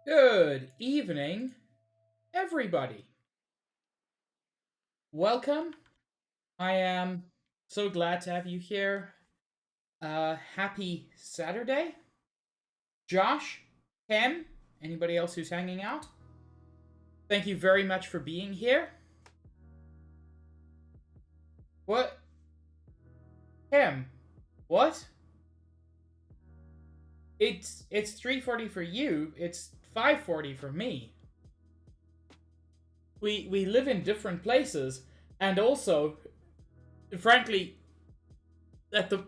Good evening, everybody. Welcome. I am so glad to have you here. Happy Saturday. Josh, Ken, anybody else who's hanging out? Thank you very much for being here. What? Kim, what? It's 3:40 for you. It's 5:40 for me. We live in different places, and also, frankly,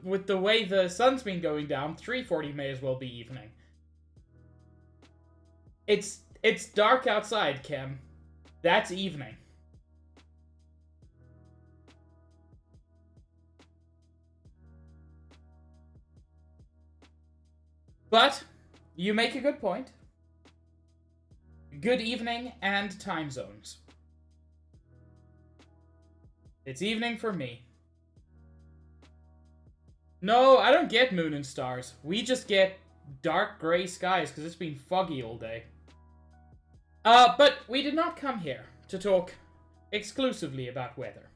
with the way the sun's been going down, 3:40 may as well be evening. It's dark outside, Kim. That's evening. But you make a good point. Good evening and time zones. It's evening for me. No, I don't get moon and stars. We just get dark gray skies because it's been foggy all day. But we did not come here to talk exclusively about weather.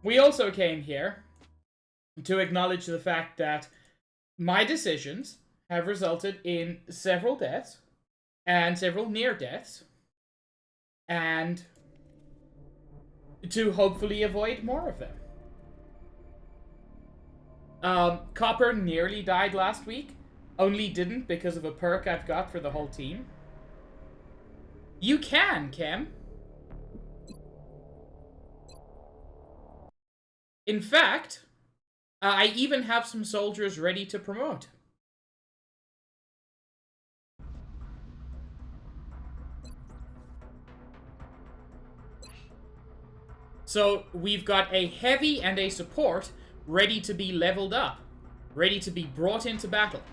We also came here to acknowledge the fact that my decisions have resulted in several deaths and several near deaths, and to hopefully avoid more of them. Copper nearly died last week, only didn't because of a perk I've got for the whole team. You can, Kem. In fact, I even have some soldiers ready to promote. So we've got a heavy and a support ready to be leveled up, ready to be brought into battle.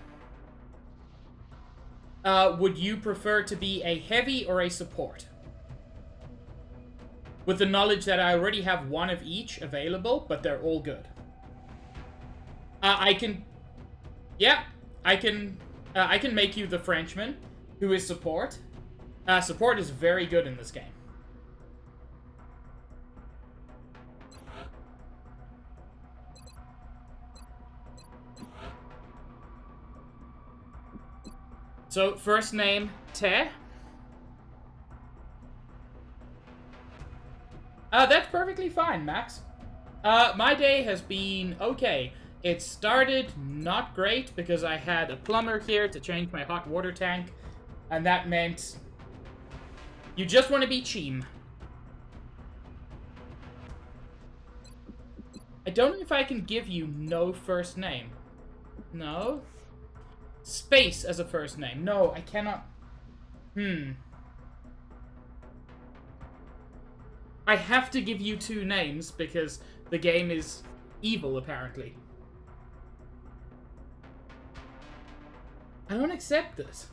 Would you prefer to be a heavy or a support? With the knowledge that I already have one of each available, but they're all good. I can make you the Frenchman, who is support. Support is very good in this game. So, first name, Te. That's perfectly fine, Max. My day has been okay. It started not great because I had a plumber here to change my hot water tank, and that meant you just want to be cheem. I don't know if I can give you no first name. No? Space as a first name. No, I cannot. I have to give you two names because the game is evil, apparently. I don't accept this.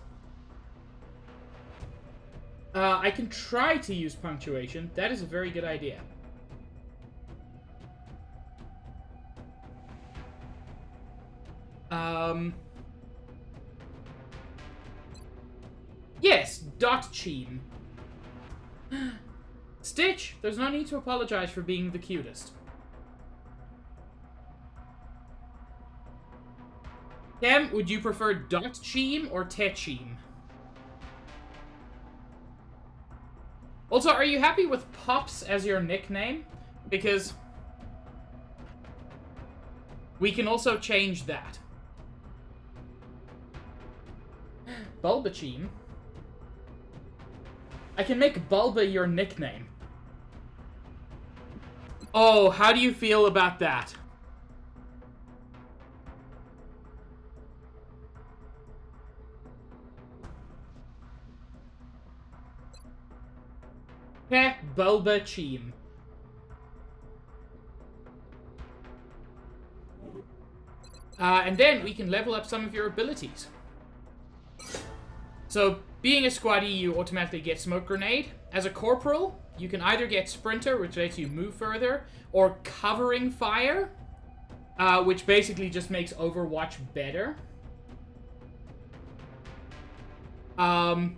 I can try to use punctuation. That is a very good idea. Yes, dot cheem. Stitch, there's no need to apologize for being the cutest. Kem, would you prefer dot cheem or techeem? Also, are you happy with Pops as your nickname? Because we can also change that. Bulbacheem. I can make Bulba your nickname. Oh, how do you feel about that? Heh, Bulbacheem. And then we can level up some of your abilities. So, being a squaddie, you automatically get Smoke Grenade. As a corporal, you can either get Sprinter, which lets you move further, or Covering Fire, which basically just makes Overwatch better. And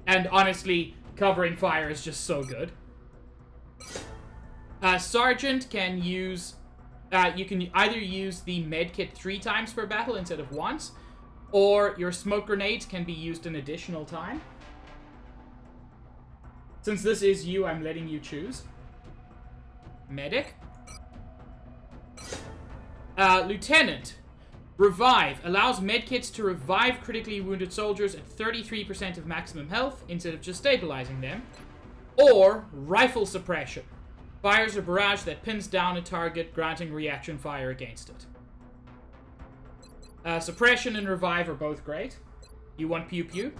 honestly, Covering Fire is just so good. Sergeant can use... you can either use the medkit 3 times per battle instead of once, or your smoke grenades can be used an additional time. Since this is you, I'm letting you choose. Medic. Lieutenant. Revive. Allows medkits to revive critically wounded soldiers at 33% of maximum health instead of just stabilizing them. Or Rifle Suppression. Fires a barrage that pins down a target, granting reaction fire against it. Suppression and Revive are both great. You want Pew Pew?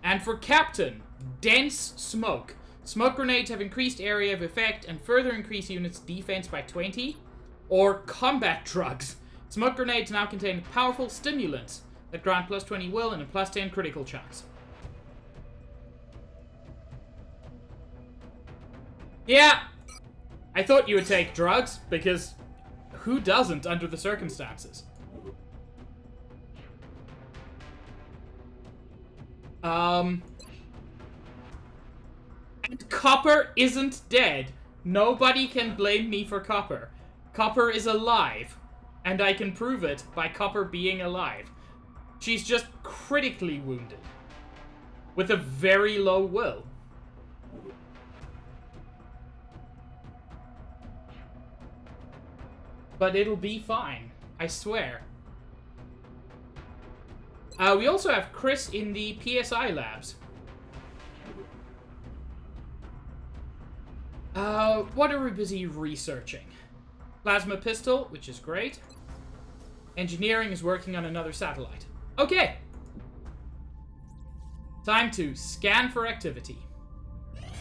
And for Captain, Dense Smoke. Smoke grenades have increased area of effect and further increase units' defense by 20. Or Combat Drugs. Smoke grenades now contain powerful stimulants that grant plus 20 will and a plus 10 critical chance. Yeah, I thought you would take drugs, because who doesn't under the circumstances? And Copper isn't dead. Nobody can blame me for Copper. Copper is alive. And I can prove it by Copper being alive. She's just critically wounded. With a very low will. But it'll be fine. I swear. We also have Chris in the PSI labs. What are we busy researching? Plasma pistol, which is great. Engineering is working on another satellite. Okay. Time to scan for activity.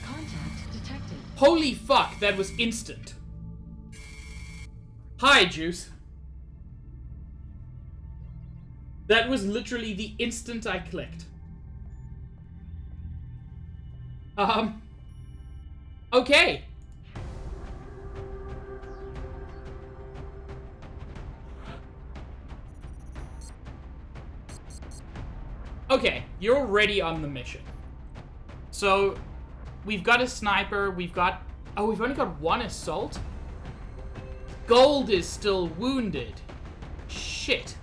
Contact detected. Holy fuck, that was instant. Hi, Juice. That was literally the instant I clicked. Okay. Okay, you're already on the mission. So, we've got a sniper, we've got... Oh, we've only got one assault? Gold is still wounded. Shit.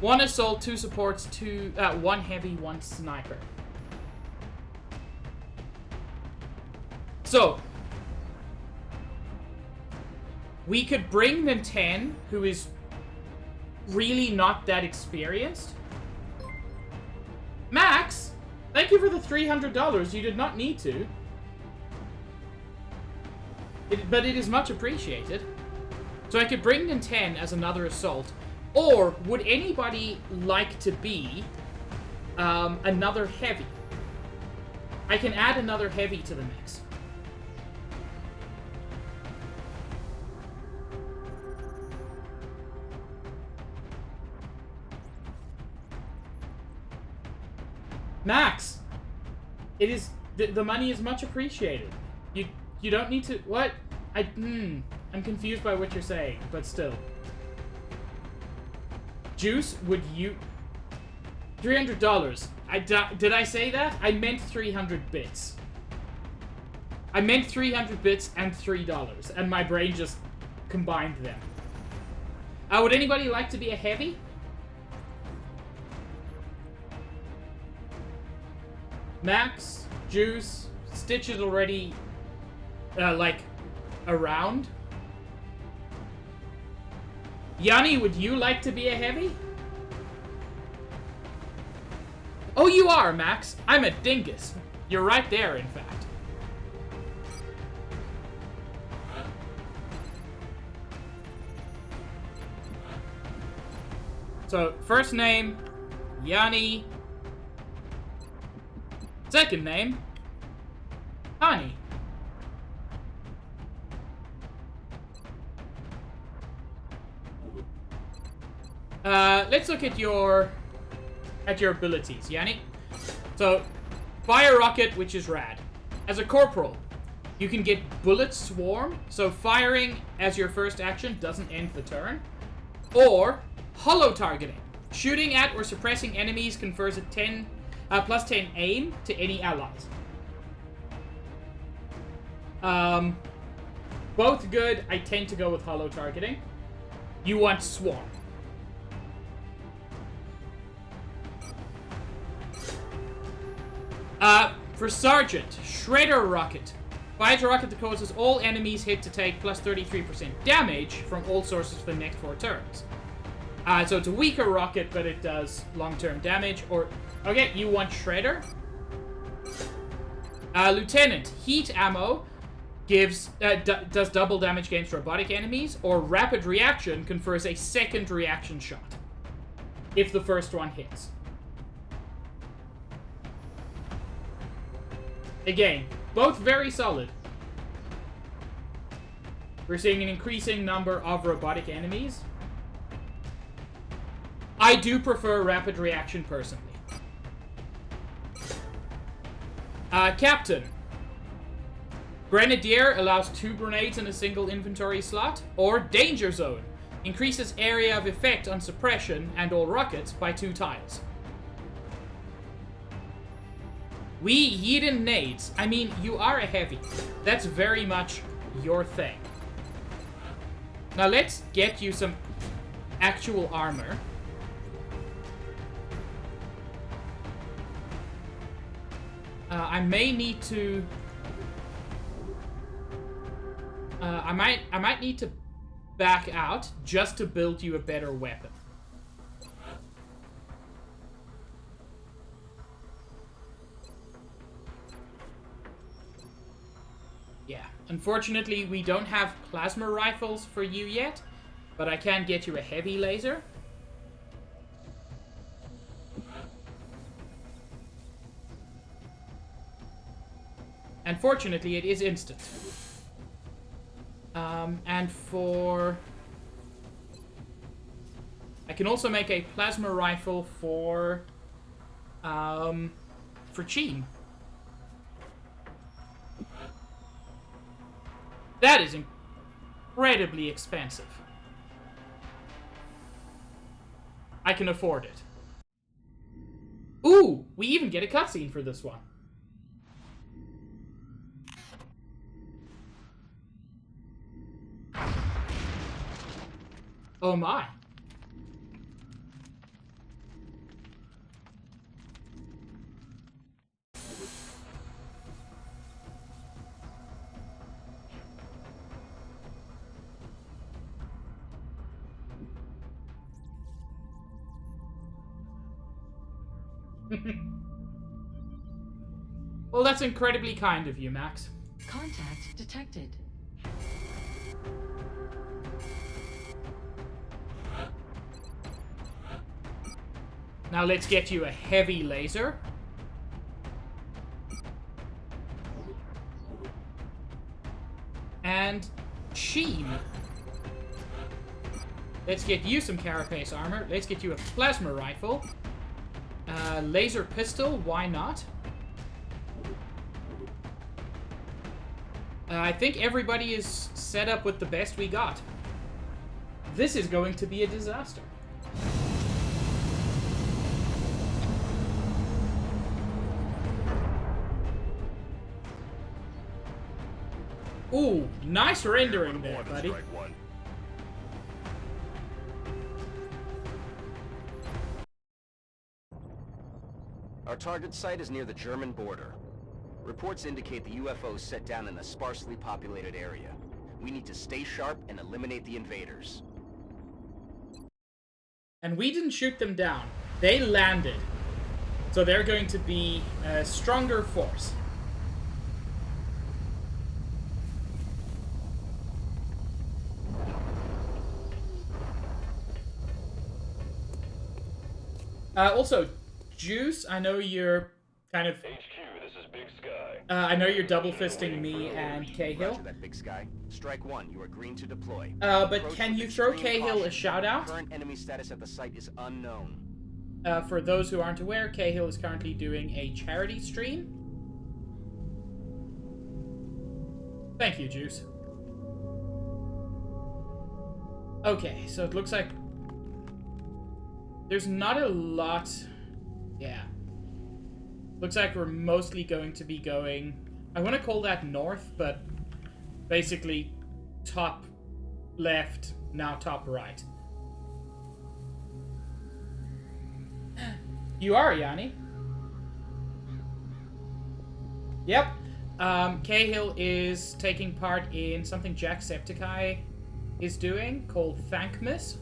One assault, two supports, one heavy, one sniper. So, we could bring Ninten, who is really not that experienced. Max, thank you for the $300. You did not need to. But it is much appreciated. So I could bring Ninten as another assault. Or would anybody like to be another heavy? I can add another heavy to the mix. Max, it is the money is much appreciated. You don't need to what? I'm confused by what you're saying, but still. Juice, would you $300? Did I say that? I meant 300 bits. I meant 300 bits and $3, and my brain just combined them. Would anybody like to be a heavy? Max, Juice, Stitch is already, around. Yanni, would you like to be a heavy? Oh, you are, Max. I'm a dingus. You're right there, in fact. So, first name, Yanni. Second name, Hani. Let's look at your abilities, Yanni. So, fire rocket, which is rad. As a corporal, you can get bullet swarm, so firing as your first action doesn't end the turn. Or hollow targeting. Shooting at or suppressing enemies confers a plus 10 aim to any allies. Both good. I tend to go with hollow targeting. You want swarm. For Sergeant, Shredder Rocket. Fires a rocket that causes all enemies hit to take plus 33% damage from all sources for the next 4 turns. So it's a weaker rocket, but it does long-term damage. Or, okay, you want Shredder. Lieutenant, Heat Ammo gives does double damage against robotic enemies, or Rapid Reaction confers a second reaction shot if the first one hits. Again, both very solid. We're seeing an increasing number of robotic enemies. I do prefer Rapid Reaction personally. Captain. Grenadier allows 2 grenades in a single inventory slot. Or Danger Zone. Increases area of effect on suppression and all rockets by 2 tiles. We yeet in nades. I mean, you are a heavy. That's very much your thing. Now let's get you some actual armor. I may need to... I might need to back out just to build you a better weapon. Yeah, unfortunately we don't have plasma rifles for you yet, but I can get you a heavy laser. And fortunately it is instant. And for... I can also make a plasma rifle for Cheen. That is incredibly expensive. I can afford it. Ooh, we even get a cutscene for this one. Oh my. Well, that's incredibly kind of you, Max. Contact detected. Now let's get you a heavy laser. And Cheen. Let's get you some carapace armor. Let's get you a plasma rifle. Laser pistol, why not? I think everybody is set up with the best we got. This is going to be a disaster. Ooh, nice rendering there, buddy. Our target site is near the German border. Reports indicate the UFO set down in a sparsely populated area. We need to stay sharp and eliminate the invaders. And we didn't shoot them down. They landed. So they're going to be a stronger force. Also, Juice, I know you're kind of... HQ, this is Big Sky. I know you're double fisting me and Cahill. Roger that, Big Sky. Strike one, you are green to deploy. But Approach can with you throw extreme Cahill a caution. shout out? Current enemy status at the site is unknown. For those who aren't aware, Cahill is currently doing a charity stream. Thank you, Juice. Okay, so it looks like there's not a lot... Yeah. Looks like we're mostly going to be going... I want to call that north, but basically top left, now top right. You are, Yanni. Yep. Cahill is taking part in something Jacksepticeye is doing called Thankmas.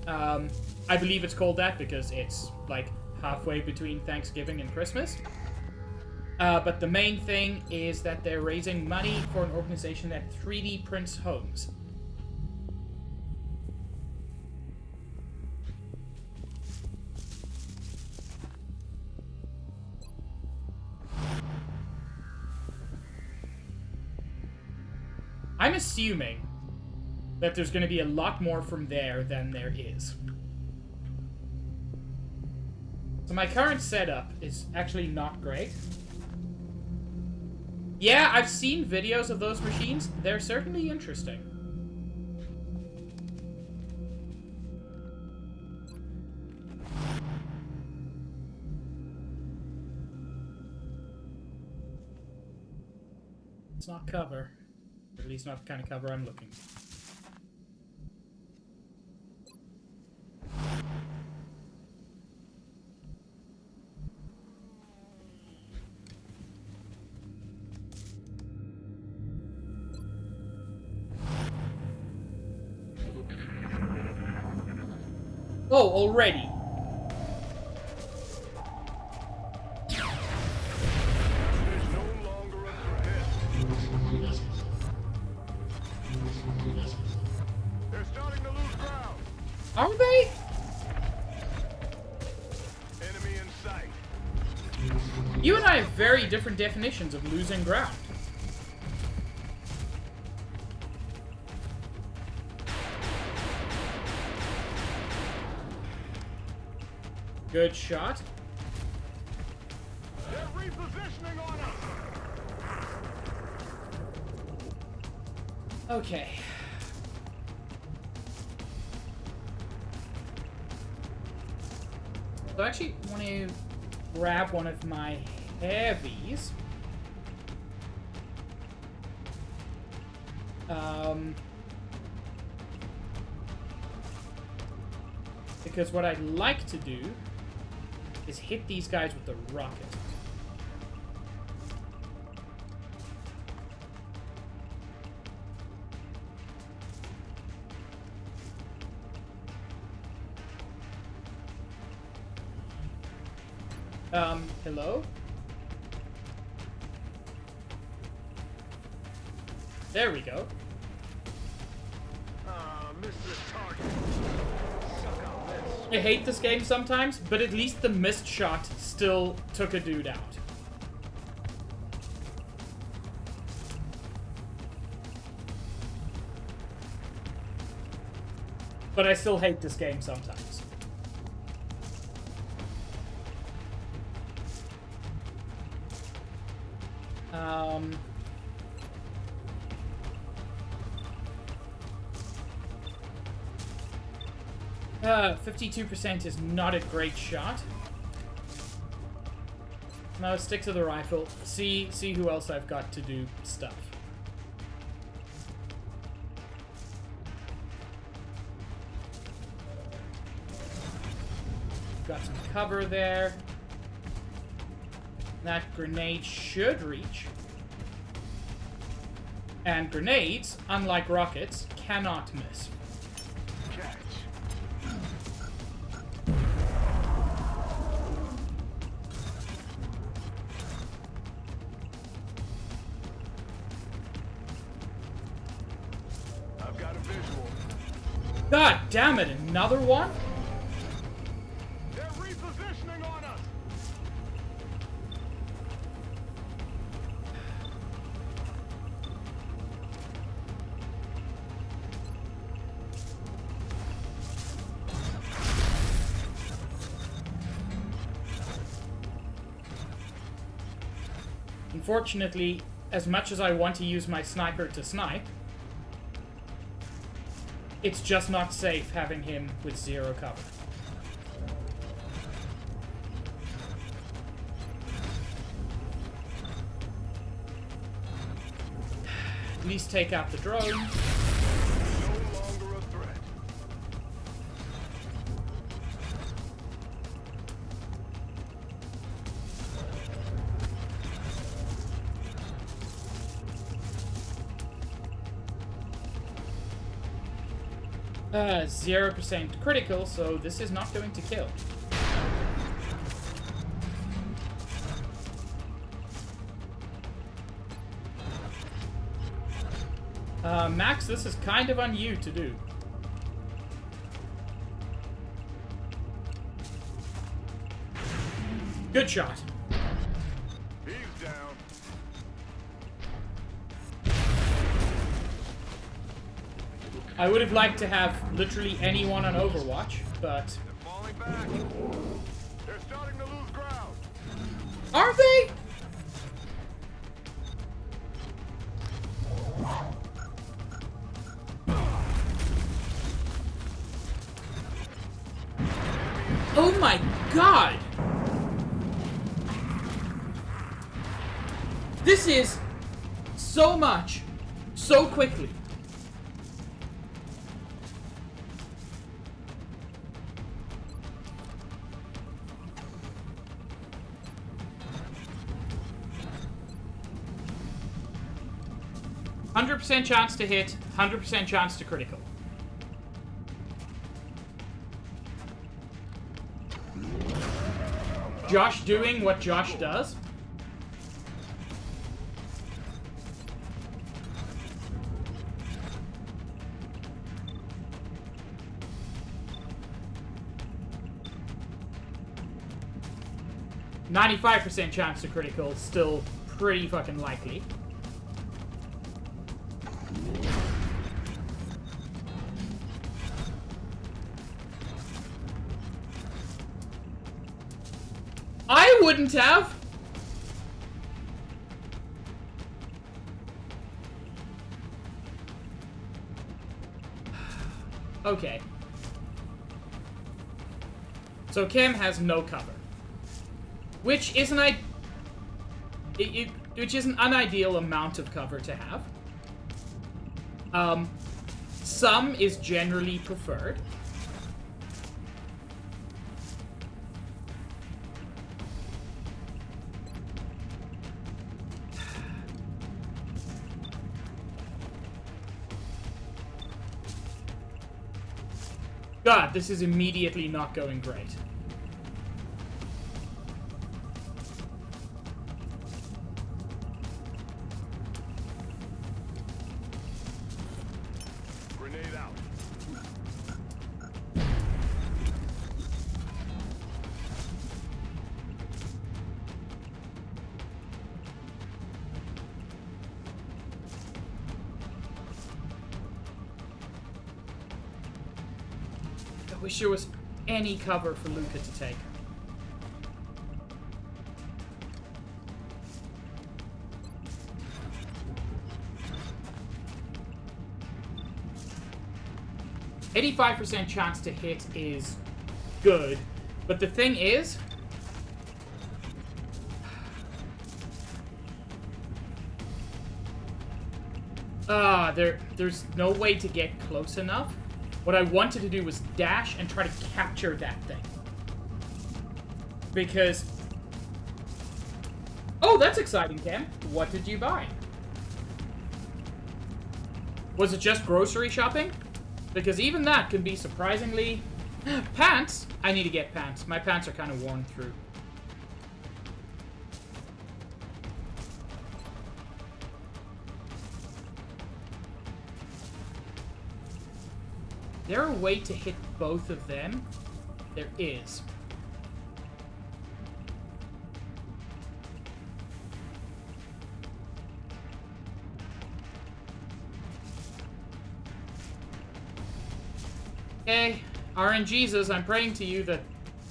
I believe it's called that because it's like halfway between Thanksgiving and Christmas. But the main thing is that they're raising money for an organization that 3D prints homes. I'm assuming that there's going to be a lot more from there than there is. So my current setup is actually not great. Yeah, I've seen videos of those machines. They're certainly interesting. It's not cover. At least not the kind of cover I'm looking for. Oh, already. There's no longer a threat. They're starting to lose ground. Are they? Enemy in sight. You and I have very different definitions of losing ground. Good shot. They're repositioning on us. Okay. So I actually want to grab one of my heavies. Because what I'd like to do is hit these guys with the rocket. Hello? There we go. Missed this target. Suck on this. I hate this game sometimes, but at least the missed shot still took a dude out. But I still hate this game sometimes. 52% is not a great shot. No, stick to the rifle. See who else I've got to do stuff. Got some cover there. That grenade should reach. And grenades, unlike rockets, cannot miss. Catch. I've got a visual. God damn it, another one? They're repositioning on us. Unfortunately, as much as I want to use my sniper to snipe, it's just not safe having him with zero cover. At least take out the drone. No longer a threat. Uh, 0% critical, so this is not going to kill. Max, this is kind of on you to do. Good shot. He's down. I would have liked to have literally anyone on Overwatch, but... They're falling back. They're starting to lose ground. Are they? Oh my god! This is so much so quickly. %100% chance to hit, 100% chance to critical. Josh doing what Josh does. %95% chance to critical, still pretty fucking likely. I wouldn't have. Okay. So Kim has no cover. Which is an which is an unideal amount of cover to have. Some is generally preferred. God, this is immediately not going great. Grenade out. I wish there was any cover for Luca to take. %85% chance to hit is good, but the thing is, there's no way to get close enough. What I wanted to do was dash and try to capture that thing. Because... Oh, that's exciting, Cam. What did you buy? Was it just grocery shopping? Because even that can be surprisingly... Pants? I need to get pants. My pants are kind of worn through. Is there a way to hit both of them? There is. Okay, RNGesus, I'm praying to you that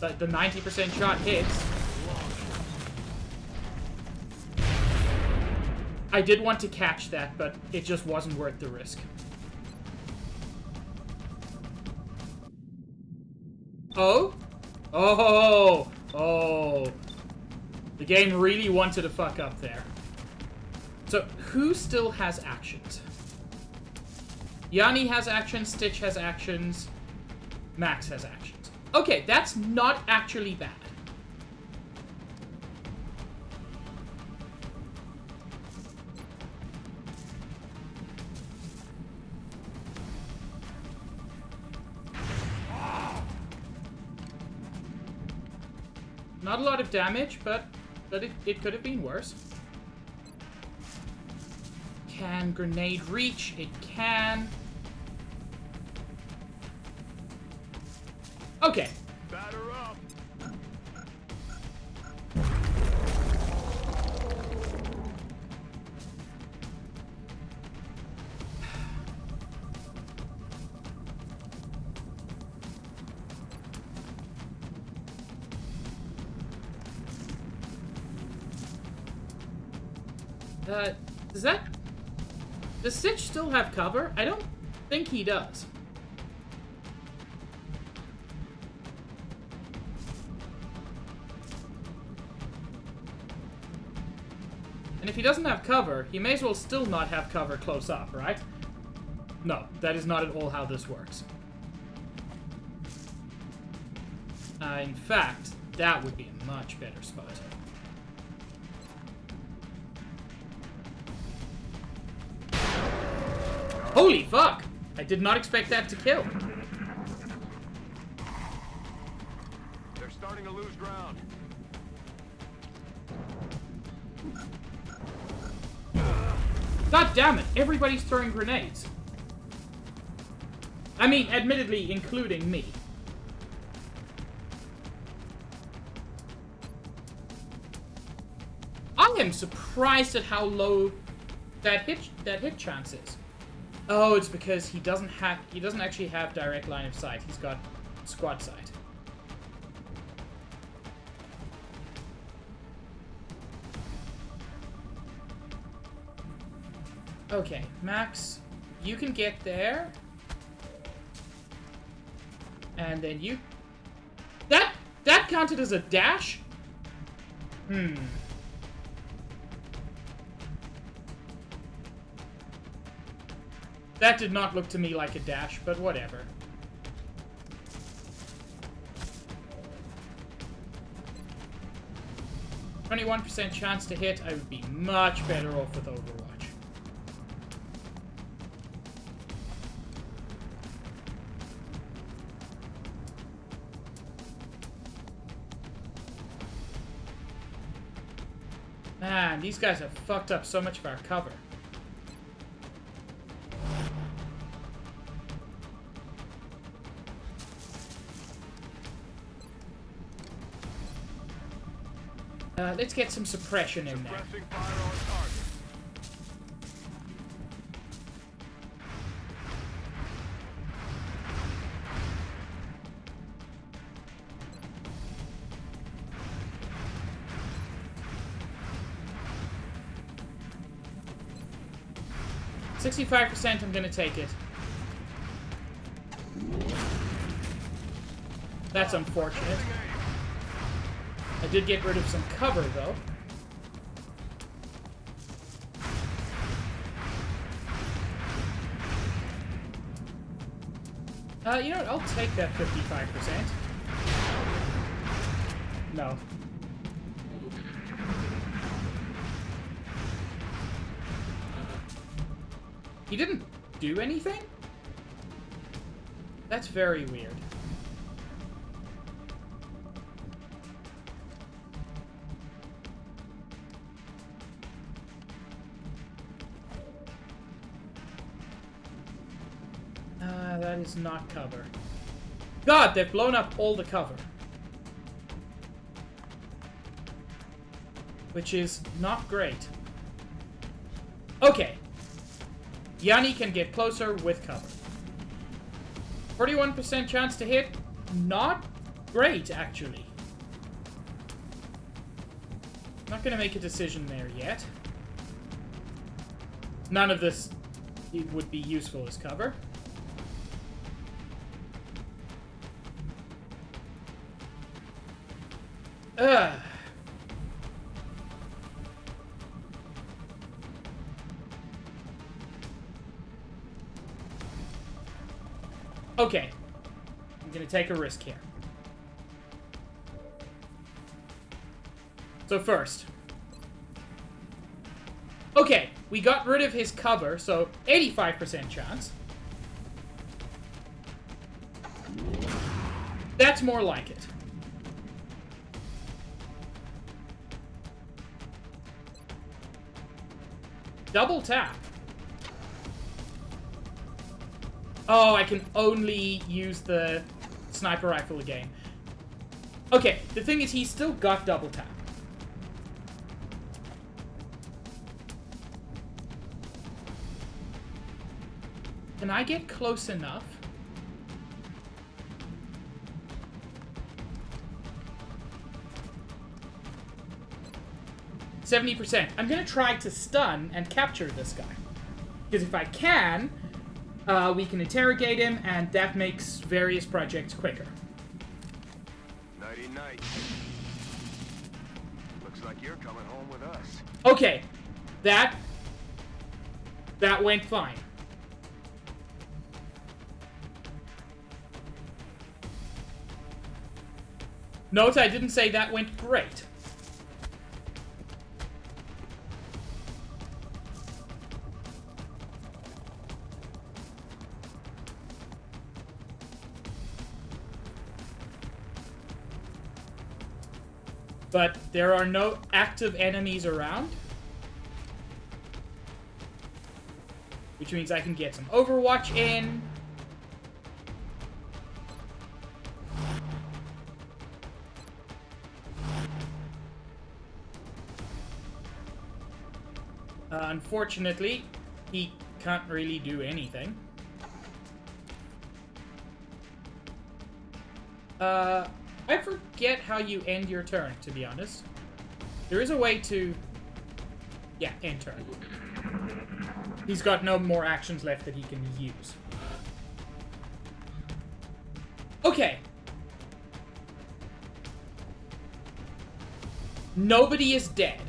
the 90% shot hits. I did want to catch that, but it just wasn't worth the risk. Oh? Oh! Oh! The game really wanted to fuck up there. So, who still has actions? Yanni has actions, Stitch has actions, Max has actions. Okay, that's not actually bad. Not a lot of damage, but it could have been worse. Can grenade reach? It can. Okay. Batter up. Does Stitch still have cover? I don't think he does. And if he doesn't have cover, he may as well still not have cover close up, right? No, that is not at all how this works. In fact, that would be a much better spot. Holy fuck! I did not expect that to kill. They're starting to lose ground. God damn it, everybody's throwing grenades. I mean, admittedly, including me. I am surprised at how low that hit chance is. Oh, it's because he doesn't actually have direct line of sight. He's got squad sight. Okay, Max, you can get there. And then you... That counted as a dash? That did not look to me like a dash, but whatever. %21 chance to hit, I would be much better off with Overwatch. Man, these guys have fucked up so much of our cover. Let's get some suppression in there. Suppressing fire on target. %65%, I'm gonna take it. That's unfortunate. I did get rid of some cover, though. You know what? I'll take that 55%. No. He didn't do anything? That's very weird. That is not cover. God, they've blown up all the cover. Which is not great. Okay. Yanni can get closer with cover. 41% chance to hit. Not great, actually. Not gonna make a decision there yet. None of this would be useful as cover. Okay. I'm gonna take a risk here. So first. Okay, we got rid of his cover, so 85% chance. That's more like it. Double tap. Oh, I can only use the sniper rifle again. Okay, the thing is he's still got double tap. Can I get close enough? %70%. I'm gonna try to stun and capture this guy. Because if I can, we can interrogate him, and that makes various projects quicker. Nighty-night. Looks like you're coming home with us. Okay. That went fine. Note I didn't say that went great. But there are no active enemies around. Which means I can get some Overwatch in. Unfortunately, he can't really do anything. I forget how you end your turn, to be honest. There is a way to... Yeah, end turn. He's got no more actions left that he can use. Okay. Nobody is dead.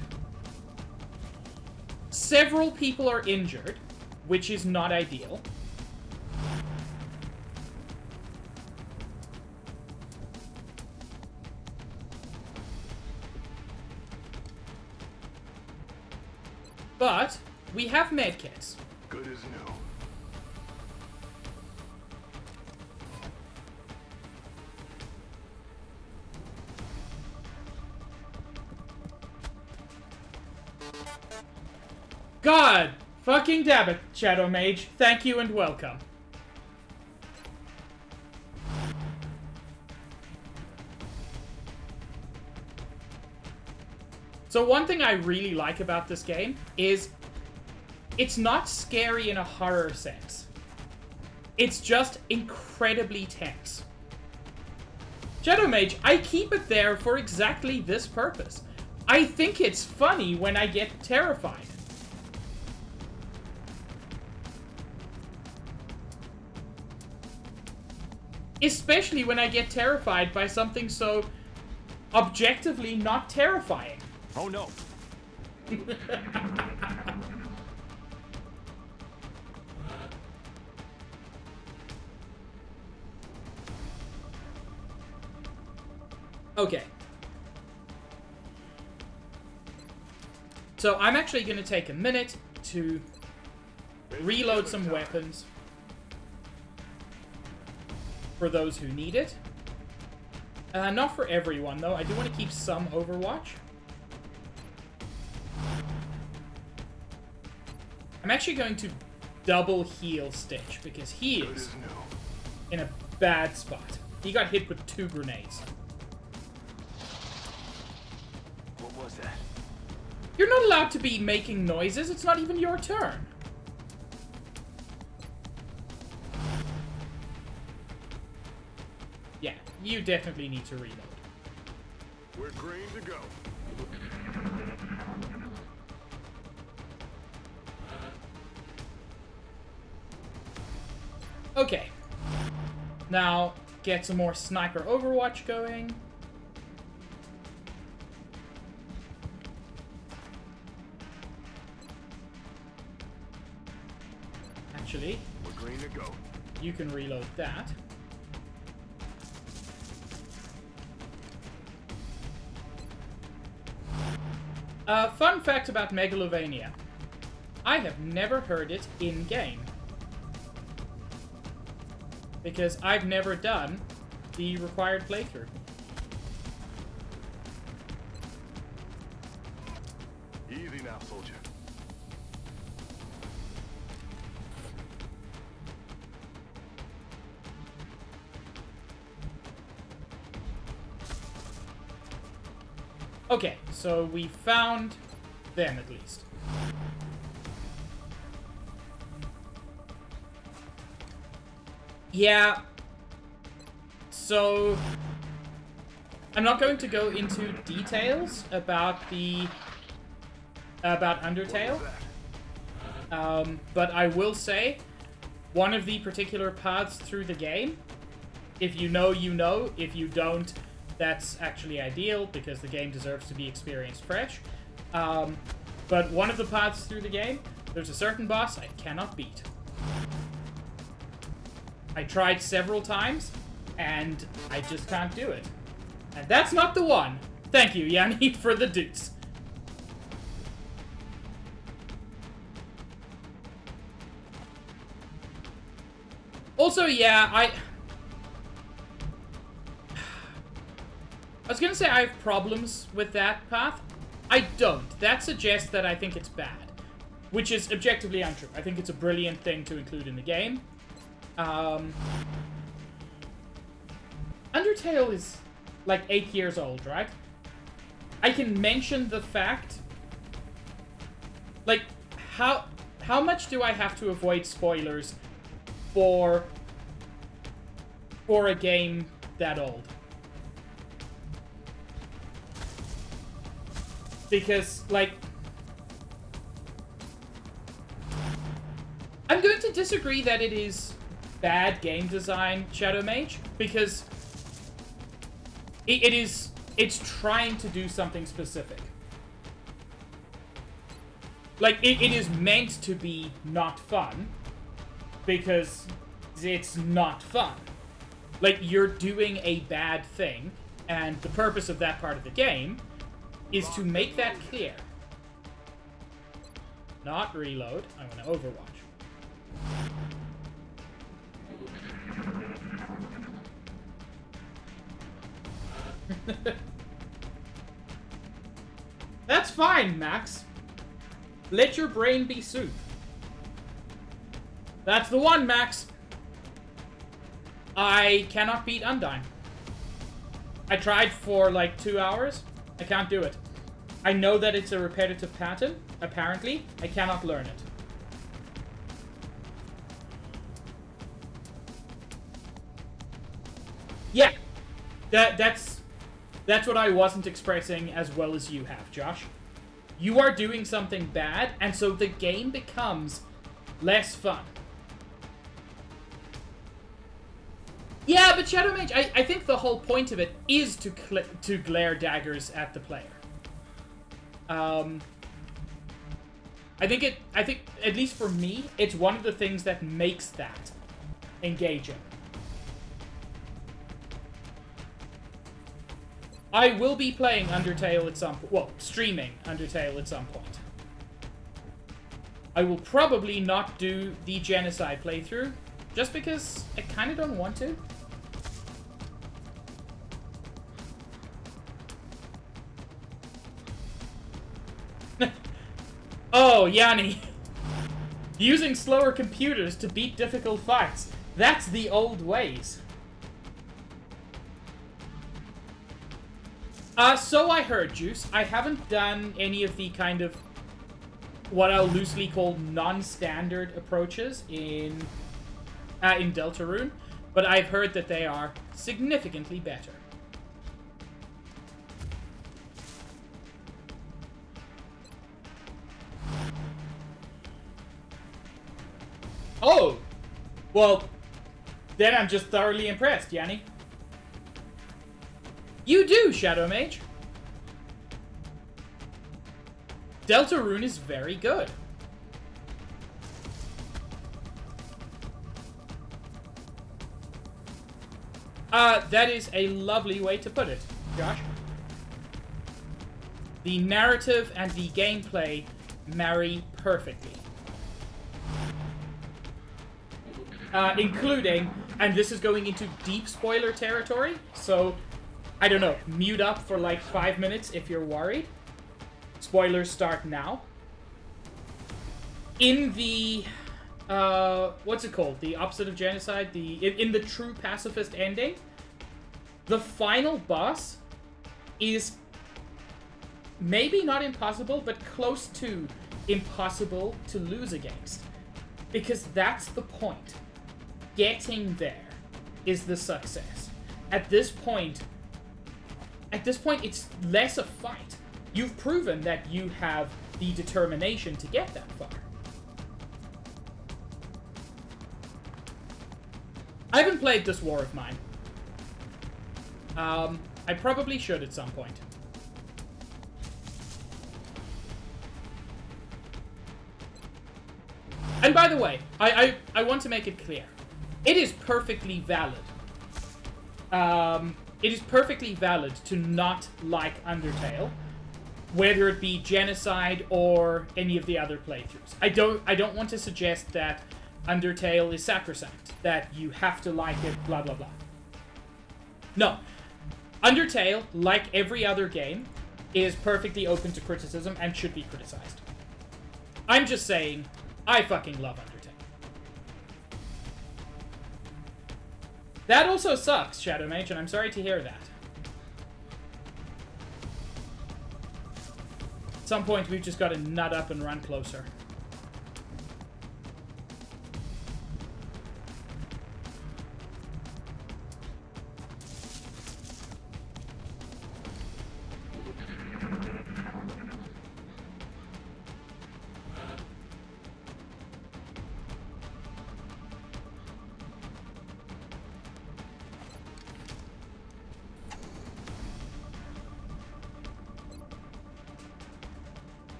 Several people are injured, which is not ideal. But we have medkits. Good as new. God fucking damn it, Shadow Mage. Thank you and welcome. So one thing I really like about this game is it's not scary in a horror sense. It's just incredibly tense. Shadow Mage, I keep it there for exactly this purpose. I think it's funny when I get terrified. Especially when I get terrified by something so objectively not terrifying. Oh no. Okay. So I'm actually going to take a minute to reload some weapons for those who need it. Not for everyone, though. I do want to keep some Overwatch. I'm actually going to double heal Stitch, because he is in a bad spot. He got hit with 2 grenades. What was that? You're not allowed to be making noises. It's not even your turn. Yeah, you definitely need to reload. We're green to go. Okay. Now, get some more sniper Overwatch going. Actually, We're green to go. you can reload that. Fun fact about Megalovania. I have never heard it in-game. Because I've never done the required playthrough. Easy now, soldier. Okay, so we found them at least. Yeah. So I'm not going to go into details about Undertale. But I will say one of the particular paths through the game, if you know, you know. If you don't, that's actually ideal, because the game deserves to be experienced fresh. But one of the paths through the game, there's a certain boss I cannot beat. I tried several times, and I just can't do it. And that's not the one. Thank you, Yanni, for the deuce. Also, yeah, I was gonna say I have problems with that path. I don't. That suggests that I think it's bad. Which is objectively untrue. I think it's a brilliant thing to include in the game. Undertale is like 8 years old, right? I can mention the fact... Like, how much do I have to avoid spoilers for a game that old? Because, like... I'm going to disagree that it is bad game design, Shadow Mage, because it's trying to do something specific. Like, it is meant to be not fun, because it's not fun. Like, you're doing a bad thing, and the purpose of that part of the game is to make that clear. Not reload. I'm going to Overwatch. That's fine, Max. Let your brain be soup. That's the one, Max. I cannot beat Undyne. I tried for like 2 hours. I can't do it. I know that it's a repetitive pattern. Apparently, I cannot learn it. Yeah, that's what I wasn't expressing as well as you have, Josh. You are doing something bad, and so the game becomes less fun. Yeah, but Shadow Mage, I think the whole point of it is to glare daggers at the player. I think at least for me, it's one of the things that makes that engaging. I will be playing Undertale at some point. Well, streaming Undertale at some point. I will probably not do the Genocide playthrough, just because I kind of don't want to. Oh, Yanni. Using slower computers to beat difficult fights. That's the old ways. So I heard, Juice. I haven't done any of the kind of what I'll loosely call non-standard approaches in Deltarune, but I've heard that they are significantly better. Oh! Well, then I'm just thoroughly impressed, Yanni. You do, Shadow Mage. Deltarune is very good. That is a lovely way to put it, Josh. The narrative and the gameplay marry perfectly. Including, and this is going into deep spoiler territory, so, I don't know, mute up for like 5 minutes if you're worried. Spoilers start now. In the, what's it called? The opposite of Genocide? In the true pacifist ending, the final boss is maybe not impossible, but close to impossible to lose against. Because that's the point. Getting there is the success. At this point, it's less a fight. You've proven that you have the determination to get that far. I haven't played this war of mine. I probably should at some point. And by the way, I want to make it clear. It is perfectly valid. It is perfectly valid to not like Undertale, whether it be Genocide or any of the other playthroughs. I don't want to suggest that Undertale is sacrosanct, that you have to like it, blah blah blah. No. Undertale, like every other game, is perfectly open to criticism and should be criticized. I'm just saying, I fucking love Undertale. That also sucks, Shadow Mage, and I'm sorry to hear that. At some point, we've just got to nut up and run closer.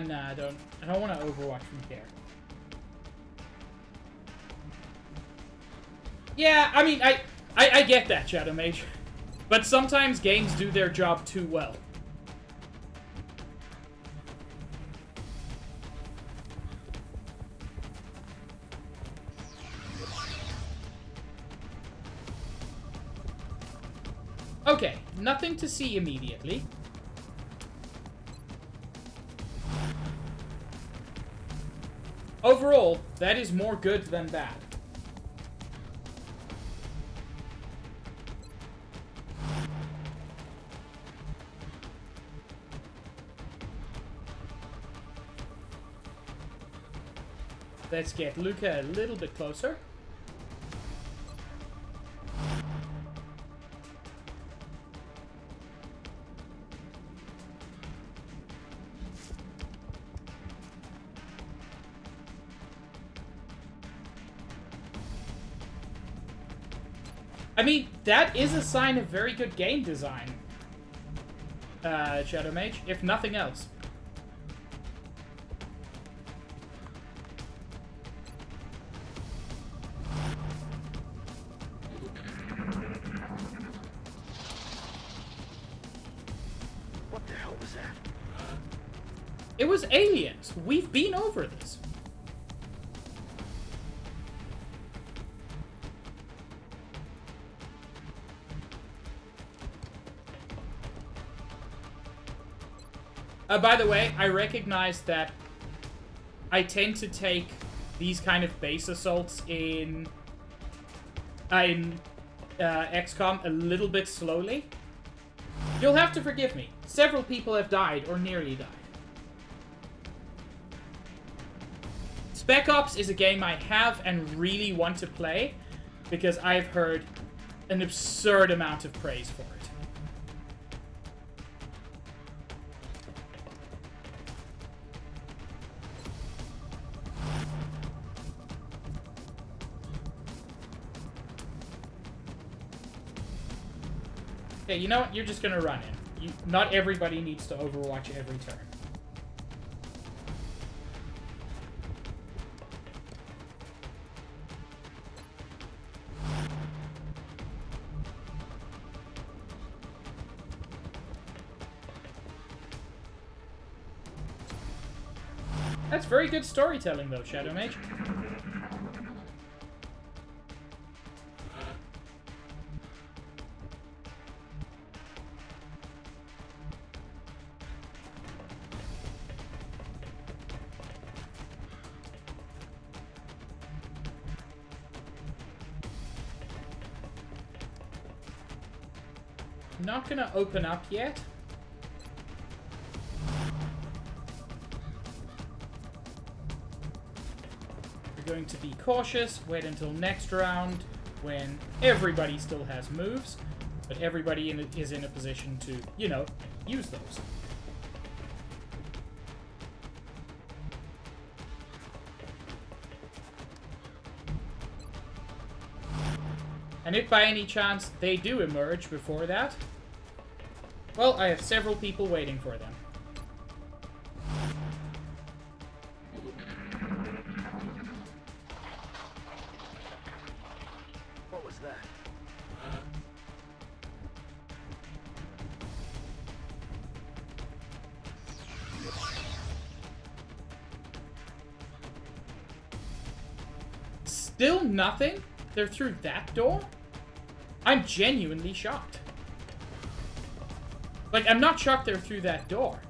Nah, I don't want to Overwatch from here. Yeah, I mean, I get that, Shadow Mage. But sometimes games do their job too well. Okay, nothing to see immediately. Overall, that is more good than bad. Let's get Luca a little bit closer. I mean, that is a sign of very good game design, Shadow Mage, if nothing else. What the hell was that? It was aliens. We've been over this. By the way, I recognize that I tend to take these kind of base assaults in XCOM a little bit slowly. You'll have to forgive me. Several people have died or nearly died. Spec Ops is a game I have and really want to play because I've heard an absurd amount of praise for it. Okay, you know what? You're just gonna run in. Not everybody needs to Overwatch every turn. That's very good storytelling, though, Shadow Mage. Not gonna open up yet. We're going to be cautious, wait until next round when everybody still has moves, but everybody is in a position to, you know, use those. And if by any chance they do emerge before that, well, I have several people waiting for them. Still nothing? They're through that door? I'm genuinely shocked. Like, I'm not shocked they're through that door.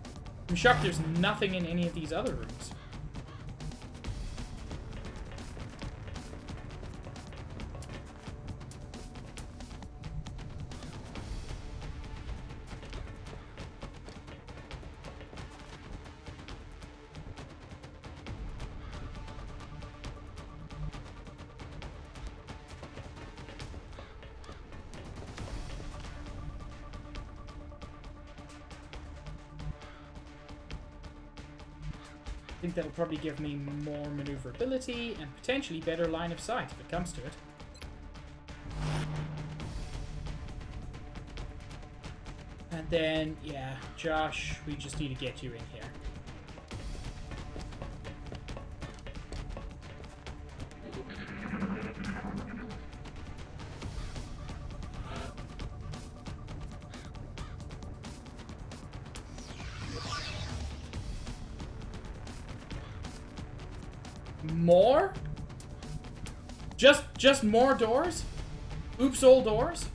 I'm shocked there's nothing in any of these other rooms. I think that'll probably give me more maneuverability and potentially better line of sight if it comes to it. And then, yeah, Josh, we just need to get you in here. More? Just more doors? Oops, all doors?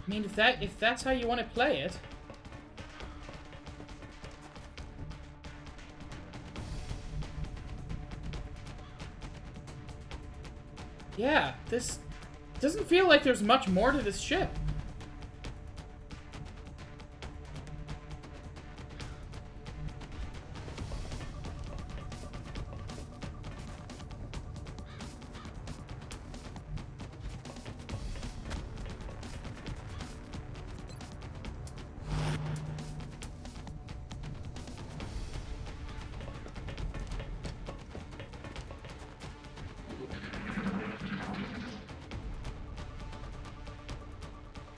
I mean, if that's how you want to play it. Yeah, this doesn't feel like there's much more to this ship.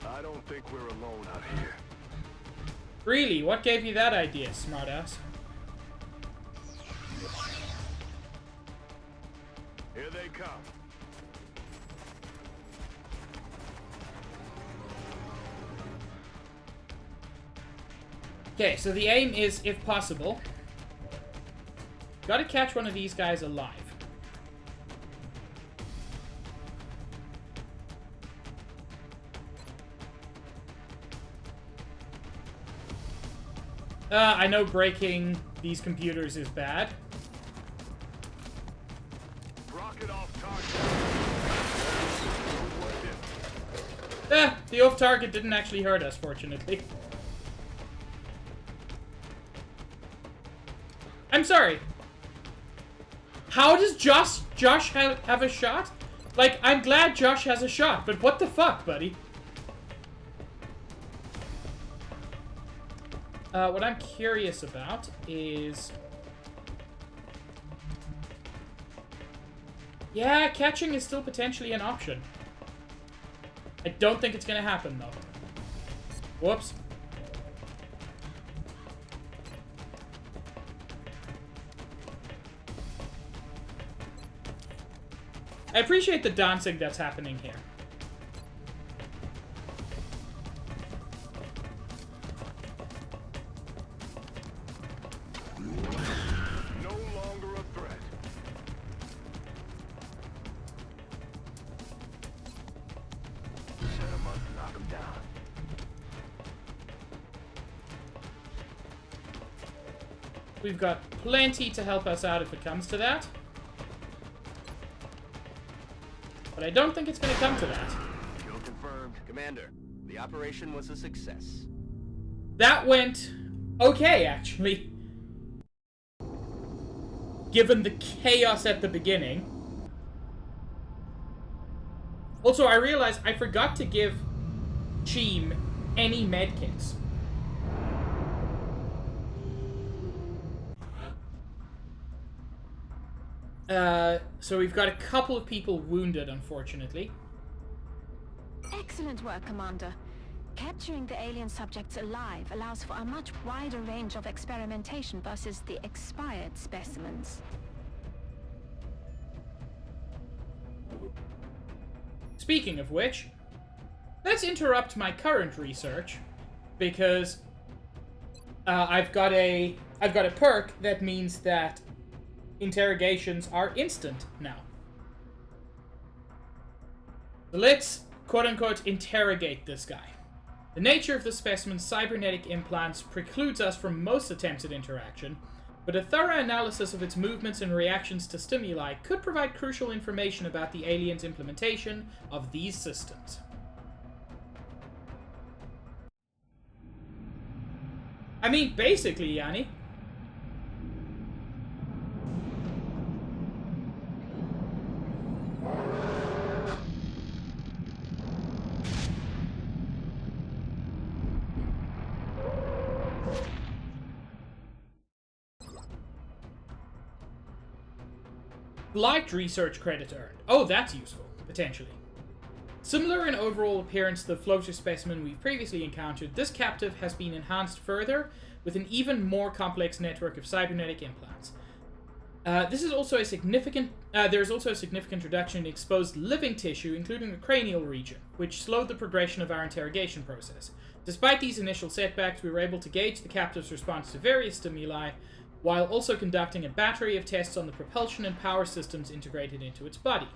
I don't think we're alone out here. Really? What gave you that idea, smartass? Here they come. Okay, so the aim is, if possible, gotta catch one of these guys alive. I know breaking these computers is bad. Rocket off target. The off-target didn't actually hurt us, fortunately. I'm sorry. How does Josh have a shot? Like, I'm glad Josh has a shot, but what the fuck, buddy? What I'm curious about is... Yeah, catching is still potentially an option. I don't think it's gonna happen, though. Whoops. I appreciate the dancing that's happening here. No longer a threat. Set him up, knock him down. We've got plenty to help us out if it comes to that. But I don't think it's going to come to that. Kill confirmed. Commander, the operation was a success. That went okay, actually. Given the chaos at the beginning. Also, I realized I forgot to give Cheem any medkits. So we've got a couple of people wounded, unfortunately. Excellent work, Commander. Capturing the alien subjects alive allows for a much wider range of experimentation versus the expired specimens. Speaking of which, let's interrupt my current research, because I've got a perk that means that interrogations are instant now. So let's quote-unquote interrogate this guy. The nature of the specimen's cybernetic implants precludes us from most attempts at interaction, but a thorough analysis of its movements and reactions to stimuli could provide crucial information about the alien's implementation of these systems. I mean, basically, Yanni. Flight research credit earned. Oh, that's useful, potentially. Similar in overall appearance to the floater specimen we've previously encountered, this captive has been enhanced further with an even more complex network of cybernetic implants. There's also a significant reduction in exposed living tissue, including the cranial region, which slowed the progression of our interrogation process. Despite these initial setbacks, we were able to gauge the captive's response to various stimuli, while also conducting a battery of tests on the propulsion and power systems integrated into its body.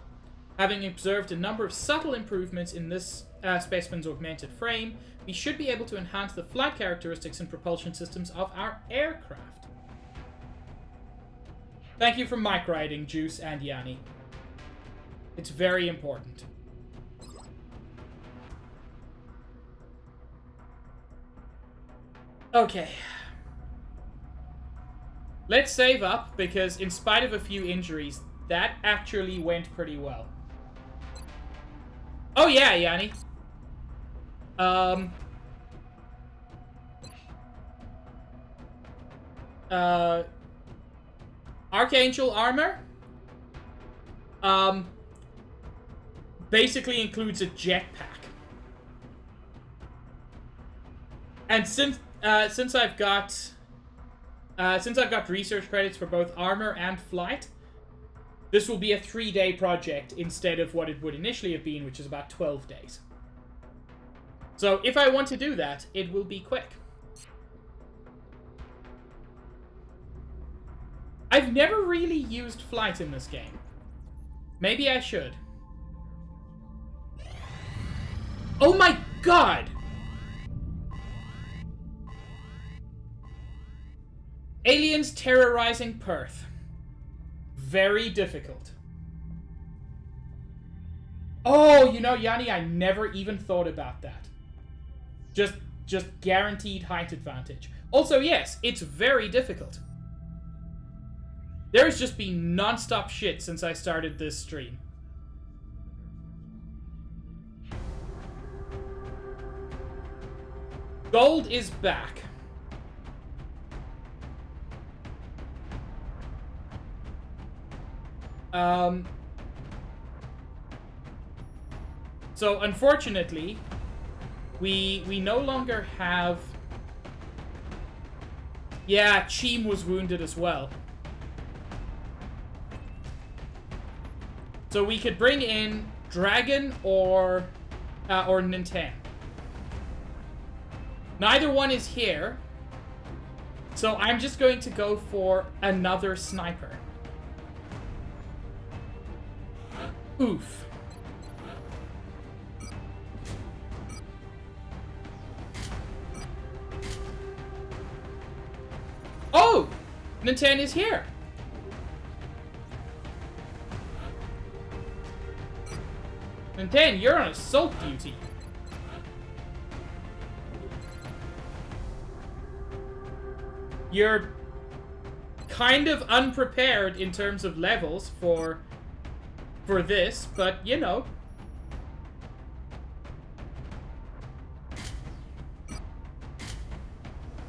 Having observed a number of subtle improvements in this specimen's augmented frame, we should be able to enhance the flight characteristics and propulsion systems of our aircraft. Thank you for mic riding, Juice and Yanni. It's very important. Okay. Let's save up, because in spite of a few injuries, that actually went pretty well. Oh yeah, Yanni. Archangel Armor basically includes a jetpack. And since I've got research credits for both armor and flight, this will be a 3-day project instead of what it would initially have been, which is about 12 days. So if I want to do that, it will be quick. I've never really used flight in this game. Maybe I should. Oh my god! Aliens terrorizing Perth. Very difficult. Oh, you know, Yanni, I never even thought about that. Just guaranteed height advantage. Also, yes, it's very difficult. There's just been non-stop shit since I started this stream. Gold is back. So unfortunately, we no longer have... Yeah, Cheem was wounded as well. So we could bring in Dragon or Nintendo. Neither one is here. So I'm just going to go for another sniper. Oof. Oh! Nintendo is here. Nintendo, you're on assault duty. You're kind of unprepared in terms of levels for this, but you know.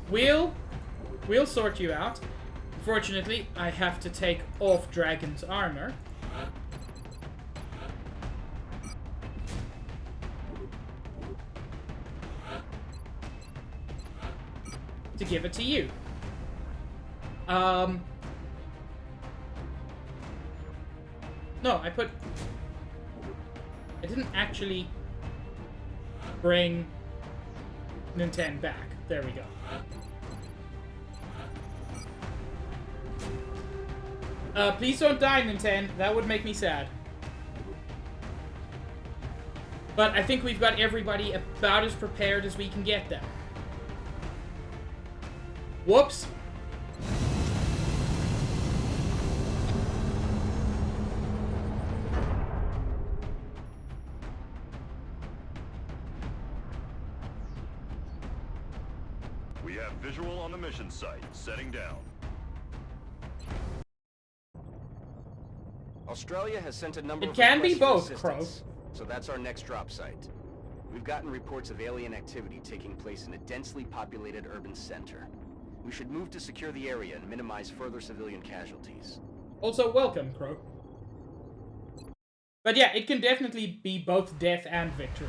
We'll sort you out. Unfortunately, I have to take off Dragon's armor. give it to you. No, I didn't actually bring Nintendo back. There we go. Please don't die, Nintendo. That would make me sad. But I think we've got everybody about as prepared as we can get them. Whoops. We have visual on the mission site. Setting down. Australia has sent a number It of can be requests for both, Crow. assistance, so that's our next drop site. We've gotten reports of alien activity taking place in a densely populated urban center. We should move to secure the area and minimize further civilian casualties. Also, welcome, Crow. But yeah, it can definitely be both death and victory.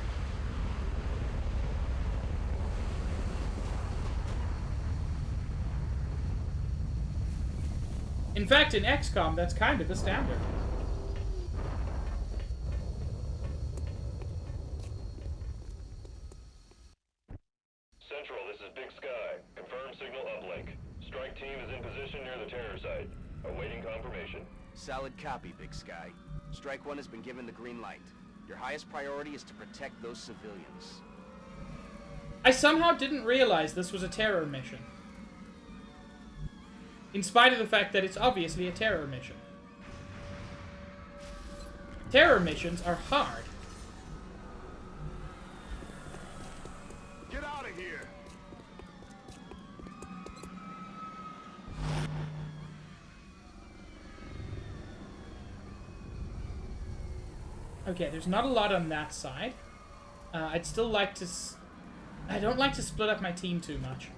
In fact, in XCOM, that's kind of the standard. Central, this is Big Sky. Confirm signal uplink. Strike team is in position near the terror site. Awaiting confirmation. Solid copy, Big Sky. Strike 1 has been given the green light. Your highest priority is to protect those civilians. I somehow didn't realize this was a terror mission. In spite of the fact that it's obviously a terror mission. Terror missions are hard. Get out of here! Okay, there's not a lot on that side. I'd still like to... I don't like to split up my team too much.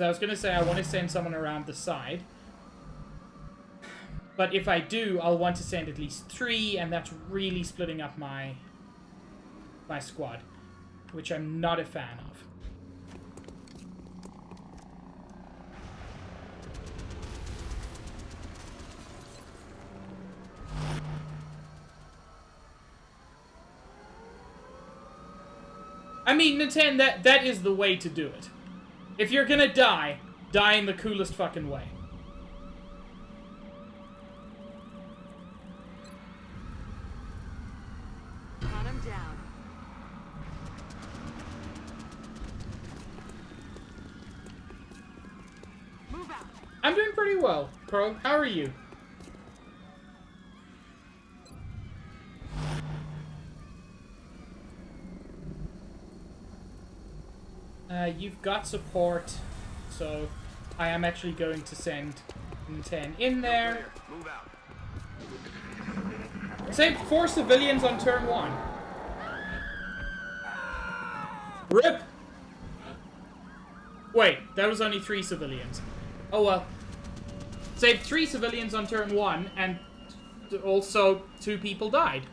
I was going to say I want to send someone around the side. But if I do, I'll want to send at least 3, and that's really splitting up my squad, which I'm not a fan of. I mean, Nintendo, that is the way to do it. If you're gonna die, die in the coolest fucking way. Hunt him down. Move out. I'm doing pretty well, Crow. How are you? You've got support, so I am actually going to send Nintendo in there. Move out. Saved 4 civilians on turn 1. RIP! Wait, that was only 3 civilians. Oh well. Saved 3 civilians on turn 1, and also 2 people died.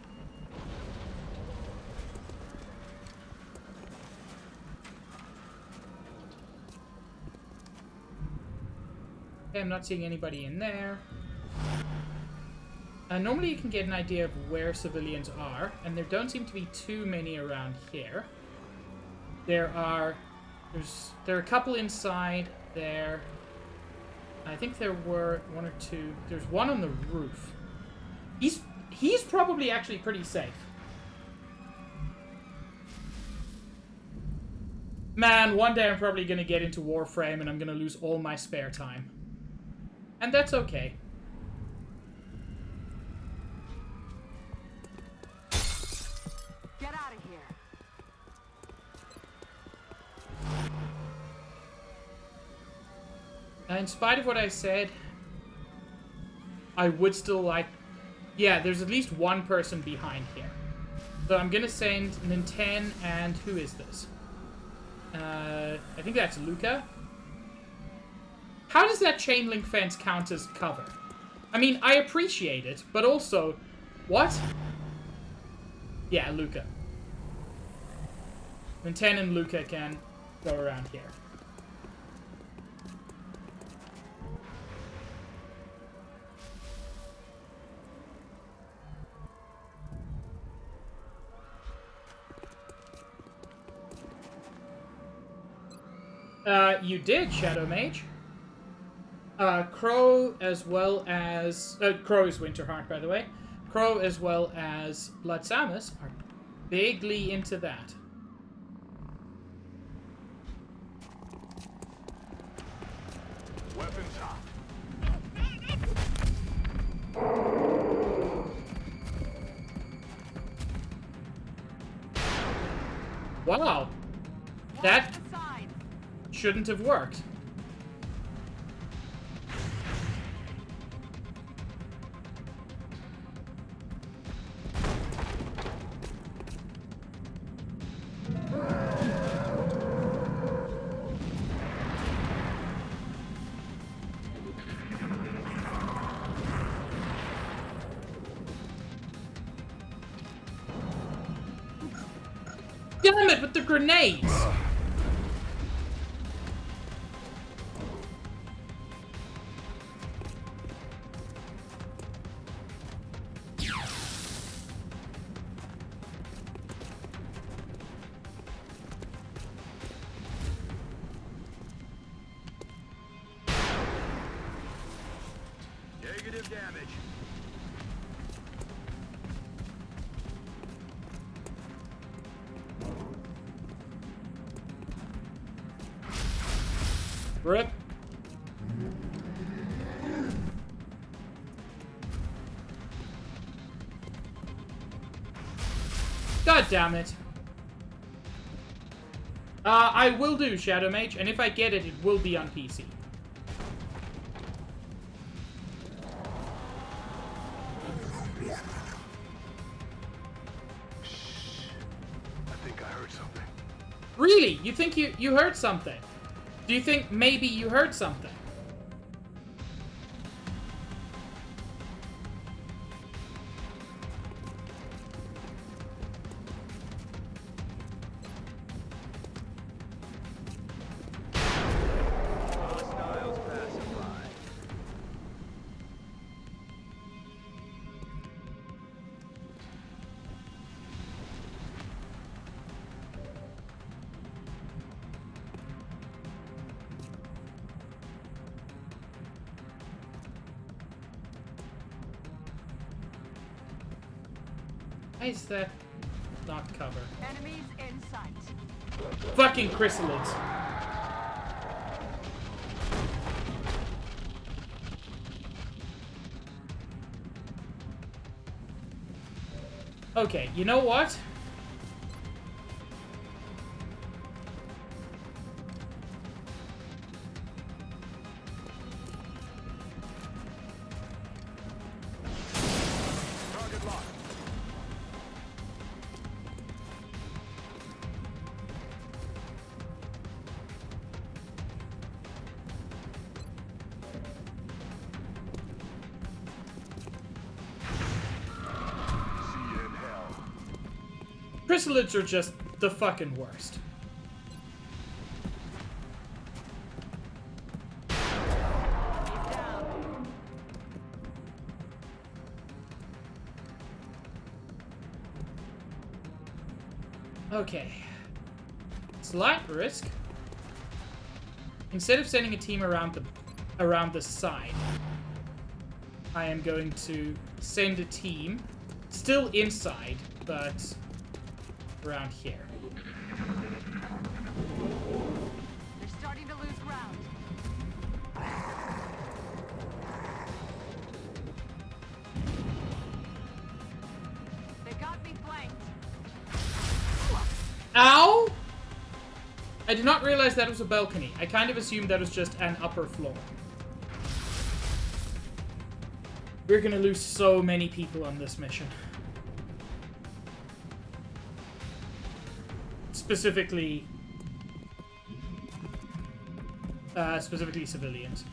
Okay, I'm not seeing anybody in there. Normally you can get an idea of where civilians are, and there don't seem to be too many around here. There are a couple inside there. I think there were 1 or 2. There's one on the roof. He's probably actually pretty safe. Man, one day I'm probably gonna get into Warframe and I'm gonna lose all my spare time. And that's okay. Get out of here. In spite of what I said, I would still like... Yeah, there's at least one person behind here. So I'm gonna send Nintendo and... Who is this? I think that's Luca. How does that chain link fence count as cover? I mean, I appreciate it, but also... What? Yeah, Luca. Then 10 and Luca can go around here. You did, Shadow Mage. Crow as well as... Crow is Winterheart, by the way. Crow as well as Blood Samus are bigly into that. Weapons hot. Wow. That Watch the side. shouldn't have worked. Damn it, with the grenades! Negative damage. Rip. God damn it. I will do Shadow Mage, and if I get it, it will be on PC. I think I heard something. Really? You think you heard something? Do you think maybe you heard something? Hostiles passing by. Why is that not cover? Enemies in sight. Fucking chrysalids. Okay, you know what? Target locked. See you in hell. Chrysalids are just the fucking worst. He's down. Okay. Slight risk. Instead of sending a team around the side, I am going to send a team still inside, but around here. They're starting to lose ground. They got me flanked. Ow! I did not realize that was a balcony. I kind of assumed that was just an upper floor. We're gonna lose so many people on this mission. Specifically civilians.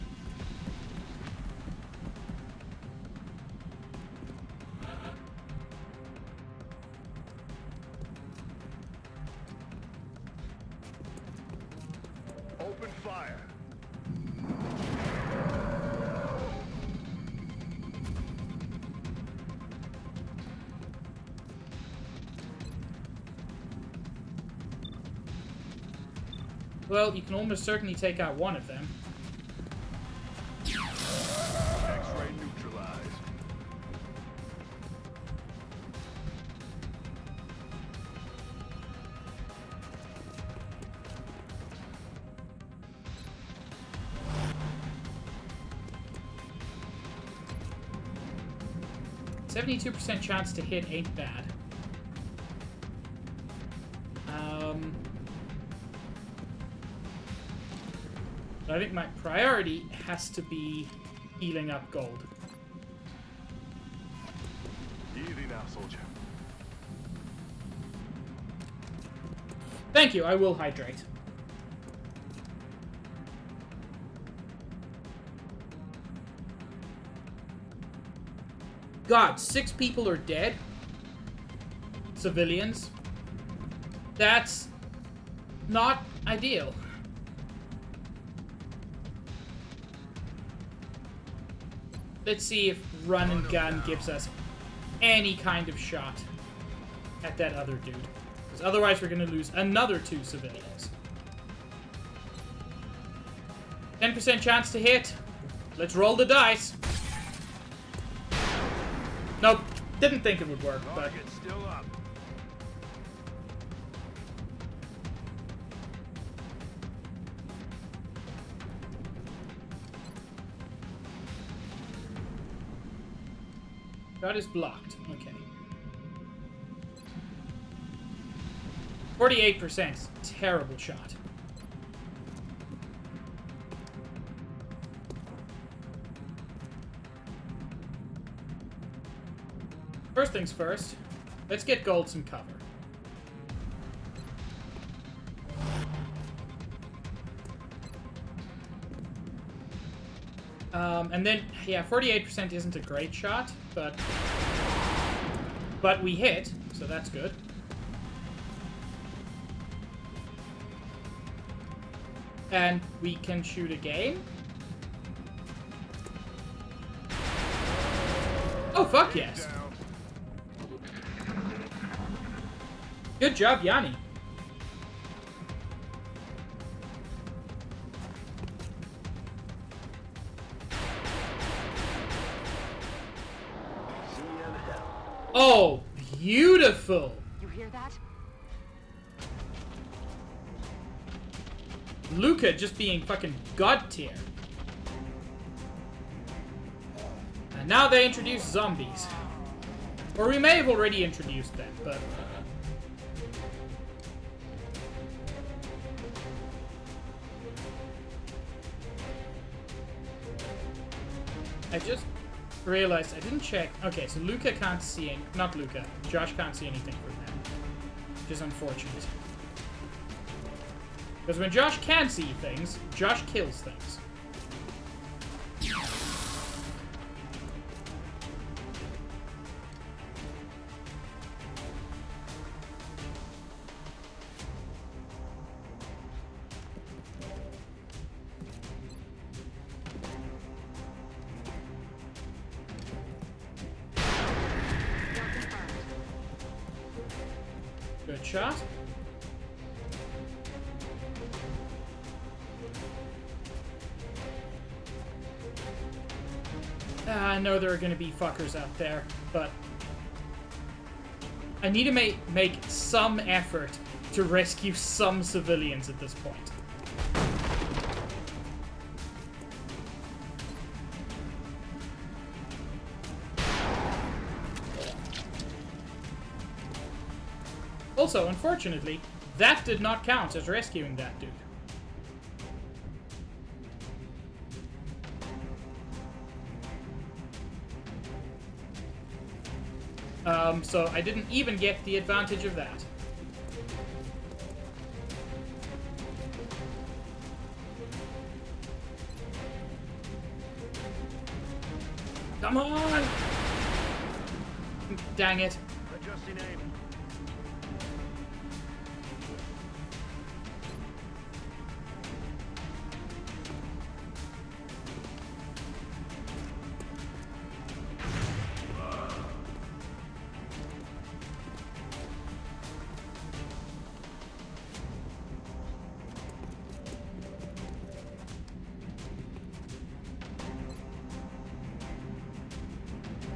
fire. Well, you can almost certainly take out one of them. X-ray neutralized. %72% chance to hit ain't bad. But I think my priority has to be healing up gold. Easy now, soldier. Thank you, I will hydrate. God, 6 people are dead. Civilians. That's not ideal. Let's see if run and gun gives us any kind of shot at that other dude. Because otherwise we're going to lose another 2 civilians. 10% chance to hit. Let's roll the dice. Nope. Didn't think it would work, but... Target still up. Shot is blocked. Okay. 48%. Terrible shot. First things first, let's get gold some cover. And then, yeah, 48% isn't a great shot, but we hit, so that's good. And we can shoot again. Oh, fuck yes. Good job, Yanni. Oh, beautiful. You hear that? Luca just being fucking god tier. And now they introduce zombies. Or we may have already introduced them, but... I just realized I didn't check. Okay, so Luca can't see any... Not Luca. Josh can't see anything from them. Which is unfortunate. Because when Josh can see things, Josh kills things. Good shot. I know there are going to be fuckers out there, but I need to make some effort to rescue some civilians at this point. Also, unfortunately, that did not count as rescuing that dude. So I didn't even get the advantage of that. Come on! Dang it. Adjusting aim.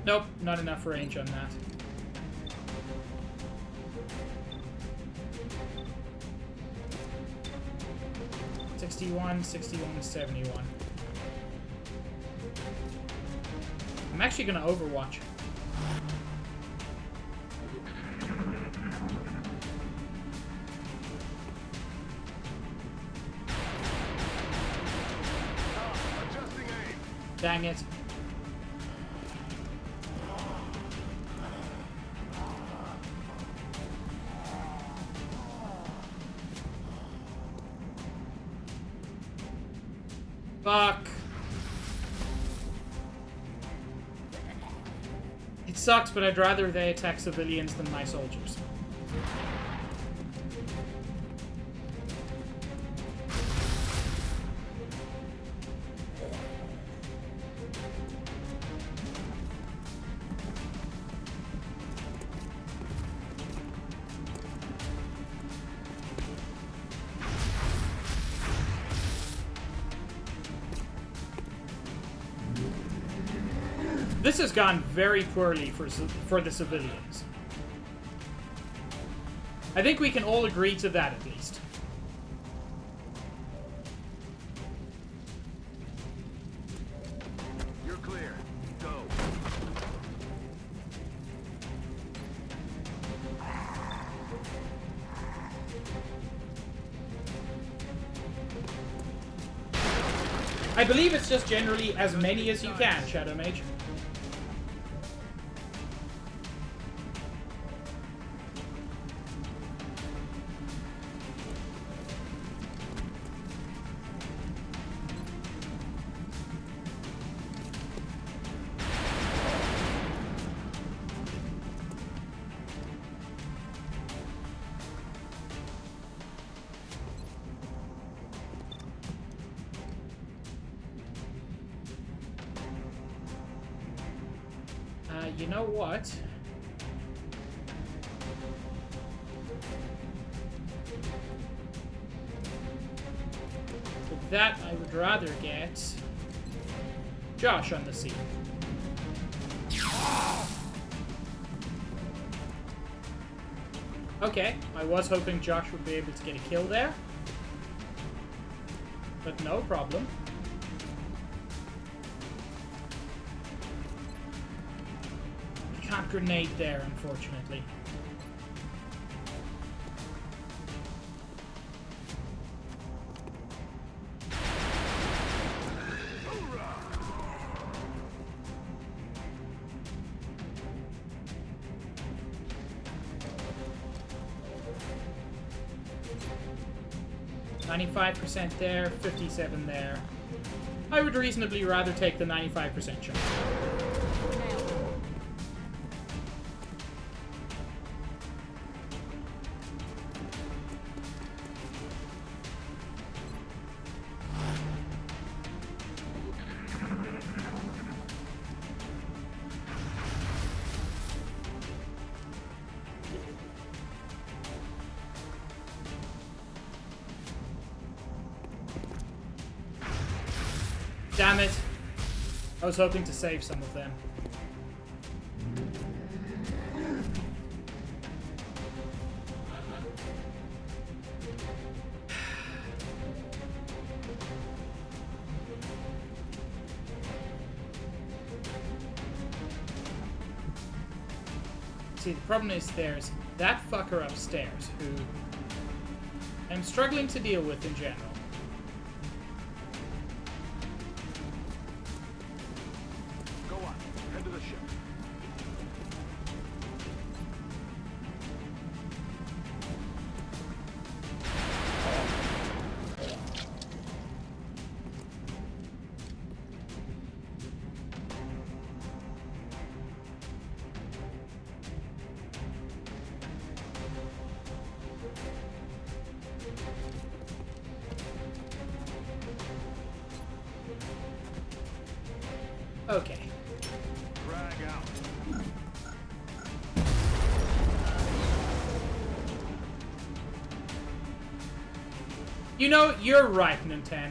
Nope, not enough range on that. $61, $61, $71. I'm actually gonna Overwatch. Dang it. Fuck. It sucks, but I'd rather they attack civilians than my soldiers. This has gone very poorly for the civilians. I think we can all agree to that, at least. You're clear. Go. I believe it's just generally as many as you can, Shadow Mage. You know what? With that, I would rather get Josh on the scene. Okay, I was hoping Josh would be able to get a kill there. But no problem. Can't grenade there, unfortunately. %, there, 57 there. I would reasonably rather take the 95% chance. Damn it. I was hoping to save some of them. See, the problem is there's that fucker upstairs who I'm struggling to deal with in general. Okay. Drag out. You know, you're right, Nintendo.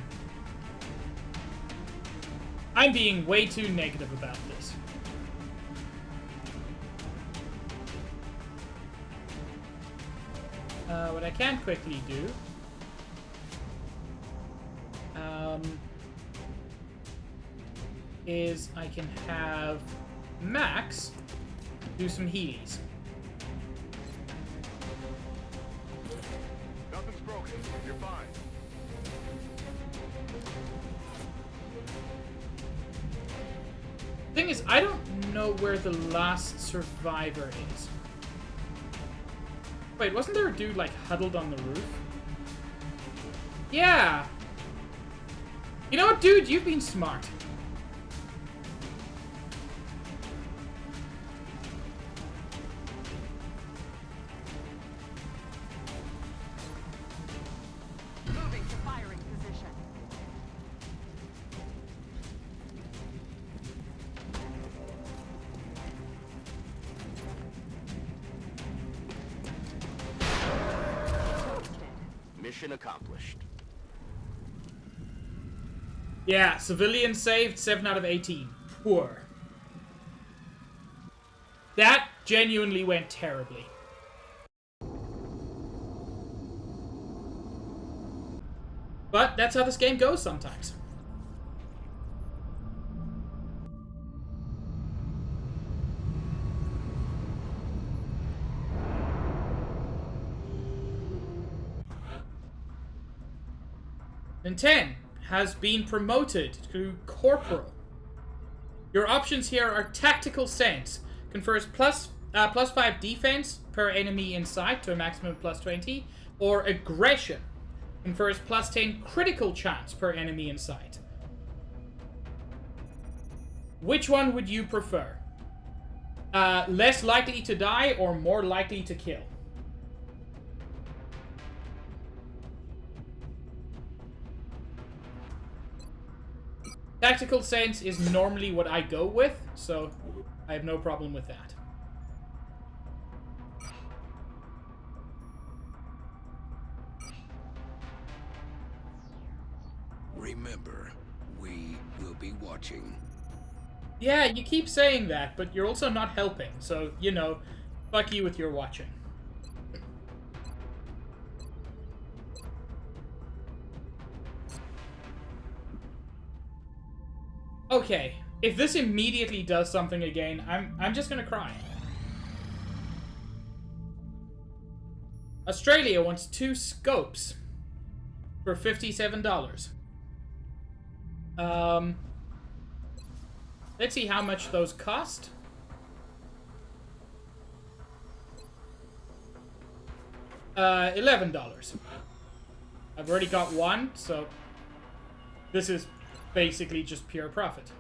I'm being way too negative about this. What I can quickly do is I can have Max do some healies. Nothing's broken. You're fine. Thing is, I don't know where the last survivor is. Wait, wasn't there a dude, like, huddled on the roof? Yeah! You know what, dude? You've been smart. Moving to firing position. Toasted. Mission accomplished. Yeah, civilians saved, 7 out of 18. Poor. That genuinely went terribly. But that's how this game goes sometimes. And 10 has been promoted to Corporal. Your options here are Tactical Sense. Confers plus 5 defense per enemy in sight to a maximum of plus 20. Or Aggression. Confers plus 10 critical chance per enemy in sight. Which one would you prefer? Less likely to die or more likely to kill? Tactical Sense is normally what I go with, so I have no problem with that. Remember, we will be watching. Yeah, you keep saying that, but you're also not helping, so, you know, fuck you with your watching. Okay, if this immediately does something again, I'm just gonna cry. Australia wants 2 scopes for $57. Let's see how much those cost. $11. I've already got one, so this is basically just pure profit.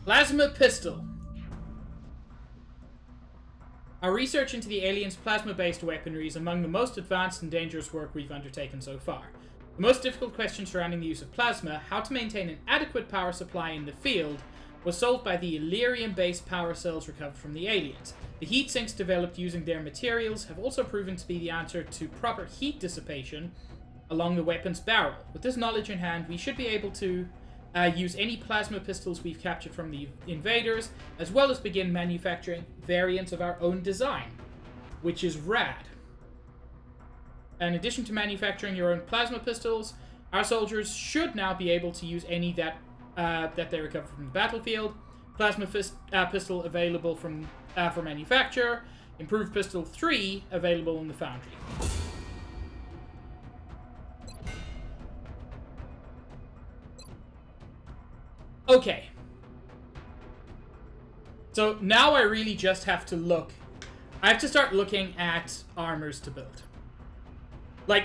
Plasma pistol. Our research into the aliens' plasma-based weaponry is among the most advanced and dangerous work we've undertaken so far. The most difficult question surrounding the use of plasma, how to maintain an adequate power supply in the field, was solved by the Illyrium-based power cells recovered from the aliens. The heat sinks developed using their materials have also proven to be the answer to proper heat dissipation along the weapon's barrel. With this knowledge in hand, we should be able to use any plasma pistols we've captured from the invaders, as well as begin manufacturing variants of our own design, which is rad. In addition to manufacturing your own plasma pistols, our soldiers should now be able to use any that they recover from the battlefield. Plasma pistol available for manufacture. Improved pistol 3 available in the foundry. Okay. So now I really just have to look. I have to start looking at armors to build. Like,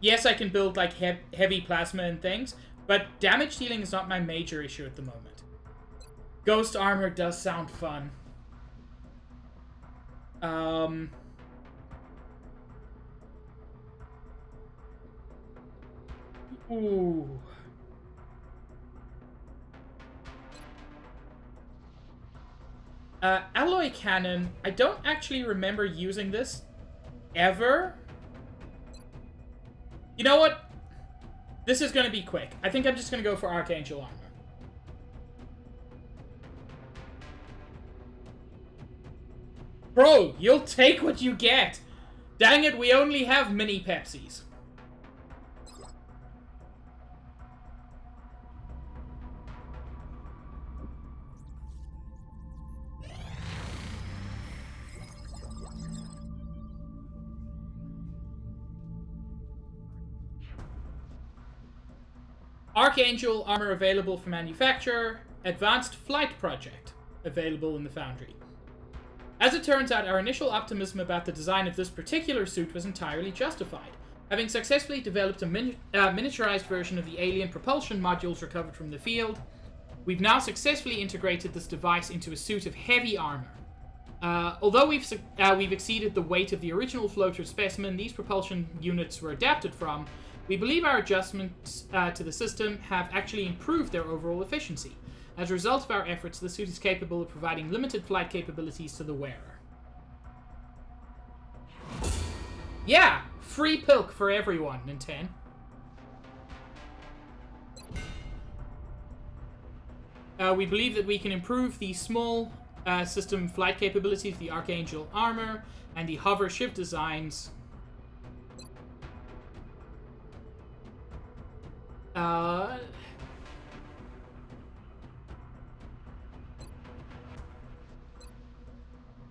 yes, I can build, like, heavy plasma and things, but damage dealing is not my major issue at the moment. Ghost armor does sound fun. Ooh. Alloy cannon. I don't actually remember using this ever. You know what? This is going to be quick. I think I'm just going to go for Archangel Armor. Bro, you'll take what you get. Dang it, we only have mini Pepsis. Archangel Armor available for manufacture. Advanced Flight Project available in the Foundry. As it turns out, our initial optimism about the design of this particular suit was entirely justified. Having successfully developed a miniaturized version of the alien propulsion modules recovered from the field, we've now successfully integrated this device into a suit of heavy armor. Although we've exceeded the weight of the original floater specimen these propulsion units were adapted from, we believe our adjustments to the system have actually improved their overall efficiency. As a result of our efforts, the suit is capable of providing limited flight capabilities to the wearer. Yeah! Free pilk for everyone in 10. We believe that we can improve the small system flight capabilities of the Archangel Armor and the hover shift designs.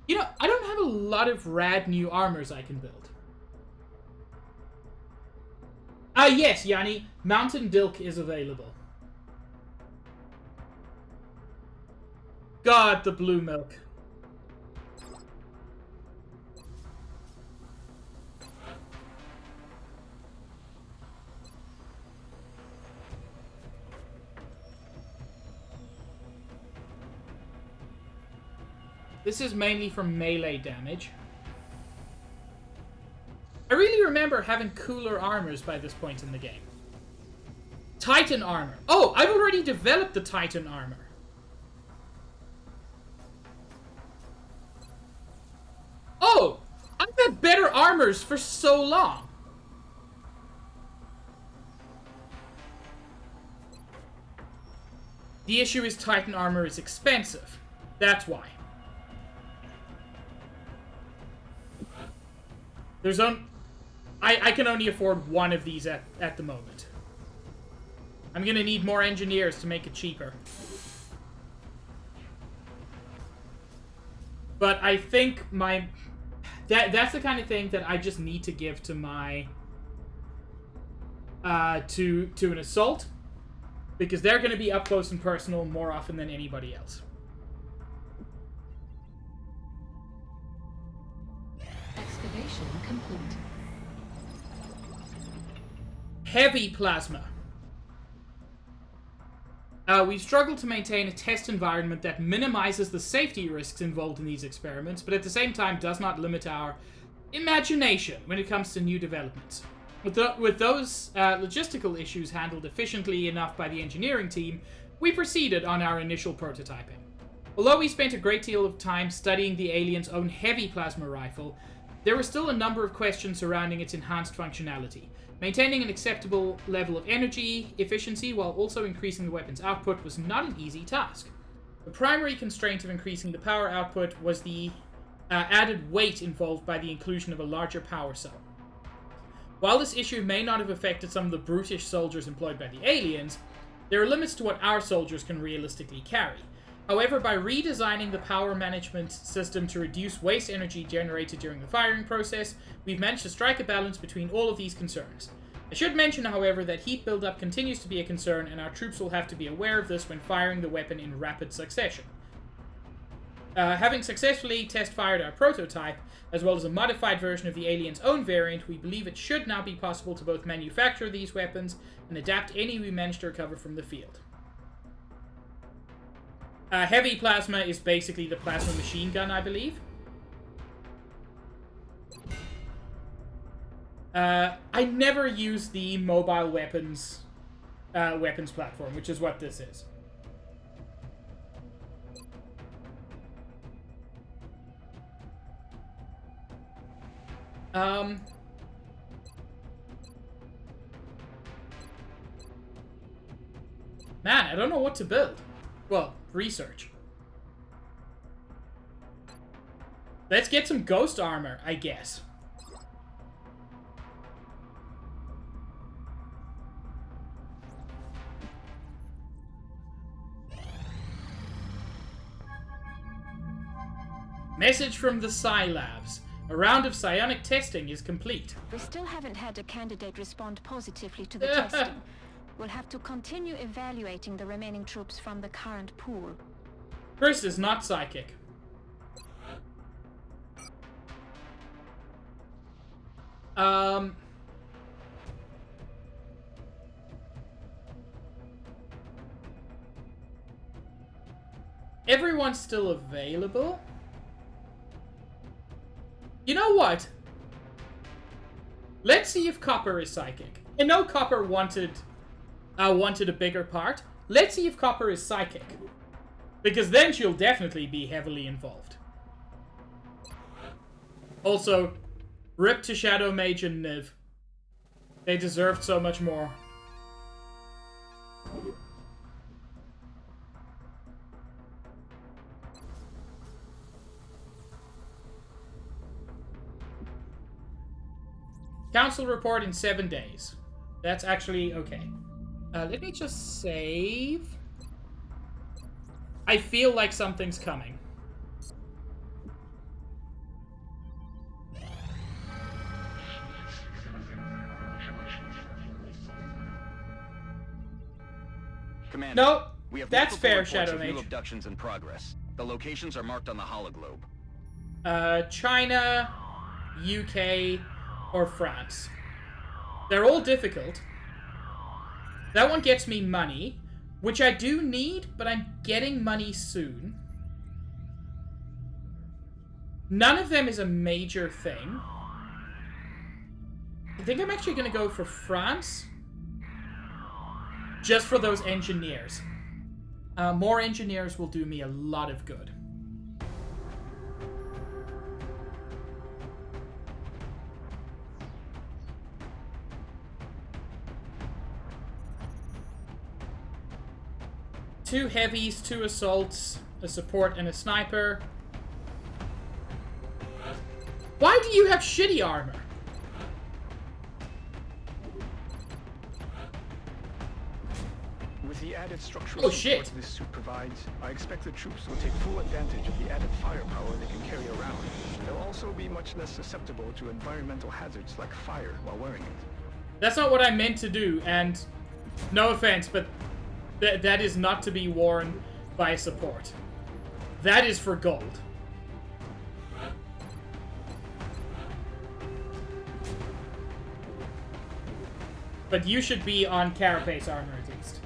You know, I don't have a lot of rad new armors I can build. Yes, Yanni. Mountain Dilk is available. God, the blue milk. This is mainly from melee damage. I really remember having cooler armors by this point in the game. Titan Armor. Oh, I've already developed the Titan Armor. Oh, I've had better armors for so long. The issue is Titan Armor is expensive. That's why. I can only afford one of these at the moment. I'm gonna need more engineers to make it cheaper. But I think that's the kind of thing that I just need to give to my to an assault, because they're gonna be up close and personal more often than anybody else. Excavation complete. Heavy plasma. We've struggled to maintain a test environment that minimizes the safety risks involved in these experiments, but at the same time does not limit our imagination when it comes to new developments. With those logistical issues handled efficiently enough by the engineering team, we proceeded on our initial prototyping. Although we spent a great deal of time studying the alien's own heavy plasma rifle, there were still a number of questions surrounding its enhanced functionality. Maintaining an acceptable level of energy efficiency while also increasing the weapon's output was not an easy task. The primary constraint of increasing the power output was the added weight involved by the inclusion of a larger power cell. While this issue may not have affected some of the brutish soldiers employed by the aliens, there are limits to what our soldiers can realistically carry. However, by redesigning the power management system to reduce waste energy generated during the firing process, we've managed to strike a balance between all of these concerns. I should mention, however, that heat buildup continues to be a concern, and our troops will have to be aware of this when firing the weapon in rapid succession. Having successfully test-fired our prototype, as well as a modified version of the alien's own variant, we believe it should now be possible to both manufacture these weapons and adapt any we manage to recover from the field. Heavy plasma is basically the plasma machine gun, I believe. I never use the mobile weapons platform, which is what this is. Man, I don't know what to build. Well, research. Let's get some ghost armor, I guess. Message from the Psi Labs. A round of psionic testing is complete. We still haven't had a candidate respond positively to the testing. We'll have to continue evaluating the remaining troops from the current pool. Chris is not psychic. Everyone's still available. You know what? Let's see if Copper is psychic. I know Copper wanted a bigger part. Let's see if Copper is psychic. Because then she'll definitely be heavily involved. Also, rip to Shadow Mage and Niv. They deserved so much more. Council report in 7 days. That's actually okay. Let me just save. I feel like something's coming. Commander, No, we have that's multiple fair, reports Shadow of new Mage. abductions in progress. The locations are marked on the hologlobe. China, UK, or France. They're all difficult. That one gets me money, which I do need, but I'm getting money soon. None of them is a major thing. I think I'm actually going to go for France. Just for those engineers. More engineers will do me a lot of good. Two heavies, 2 assaults, a support, and a sniper. Why do you have shitty armor? With the added structural Oh, support shit. this suit provides, I expect the troops will take full advantage of the added firepower they can carry around. They'll also be much less susceptible to environmental hazards like fire while wearing it. That's not what I meant to do, and no offense, but that is not to be worn by a support. That is for gold. But you should be on carapace armor at least.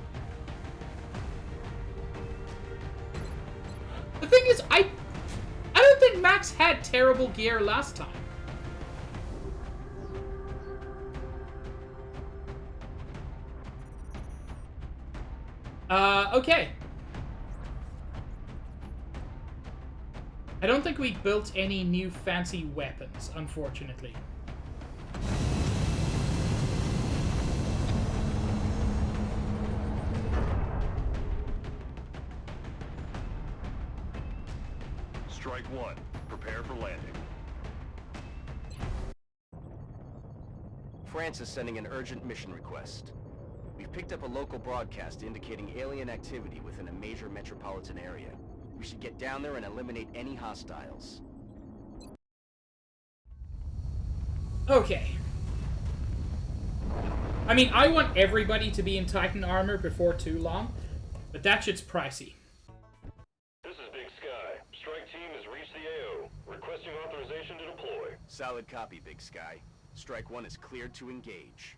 The thing is, I don't think Max had terrible gear last time. Okay. I don't think we built any new fancy weapons, unfortunately. Strike one. Prepare for landing. France is sending an urgent mission request. We've picked up a local broadcast indicating alien activity within a major metropolitan area. We should get down there and eliminate any hostiles. Okay. I mean, I want everybody to be in Titan armor before too long, but that shit's pricey. This is Big Sky. Strike team has reached the AO. Requesting authorization to deploy. Solid copy, Big Sky. Strike one is cleared to engage.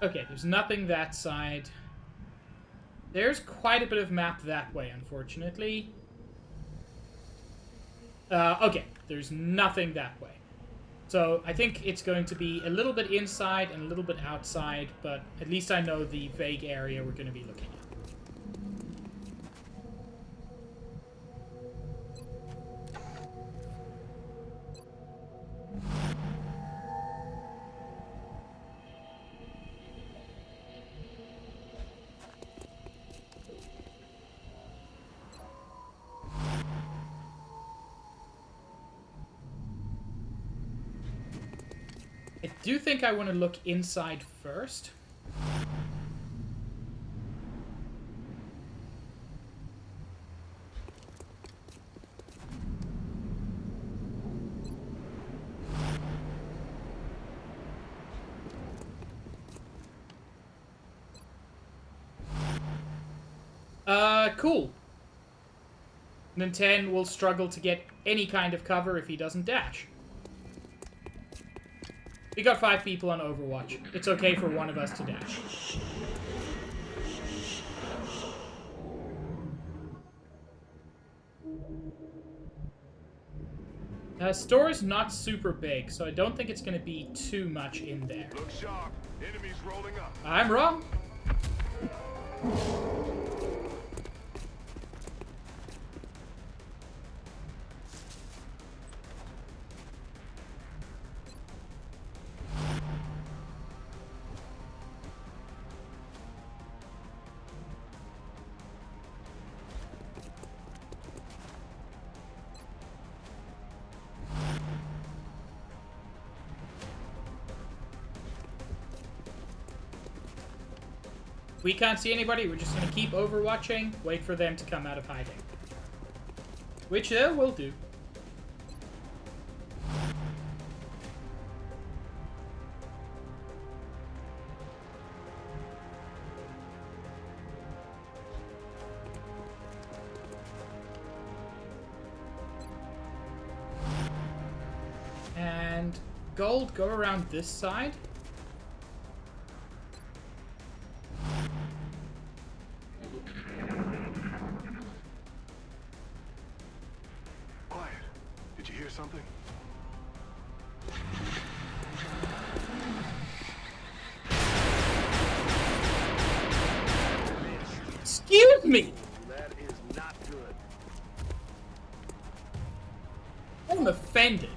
Okay, there's nothing that side. There's quite a bit of map that way, unfortunately. Okay, there's nothing that way. So I think it's going to be a little bit inside and a little bit outside, but at least I know the vague area we're going to be looking at. I do think I want to look inside first. Cool. Ninten will struggle to get any kind of cover if he doesn't dash. We got 5 people on Overwatch. It's okay for one of us to dash. Store is not super big, so I don't think it's going to be too much in there. Look sharp. Enemies rolling up. I'm wrong. We can't see anybody. We're just going to keep overwatching, wait for them to come out of hiding. Which we'll do. And gold, go around this side. Something? Excuse me! That is not good. I'm offended.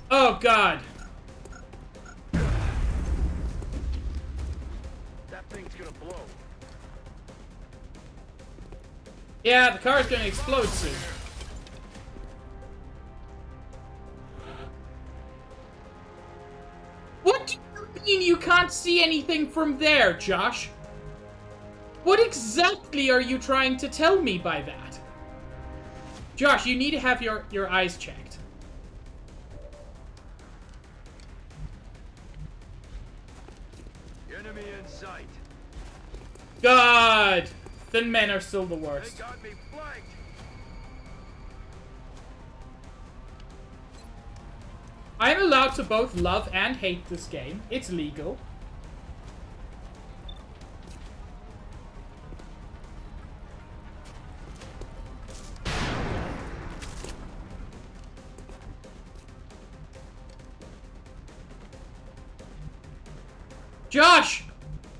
Oh, God. That thing's gonna blow. Yeah, the car's gonna explode soon. What do you mean you can't see anything from there, Josh? What exactly are you trying to tell me by that? Josh, you need to have your eyes checked. Enemy in sight. God! Thin men are still the worst. They got me flanked. I'm allowed to both love and hate this game. It's legal. Josh!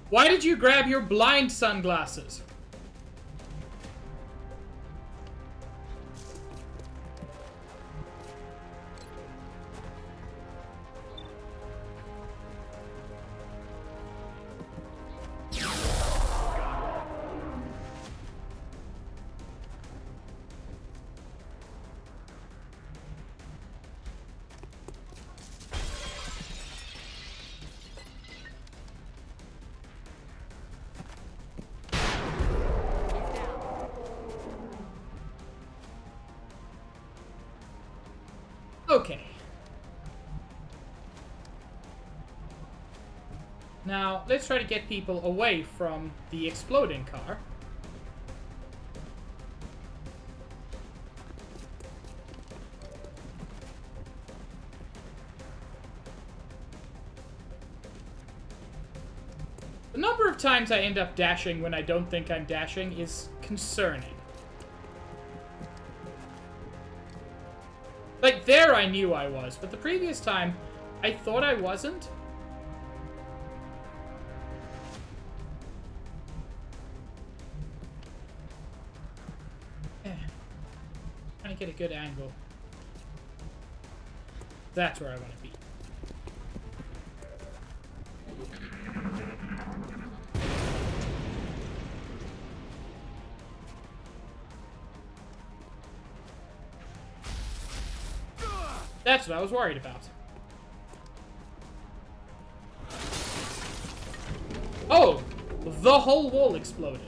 Why did you grab your blind sunglasses? Okay. Now, let's try to get people away from the exploding car. The number of times I end up dashing when I don't think I'm dashing is concerning. Like, there I knew I was, but the previous time, I thought I wasn't. Trying to get a good angle. That's where I want to be. That's what I was worried about. Oh! The whole wall exploded.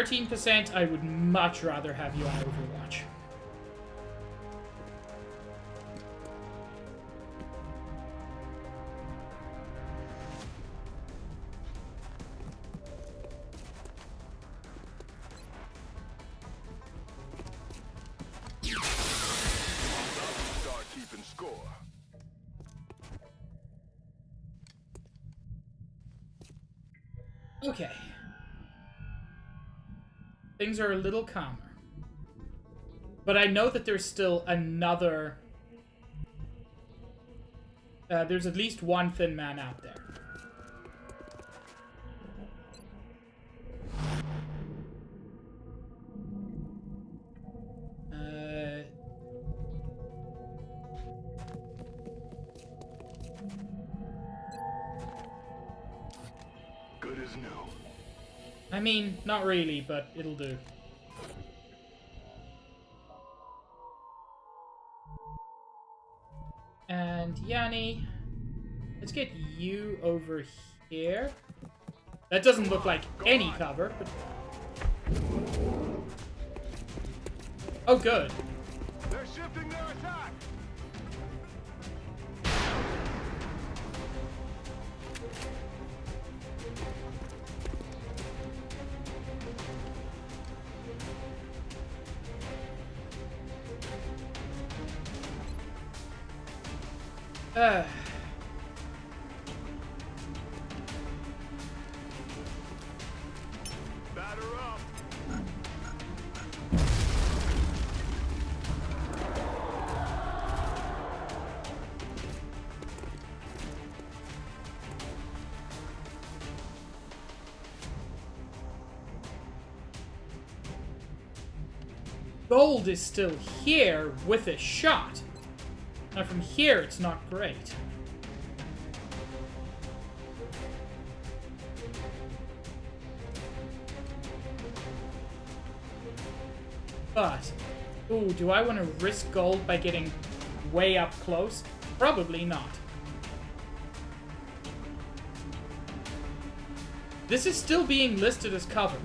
%, I would much rather have you on Overwatch. Start keeping score. Okay. Things are a little calmer. But I know that there's still another... there's at least one thin man out there. Good as new. I mean, not really, but it'll do. And Yanni, let's get you over here. That doesn't look like any cover, but... Oh, good. They're shifting their attack. Batter up. Gold is still here with a shot. Now from here, it's not great. But, ooh, do I want to risk gold by getting way up close? Probably not. This is still being listed as cover.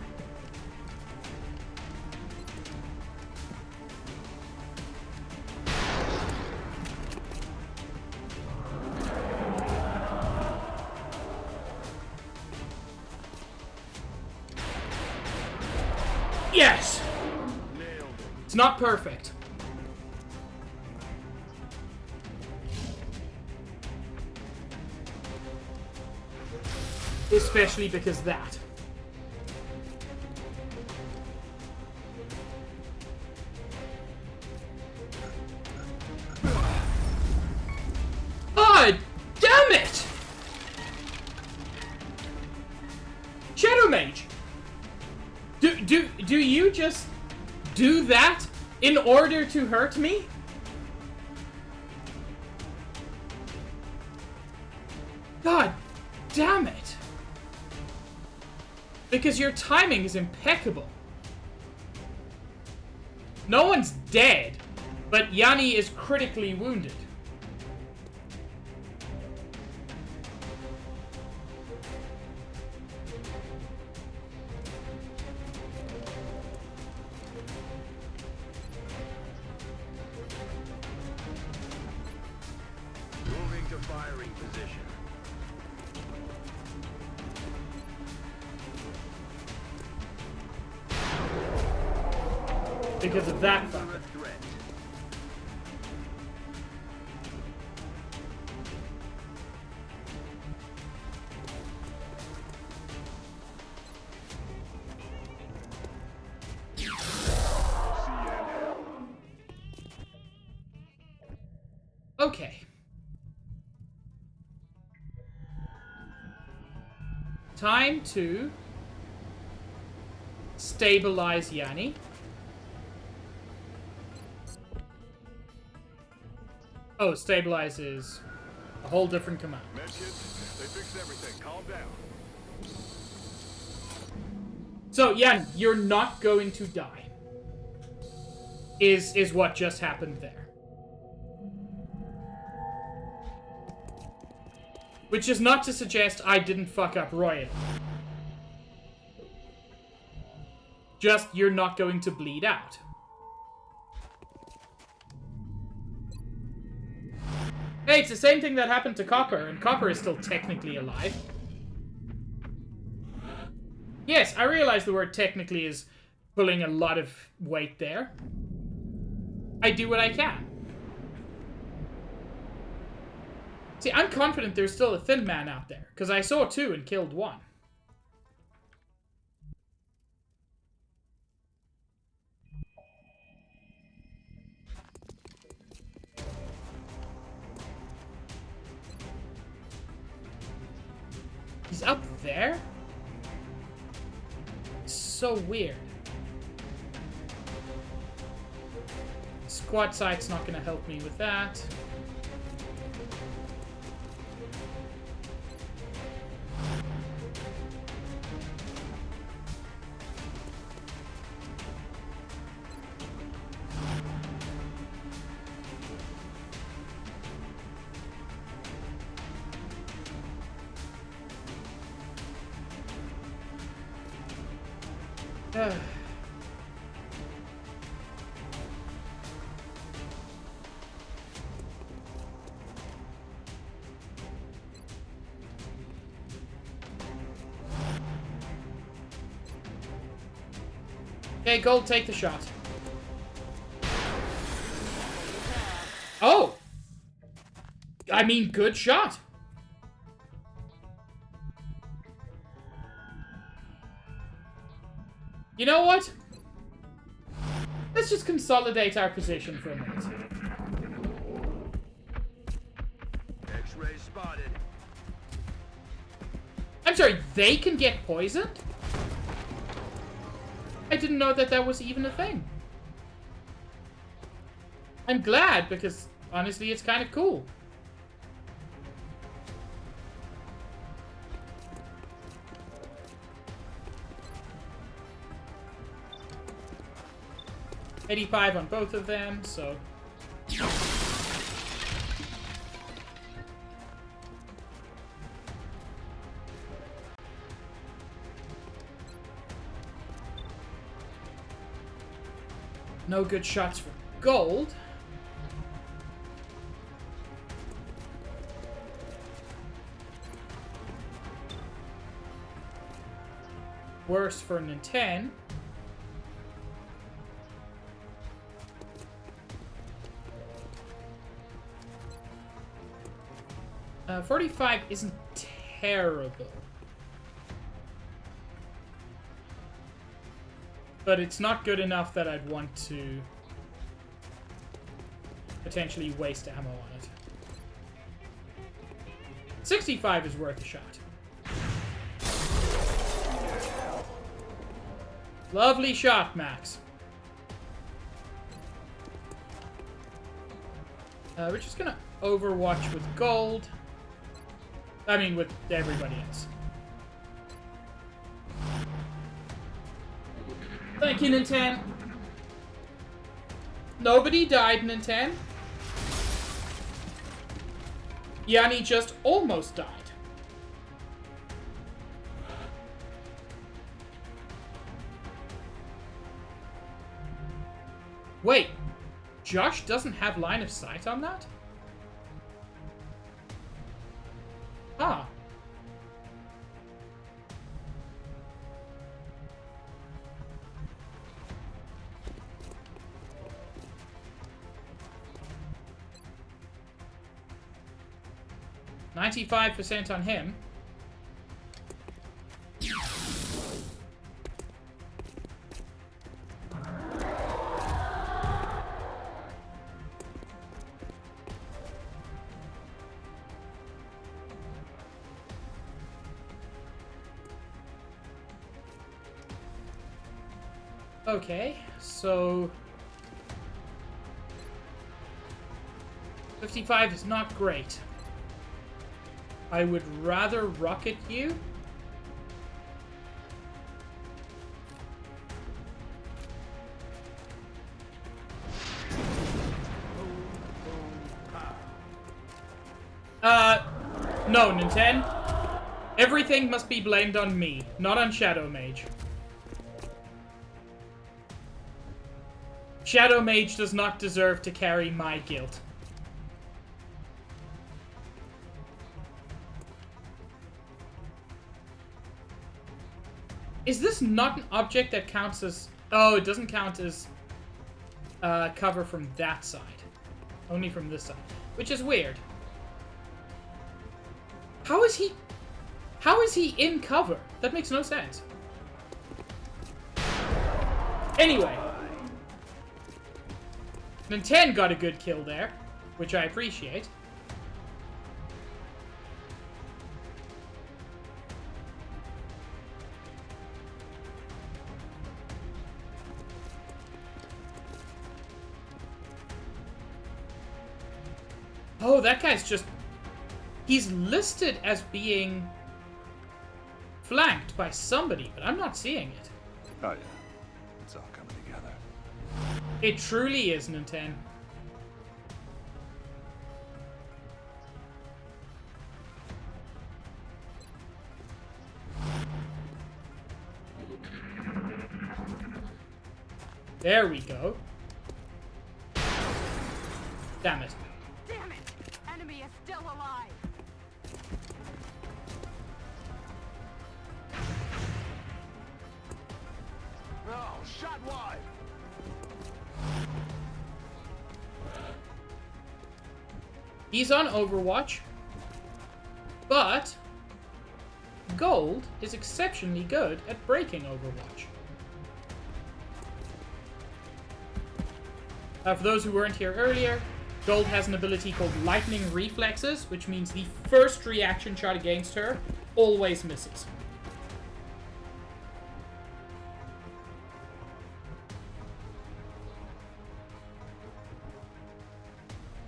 Yes! It's not perfect. Especially because that. Ah, damn it! Shadow Mage! Do you just do that in order to hurt me? God damn it! Because your timing is impeccable. No one's dead, but Yanni is critically wounded. Moving to firing position. Because of that fucker. Under a threat. Okay. Time to stabilize Yanni. Oh, stabilize is a whole different command. Medkit, they fixed everything. Calm down. So, yeah, you're not going to die. Is what just happened there. Which is not to suggest I didn't fuck up royally. Just, you're not going to bleed out. Hey, it's the same thing that happened to Copper, and Copper is still technically alive. Yes, I realize the word technically is pulling a lot of weight there. I do what I can. See, I'm confident there's still a thin man out there, because I saw 2 and killed 1. He's up there? So weird. Squad sight's not going to help me with that. Okay, Gold, take the shot. Oh! I mean, good shot. You know what? Let's just consolidate our position for a minute. X-ray spotted. I'm sorry, they can get poisoned? I didn't know that that was even a thing. I'm glad, because honestly, it's kind of cool. $85 on both of them, so... No good shots for Gold. Worse for Nintendo. 45 isn't terrible. But it's not good enough that I'd want to potentially waste ammo on it. 65 is worth a shot. Lovely shot, Max. We're just gonna overwatch with Gold. I mean, with everybody else. Thank you, Nintendo. Nobody died, Nintendo. Yanni just almost died. Wait, Josh doesn't have line of sight on that? Ah. $95% on him. Okay, so 55 is not great. I would rather rocket you. No, Nintendo. Everything must be blamed on me, not on Shadow Mage. Shadow Mage does not deserve to carry my guilt. Is this not an object that counts as... Oh, it doesn't count as cover from that side. Only from this side. Which is weird. How is he in cover? That makes no sense. Anyway. Nintendo got a good kill there, which I appreciate. Oh, that guy's just... He's listed as being flanked by somebody, but I'm not seeing it. Oh, yeah. It's all coming together. It truly is, Nintendo. There we go. Damn it. Damn it! Enemy is still alive. Oh, shot wide! He's on Overwatch, but Gold is exceptionally good at breaking Overwatch. For those who weren't here earlier, Gold has an ability called Lightning Reflexes, which means the first reaction shot against her always misses.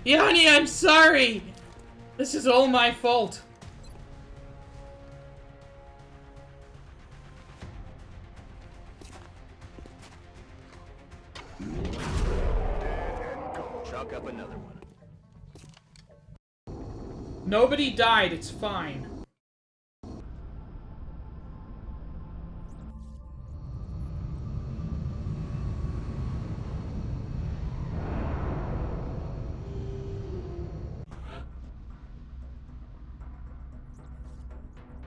Yanni, I'm sorry! This is all my fault. Chalk up another one. Nobody died, it's fine.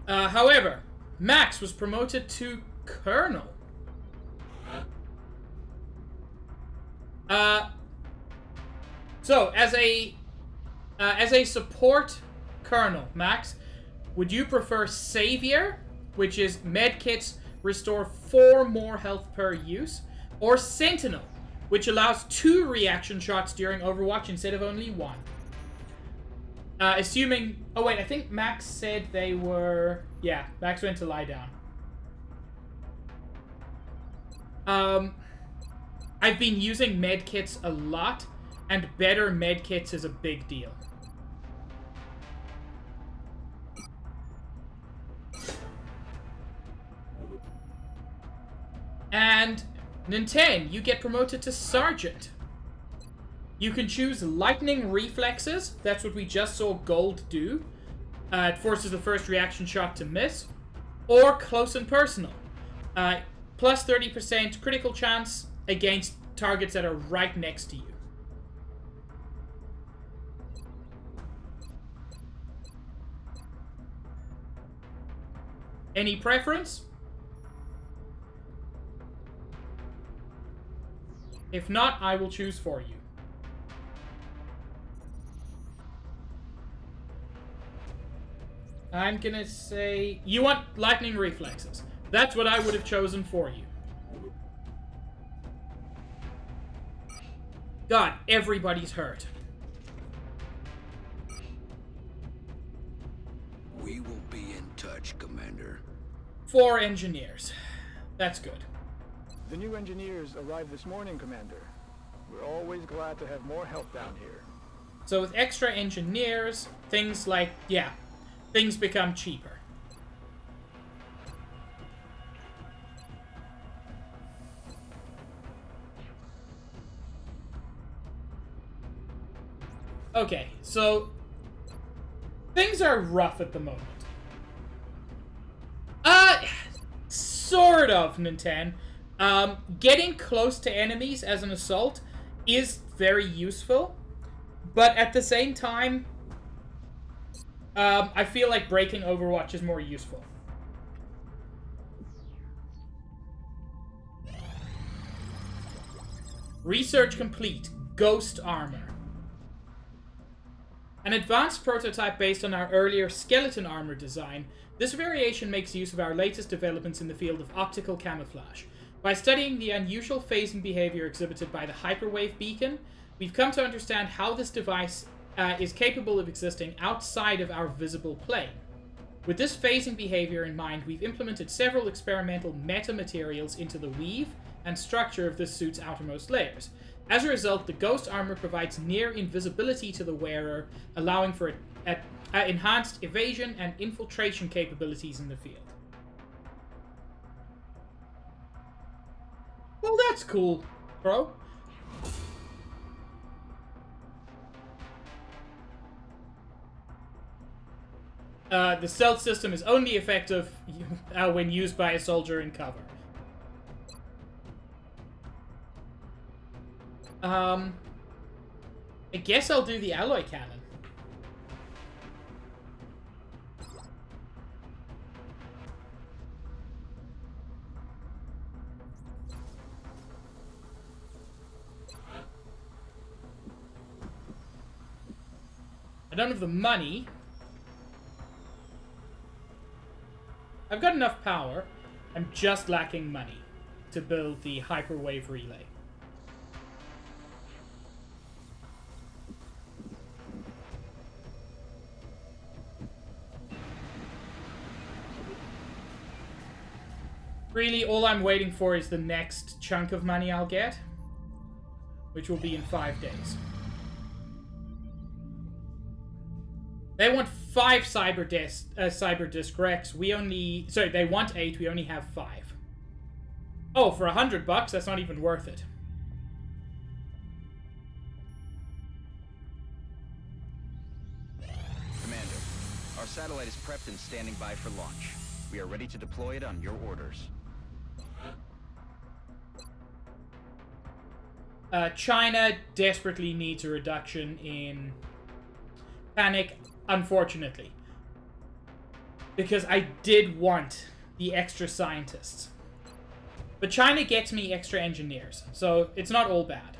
However, Max was promoted to Colonel. So, as a support Colonel, Max, would you prefer Savior, which is medkits restore 4 more health per use, or Sentinel, which allows 2 reaction shots during Overwatch instead of only 1? Assuming... Oh, wait, I think Max said they were... Yeah, Max went to lie down. I've been using medkits a lot, and better medkits is a big deal. And Nintendo, you get promoted to Sergeant. You can choose Lightning Reflexes. That's what we just saw Gold do. It forces the first reaction shot to miss. Or Close and Personal. Plus 30% critical chance against targets that are right next to you. Any preference? If not, I will choose for you. I'm gonna say... You want Lightning Reflexes. That's what I would have chosen for you. God, everybody's hurt. We will be in touch, Commander. 4 engineers. That's good. The new engineers arrived this morning, Commander. We're always glad to have more help down here. So with extra engineers, things like... Yeah, things become cheaper. Okay, so Things are rough at the moment. Sort of, Nintendo. Getting close to enemies as an assault is very useful, but at the same time, I feel like breaking Overwatch is more useful. Research complete. Ghost Armor. An advanced prototype based on our earlier skeleton armor design, this variation makes use of our latest developments in the field of optical camouflage. By studying the unusual phasing behavior exhibited by the hyperwave beacon, we've come to understand how this device is capable of existing outside of our visible plane. With this phasing behavior in mind, we've implemented several experimental metamaterials into the weave and structure of this suit's outermost layers. As a result, the Ghost Armor provides near invisibility to the wearer, allowing for enhanced evasion and infiltration capabilities in the field. Well, that's cool, bro. The stealth system is only effective when used by a soldier in cover. I guess I'll do the alloy cannon. I don't have the money. I've got enough power. I'm just lacking money to build the hyperwave relay. Really, all I'm waiting for is the next chunk of money I'll get, which will be in 5 days. They want 5 Cyber Disc Rex. They want 8. We only have 5. Oh, for $100 bucks, that's not even worth it. Commander, our satellite is prepped and standing by for launch. We are ready to deploy it on your orders. China desperately needs a reduction in panic, unfortunately. Because I did want the extra scientists. But China gets me extra engineers, so it's not all bad.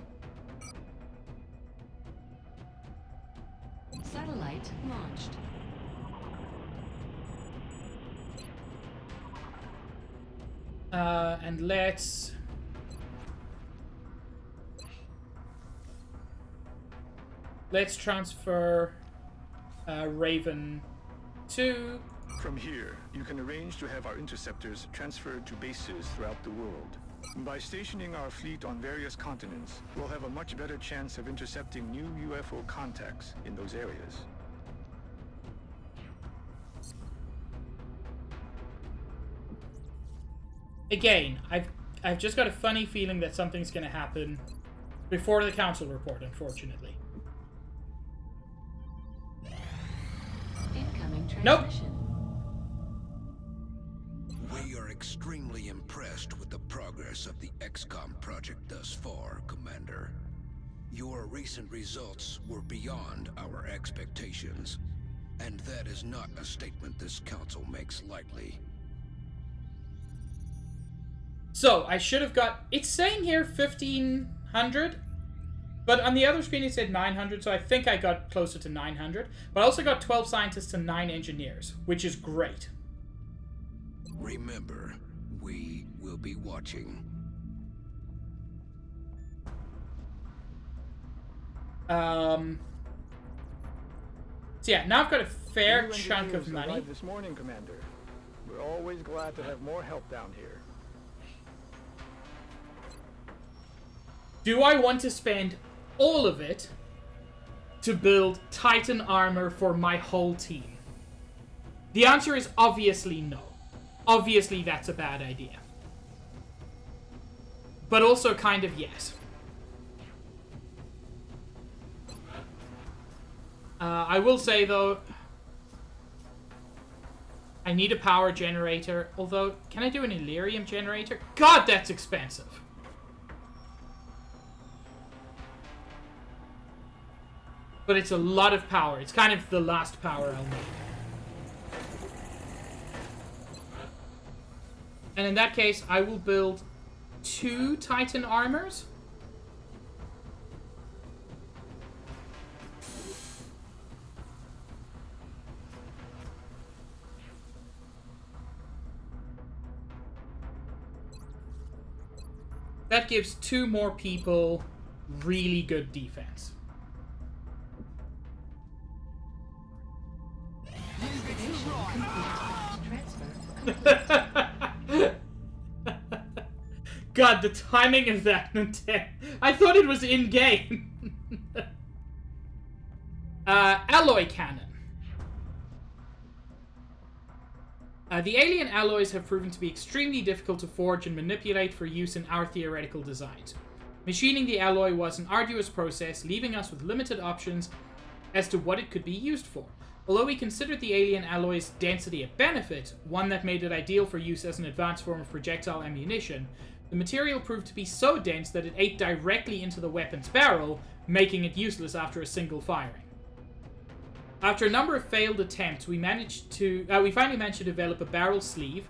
Satellite launched. And let's transfer Raven 2. From here, you can arrange to have our interceptors transferred to bases throughout the world. By stationing our fleet on various continents, we'll have a much better chance of intercepting new UFO contacts in those areas. Again, I've just got a funny feeling that something's going to happen before the council report, unfortunately. Incoming Nope. transmission. We are extremely impressed with the progress of the XCOM project thus far, Commander. Your recent results were beyond our expectations, and that is not a statement this council makes lightly. So, I should have got... It's saying here 1,500, but on the other screen it said 900, so I think I got closer to 900. But I also got 12 scientists and 9 engineers, which is great. Remember, we will be watching. So yeah, now I've got a fair New chunk of engineers money. arrived this morning, Commander. We're always glad to have more help down here. Do I want to spend all of it to build Titan armor for my whole team? The answer is obviously no. Obviously that's a bad idea. But also kind of yes. I will say though, I need a power generator. Although, can I do an Illyrium generator? God, that's expensive. But it's a lot of power. It's kind of the last power I'll need. And in that case, I will build 2 Titan armors. That gives 2 more people really good defense. God, the timing of that, Nintendo. I thought it was in-game. Alloy cannon. The alien alloys have proven to be extremely difficult to forge and manipulate for use in our theoretical designs. Machining the alloy was an arduous process, leaving us with limited options as to what it could be used for. Although we considered the alien alloy's density a benefit, one that made it ideal for use as an advanced form of projectile ammunition, the material proved to be so dense that it ate directly into the weapon's barrel, making it useless after a single firing. After a number of failed attempts, we finally managed to develop a barrel sleeve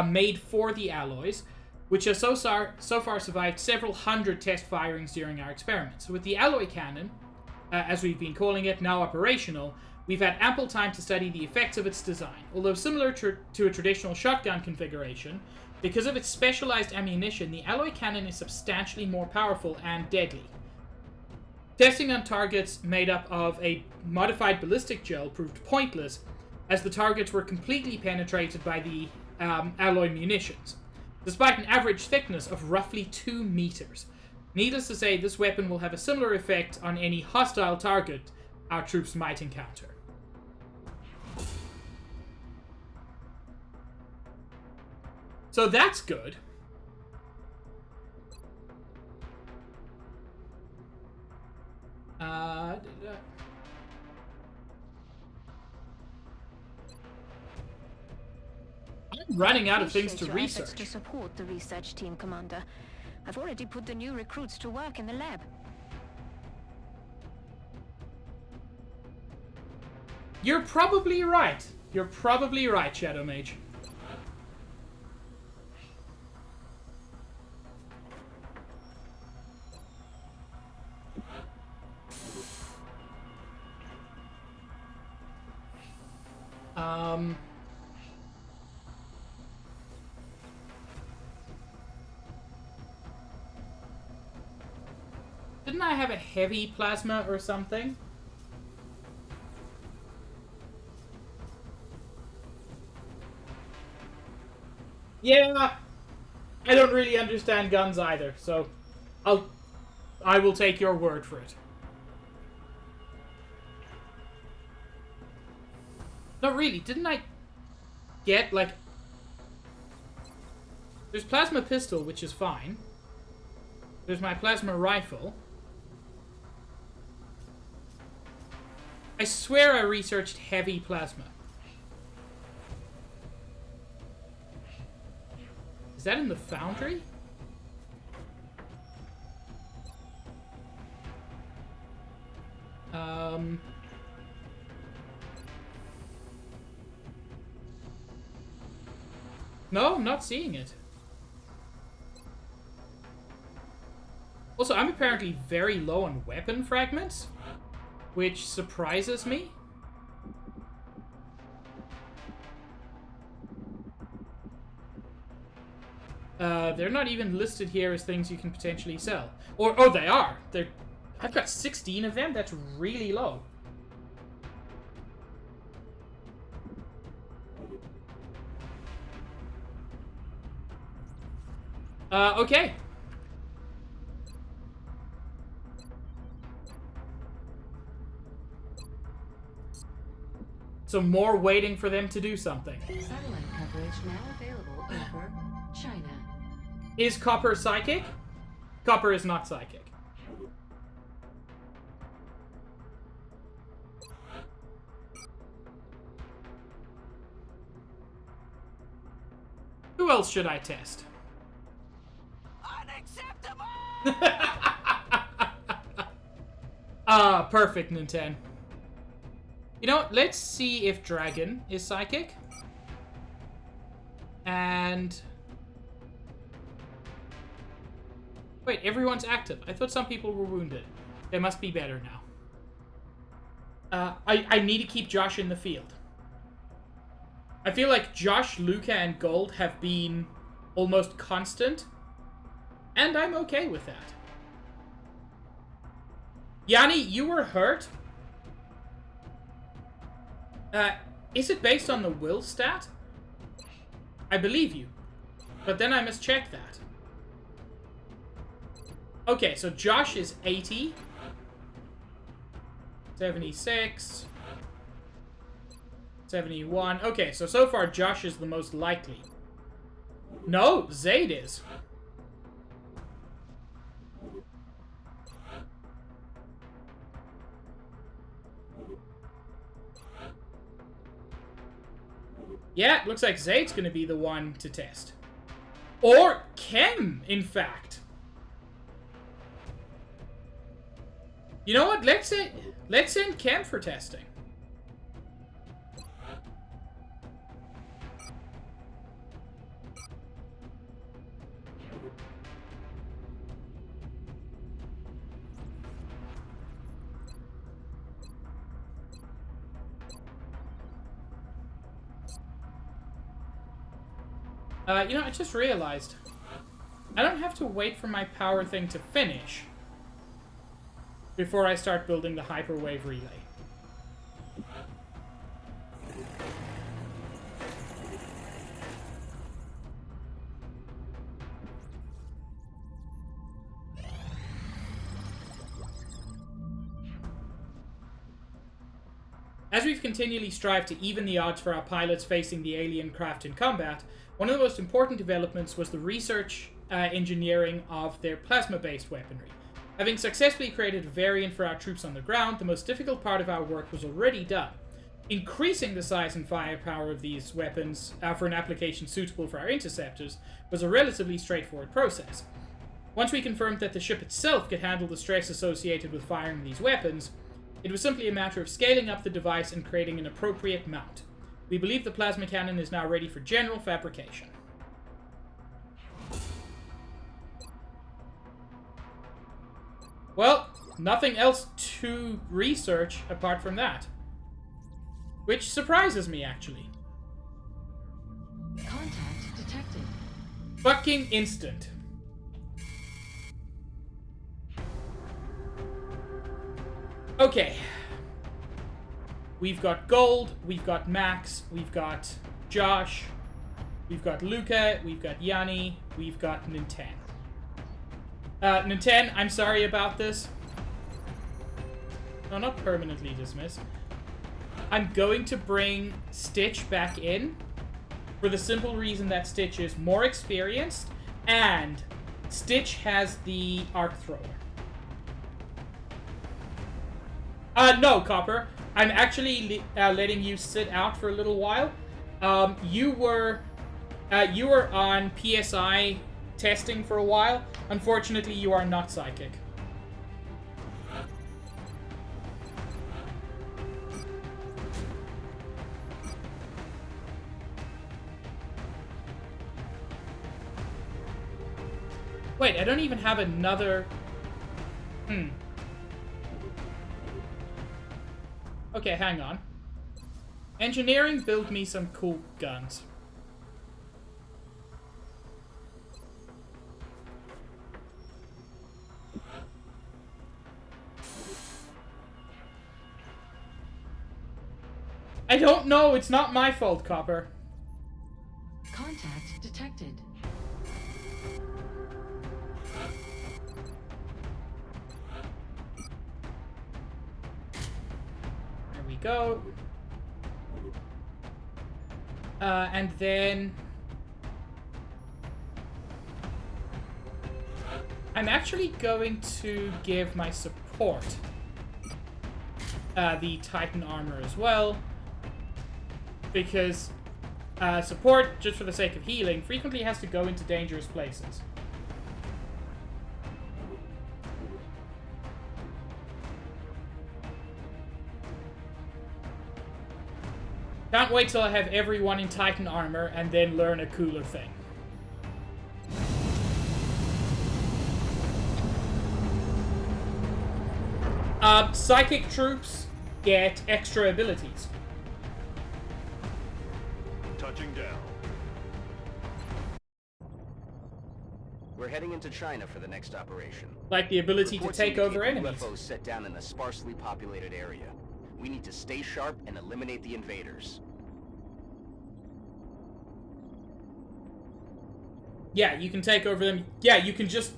made for the alloys, which has so far survived several hundred test firings during our experiments. With the alloy cannon, as we've been calling it, now operational, we've had ample time to study the effects of its design. Although similar to a traditional shotgun configuration, because of its specialized ammunition, the alloy cannon is substantially more powerful and deadly. Testing on targets made up of a modified ballistic gel proved pointless, as the targets were completely penetrated by the alloy munitions, despite an average thickness of roughly 2 meters. Needless to say, this weapon will have a similar effect on any hostile target our troops might encounter. So that's good. I'm running out of things to research. To support the research team, Commander. I've already put the new recruits to work in the lab. You're probably right. You're probably right, Shadow Mage. Didn't I have a heavy plasma or something? Yeah, I don't really understand guns either, so I will take your word for it. No, really, didn't I get, like... There's plasma pistol, which is fine. There's my plasma rifle. I swear I researched heavy plasma. Is that in the foundry? No, I'm not seeing it. Also, I'm apparently very low on weapon fragments, which surprises me. They're not even listed here as things you can potentially sell. Or, oh, they are. I've got 16 of them. That's really low. Okay. So more waiting for them to do something. Satellite coverage now available over China. Is Copper psychic? Copper is not psychic. Who else should I test? Unacceptable! Ah, perfect, Nintendo. You know what? Let's see if Dragon is psychic. And... Wait, everyone's active. I thought some people were wounded. They must be better now. I need to keep Josh in the field. I feel like Josh, Luca, and Gold have been almost constant. And I'm okay with that. Yanni, you were hurt? Is it based on the will stat? I believe you. But then I must check that. Okay, so Josh is 80. 76. 71. Okay, so far Josh is the most likely. No, Zayd is. Yeah, it looks like Zayd's gonna be the one to test. Or Kem, in fact. You know what? Let's send Kem for testing. You know, I just realized I don't have to wait for my power thing to finish before I start building the hyperwave relay. As we've continually strived to even the odds for our pilots facing the alien craft in combat, one of the most important developments was the research engineering of their plasma-based weaponry. Having successfully created a variant for our troops on the ground, the most difficult part of our work was already done. Increasing the size and firepower of these weapons for an application suitable for our interceptors was a relatively straightforward process. Once we confirmed that the ship itself could handle the stress associated with firing these weapons, it was simply a matter of scaling up the device and creating an appropriate mount. We believe the plasma cannon is now ready for general fabrication. Well, nothing else to research apart from that. Which surprises me, actually. Contact detected. Fucking instant. Okay. We've got Gold, we've got Max, we've got Josh, we've got Luca, we've got Yanni, we've got Nintendo. Nintendo, I'm sorry about this. No, not permanently dismissed. I'm going to bring Stitch back in for the simple reason that Stitch is more experienced and Stitch has the arc thrower. No, Copper. I'm actually letting you sit out for a little while. You were on PSI testing for a while. Unfortunately, you are not psychic. Wait, I don't even have another... Okay, hang on. Engineering, build me some cool guns. I don't know, it's not my fault, Copper. Contact detected. There we go. And then... I'm actually going to give my support the Titan armor as well. Because Support, just for the sake of healing, frequently has to go into dangerous places. Can't wait till I have everyone in Titan armor and then learn a cooler thing. Psychic troops get extra abilities. Touching down. We're heading into China for the next operation. Like the ability Reports to take over indicate enemies. UFOs set down in a sparsely populated area. We need to stay sharp and eliminate the invaders. Yeah, you can take over them. Yeah, you can just...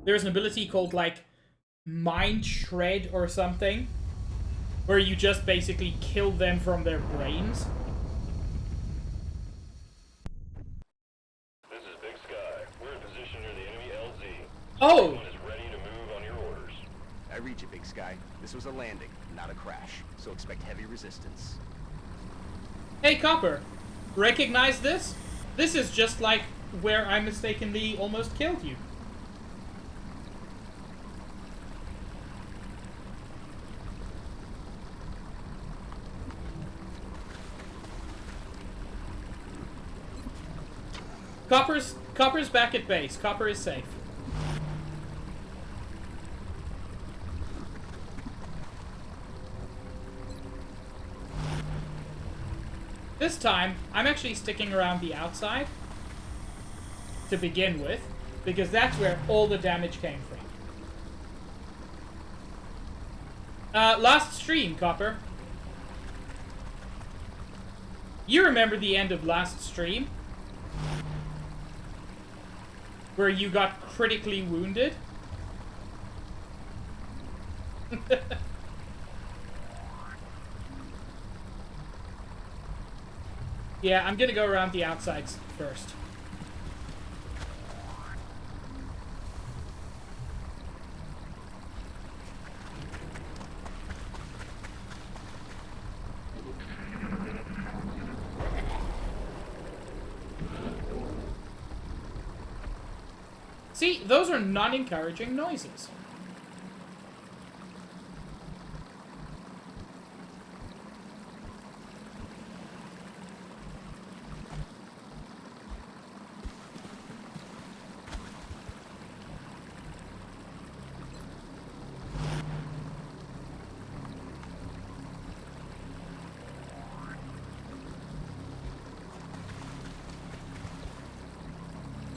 There's an ability called, like, Mind Shred or something, where you just basically kill them from their brains. This is Big Sky. We're in position near the enemy LZ. Oh! Everyone is ready to move on your orders. I read you, Big Sky. This was a landing, not a crash, so expect heavy resistance. Hey, Copper. Recognize this? This is just like where I mistakenly almost killed you. Copper's back at base. Copper is safe. This time, I'm actually sticking around the outside to begin with, because that's where all the damage came from. Last stream, Copper. You remember the end of last stream? Where you got critically wounded? Yeah, I'm gonna go around the outsides first. See, those are not encouraging noises.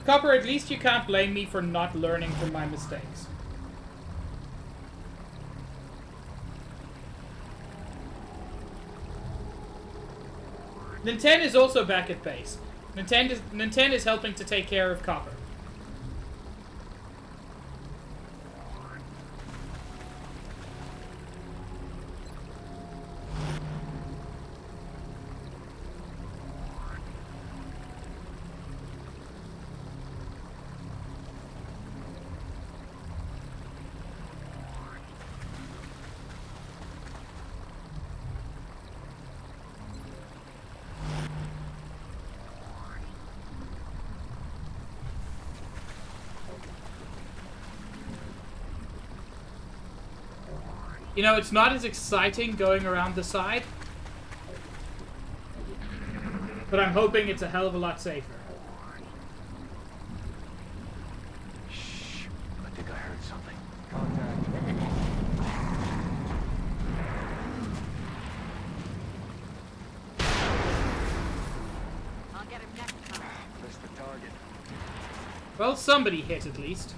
Copper, at least you can't blame me for not learning from my mistakes. Nintendo is also back at base. Nintendo is helping to take care of Copper. You know, it's not as exciting going around the side, but I'm hoping it's a hell of a lot safer. Shh, I think I heard something. I'll get him next time. Missed the target. Well, somebody hit at least.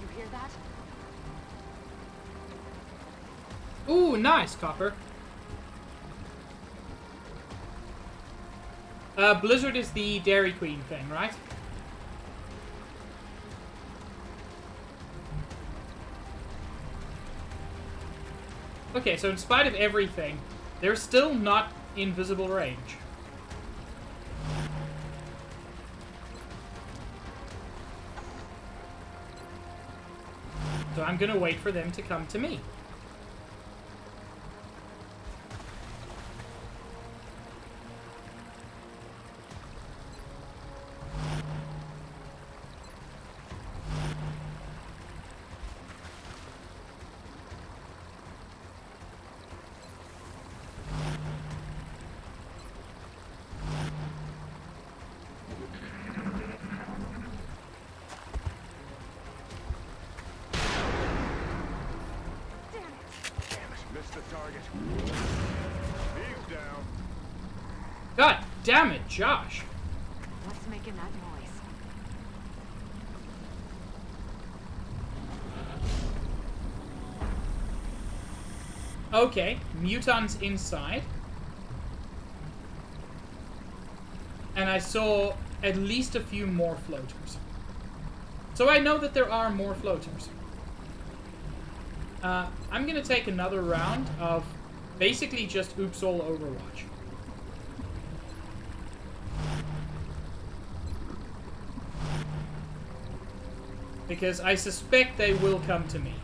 You hear that? Ooh, nice, Copper. Blizzard is the Dairy Queen thing, right? Okay, so in spite of everything, they're still not in visible range. So I'm gonna wait for them to come to me. the target. He's down. God damn it, Josh. What's making that noise? Okay, mutants inside. And I saw at least a few more floaters. So I know that there are more floaters. I'm gonna take another round of basically just oops all Overwatch. Because I suspect they will come to me.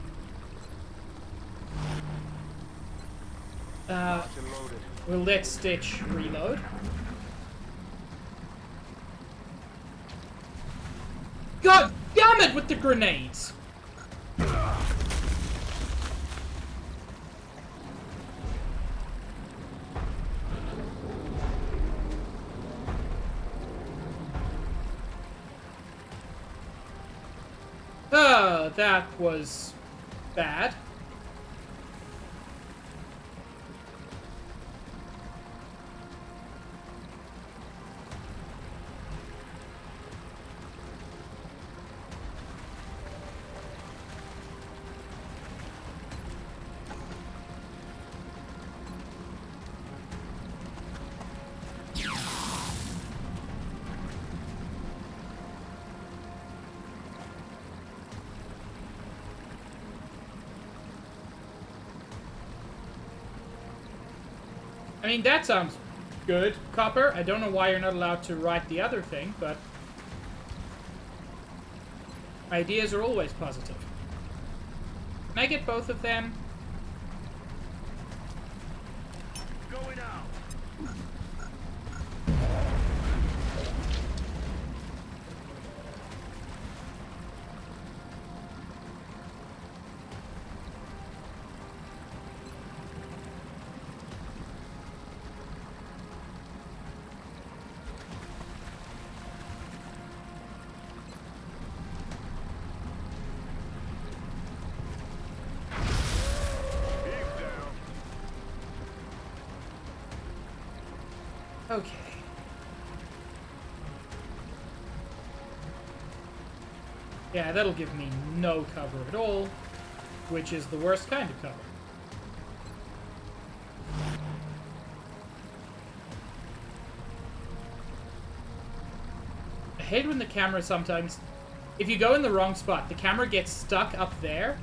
We'll let Stitch reload. God damn it with the grenades! Oh, that was bad. I mean, that sounds good, Copper. I don't know why you're not allowed to write the other thing, but ideas are always positive. Can I get both of them? Going out. Okay. Yeah, that'll give me no cover at all, which is the worst kind of cover. I hate when the camera sometimes, if you go in the wrong spot, the camera gets stuck up there,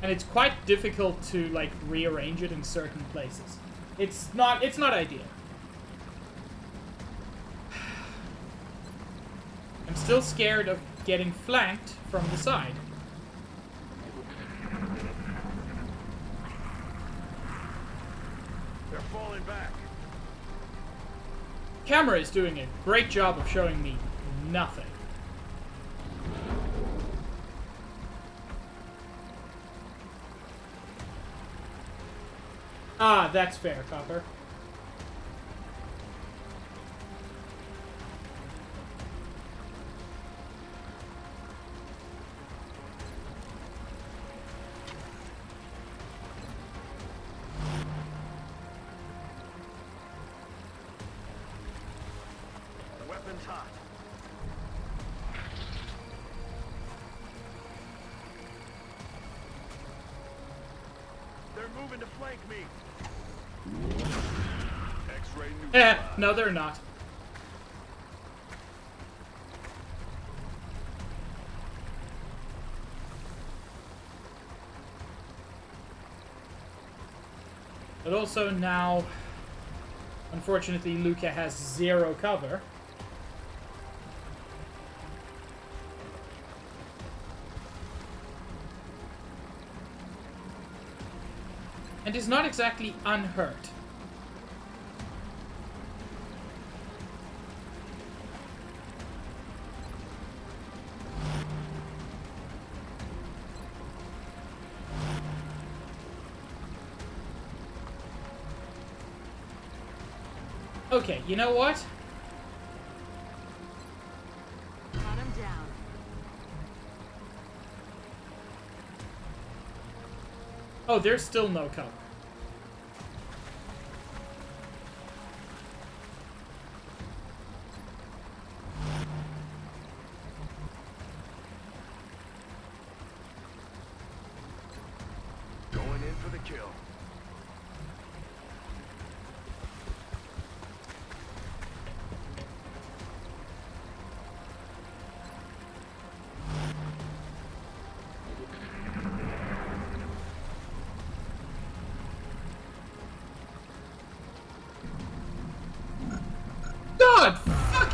and it's quite difficult to, like, rearrange it in certain places. It's not ideal. I'm still scared of getting flanked from the side. They're falling back. Camera is doing a great job of showing me nothing. Ah, that's fair, Copper. Weapons hot. They're moving to flank me. X-ray neutral. No, they're not. But also now, unfortunately, Luca has zero cover. And is not exactly unhurt. Okay, you know what? Cut him down. Oh, there's still no cover.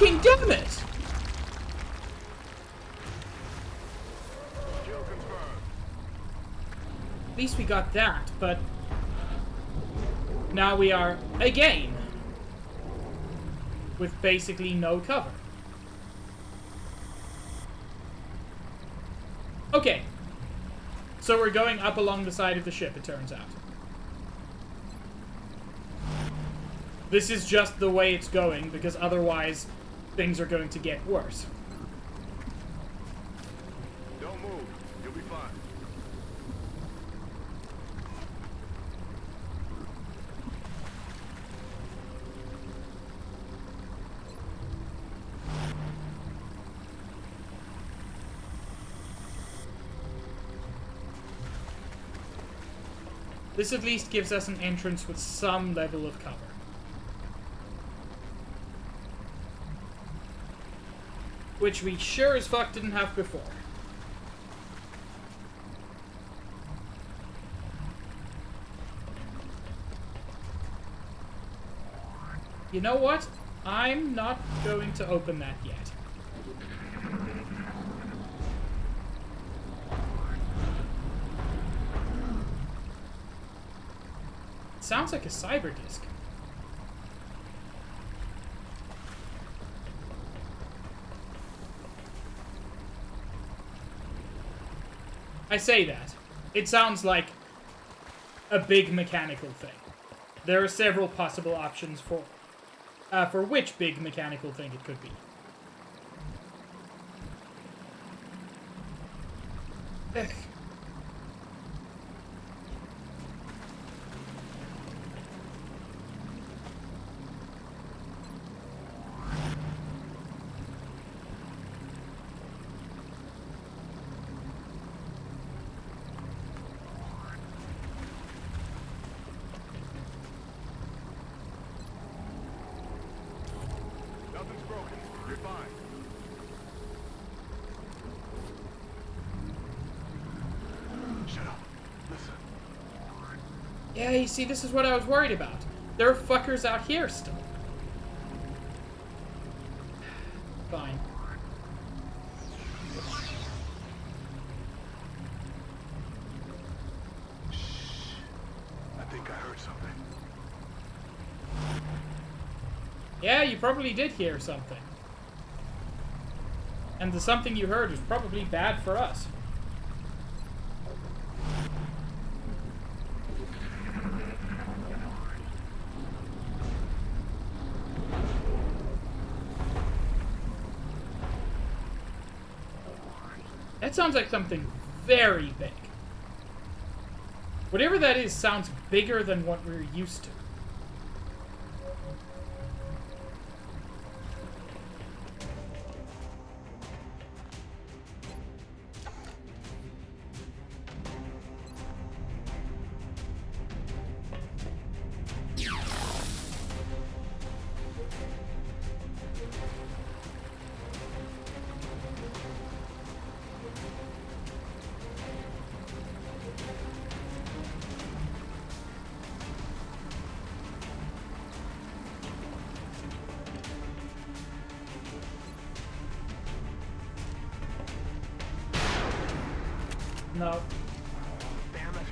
Fucking damn it! Kill confirmed. At least we got that, but now we are, again, with basically no cover. Okay. So we're going up along the side of the ship, it turns out. This is just the way it's going, because otherwise things are going to get worse. Don't move. You'll be fine. This at least gives us an entrance with some level of cover. Which we sure as fuck didn't have before. You know what? I'm not going to open that yet. It sounds like a cyber disc. I say that. It sounds like a big mechanical thing. There are several possible options for which big mechanical thing it could be. Ugh. Nothing's broken. You're fine. Shut up. Listen. Yeah, you see, this is what I was worried about. There are fuckers out here still. Fine. Shh. I think I heard something. Yeah, you probably did hear something. And the something you heard was probably bad for us. That sounds like something very big. Whatever that is sounds bigger than what we're used to. No. Damn it.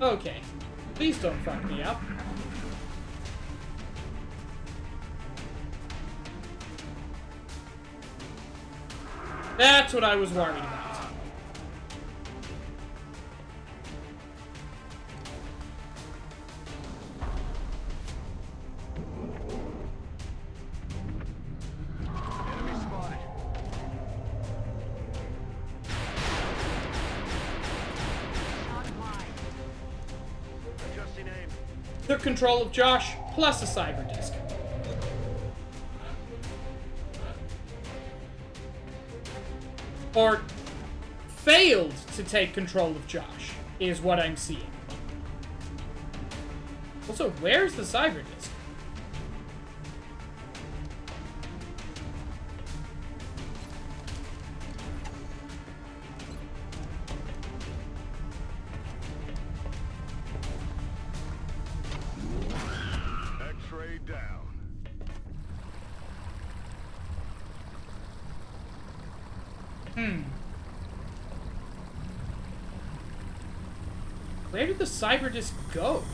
Okay. Please don't fuck me up. That's what I was worried about. Enemy spotted. Shot wide. Adjusting aim. Took control of Josh, plus a cyber disc. Or failed to take control of Josh, is what I'm seeing. Also, where's the cyber disc? X-ray down. Where did the cyber disc go?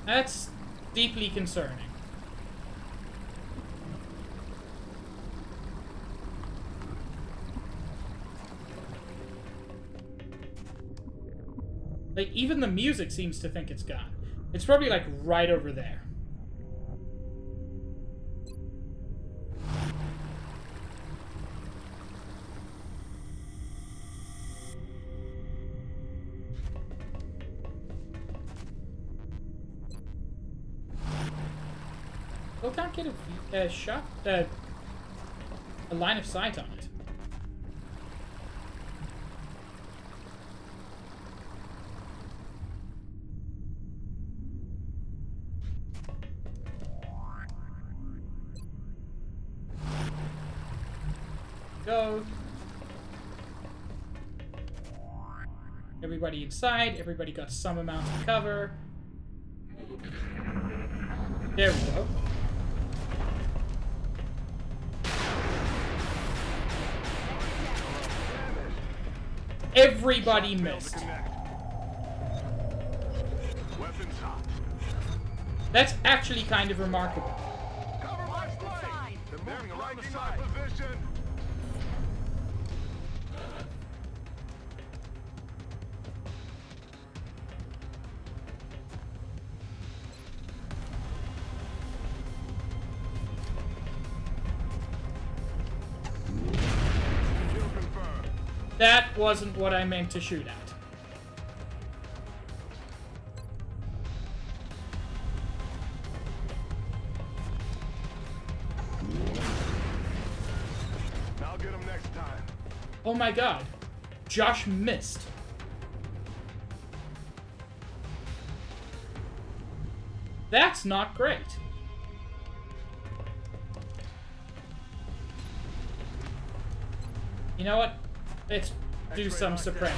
That's deeply concerning. Like, even the music seems to think it's gone. It's probably, like, right over there. Still can't get a shot, a line of sight on it. Go. Everybody inside. Everybody got some amount of cover. There we go. Everybody missed. Weapons hot. That's actually kind of remarkable. Cover my flank. They're moving right in my position. That wasn't what I meant to shoot at. I'll get him next time. Oh my god. Josh missed. That's not great. You know what? Let's do some suppression.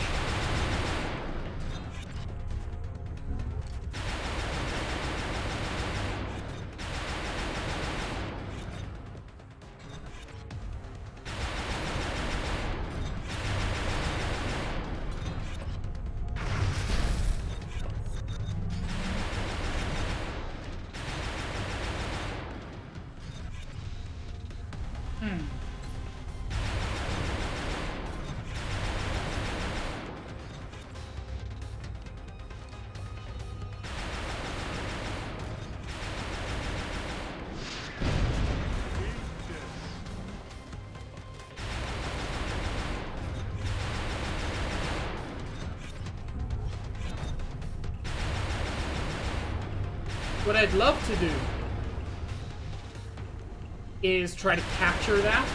What I'd love to do is try to capture that.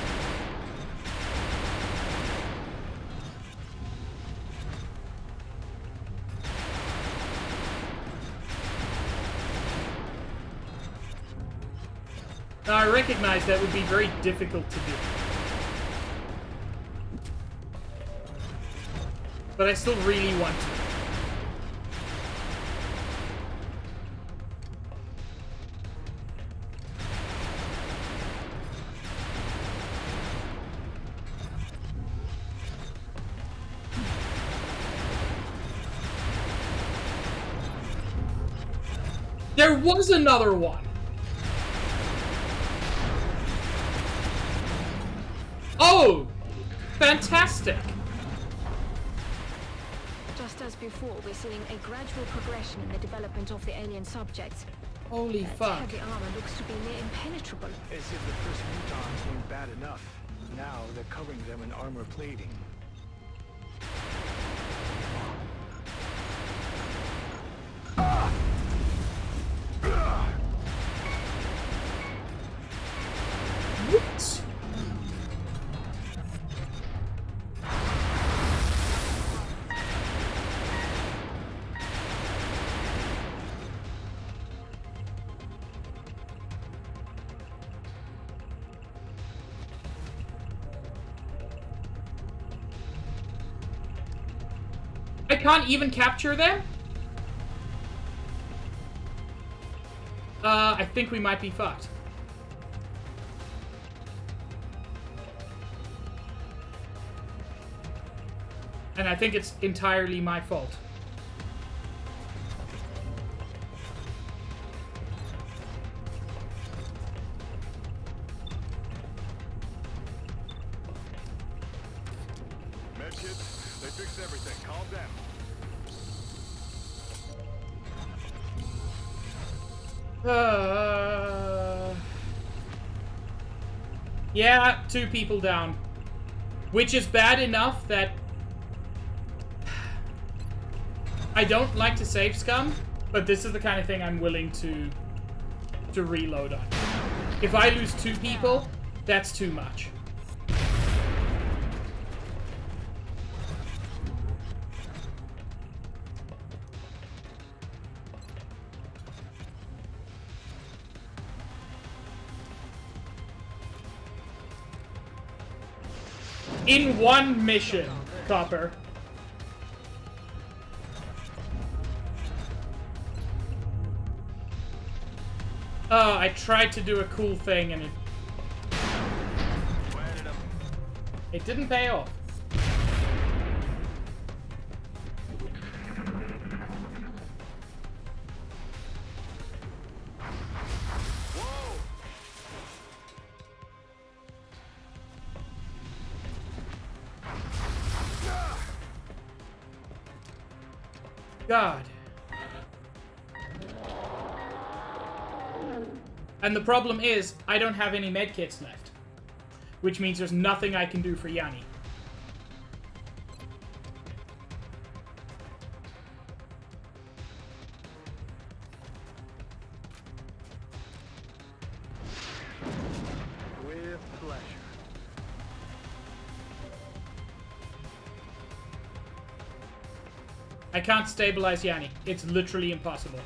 Now, I recognize that would be very difficult to do. But I still really want to. There was another one! Oh! Fantastic! Just as before, we're seeing a gradual progression in the development of the alien subjects. Holy That fuck. heavy armor looks to be near impenetrable. As if the first mutons weren't bad enough. Now they're covering them in armor plating. I can't even capture them? I think we might be fucked. And I think it's entirely my fault. Medkits, they fixed everything. Calm down. Yeah, 2 people down. Which is bad enough that I don't like to save scum, but this is the kind of thing I'm willing to reload on. If I lose 2 people, that's too much. In one mission, Copper. Oh, I tried to do a cool thing and it didn't pay off. God. And the problem is, I don't have any medkits left. Which means there's nothing I can do for Yanni. With pleasure. I can't stabilize Yanni. It's literally impossible.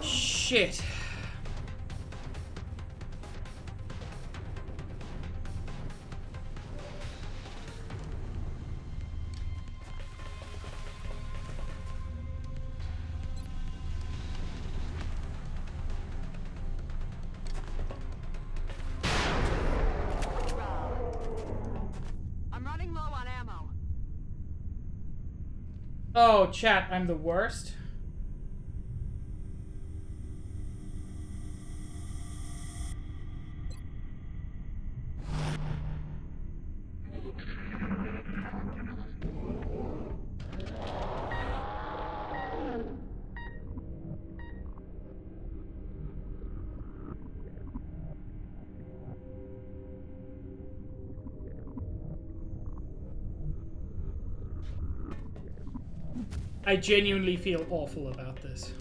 Shit. I'm running low on ammo. Oh, chat, I'm the worst. I genuinely feel awful about this.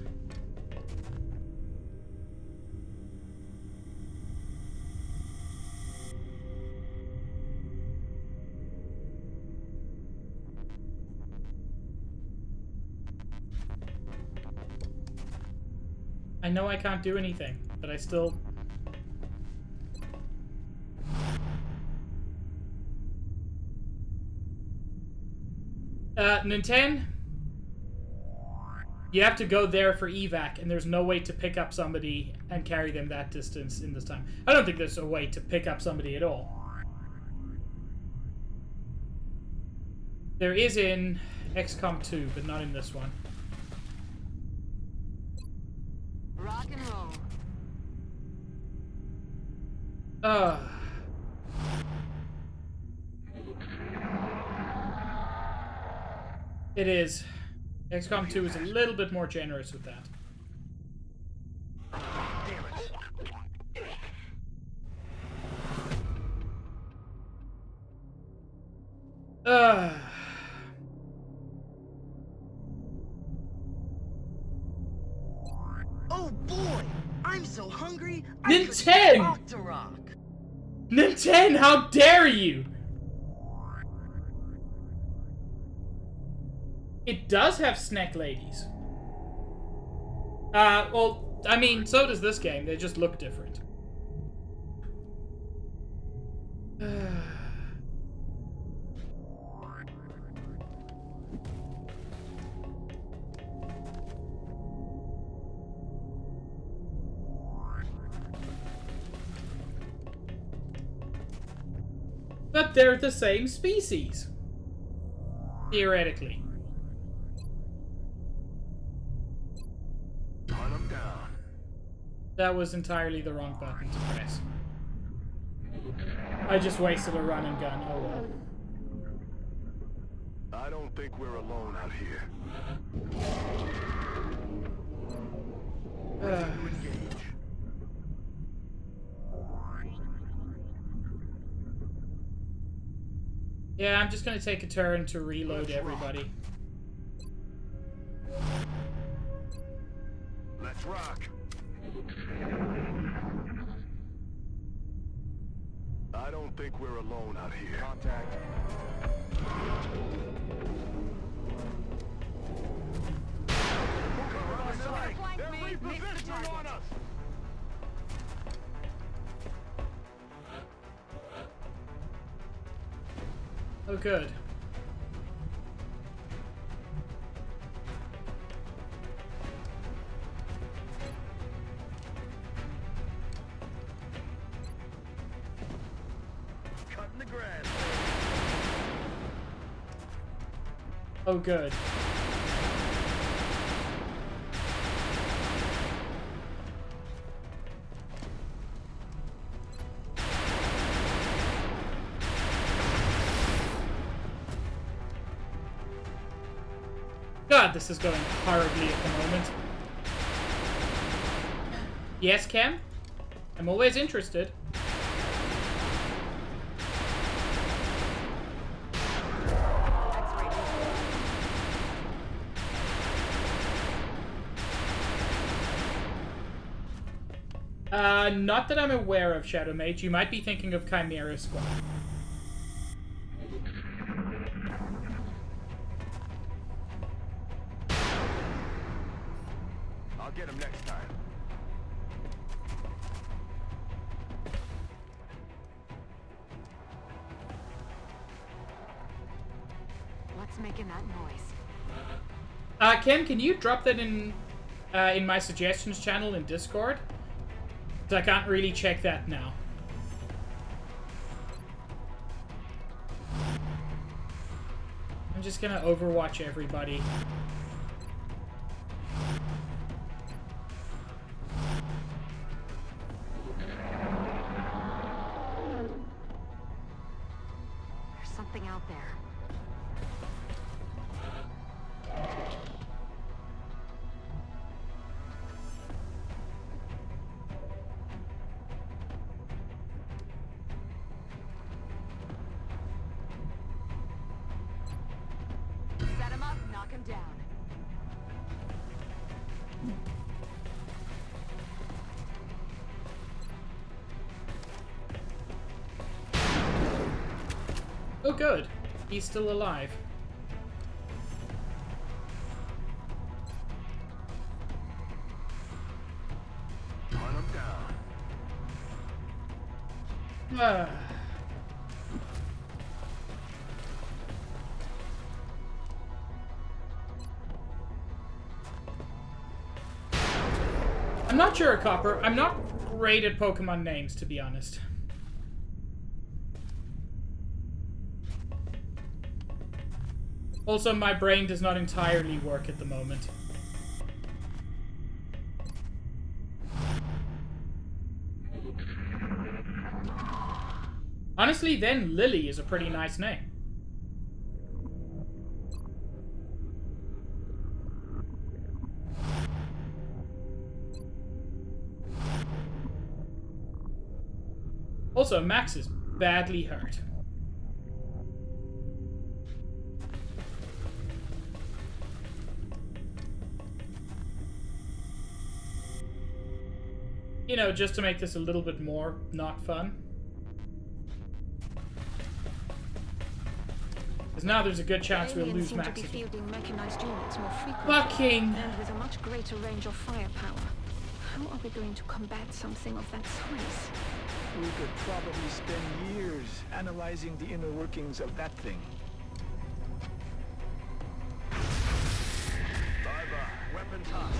I know I can't do anything, but I still... Nintendo? You have to go there for evac, and there's no way to pick up somebody and carry them that distance in this time. I don't think there's a way to pick up somebody at all. There is in XCOM 2, but not in this one. Rock and roll. It is. XCOM 2 is a little bit more generous with that. Oh boy, I'm so hungry. Nintendo! Nintendo, how dare you! It does have snack ladies. Well, I mean, so does this game. They just look different. But they're the same species. Theoretically. Hunt 'em down. That was entirely the wrong button to press. I just wasted a run and gun. Oh well. I don't think we're alone out here. Engage. Yeah, I'm just gonna take a turn to reload everybody. Let's rock. I don't think we're alone out here. Contact. Flank me, miss the target. Oh, good. Cutting the grass. Oh, good. God, this is going horribly at the moment. Yes, Cam? I'm always interested. Not that I'm aware of, Shadow Mage. You might be thinking of Chimera Squad. I'll get him next time. What's making that noise? Ken, can you drop that in my suggestions channel in Discord? 'Cause I can't really check that now. I'm just gonna overwatch everybody. There's something out there. Set him up, knock him down. Oh, good. He's still alive. Hunt 'em down. Ah. I'm not sure, Copper. I'm not great at Pokemon names, to be honest. Also, my brain does not entirely work at the moment. Honestly, then Lily is a pretty nice name. Also, Max is badly hurt. You know, just to make this a little bit more not fun. Because now there's a good chance we'll Aliens lose seem Max to be again. fielding mechanized units more frequently. Fucking... And with a much greater range of firepower. How are we going to combat something of that size? We could probably spend years analyzing the inner workings of that thing. Bye-bye. Weapons hot.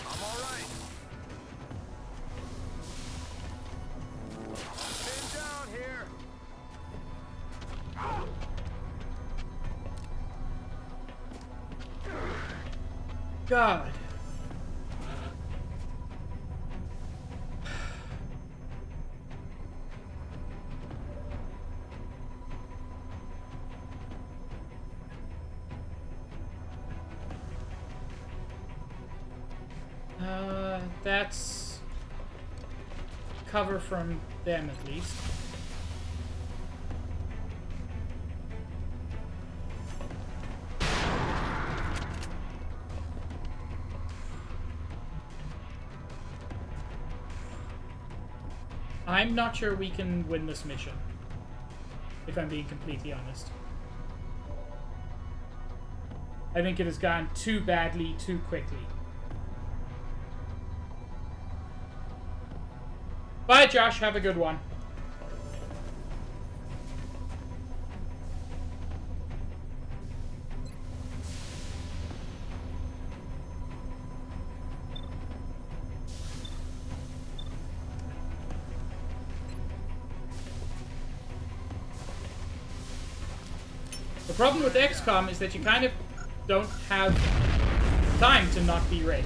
I'm all right. Pin down here. God. That's cover from them at least. I'm not sure we can win this mission, if I'm being completely honest. I think it has gone too badly, too quickly. Bye, Josh. Have a good one. The problem with XCOM is that you kind of don't have time to not be ready.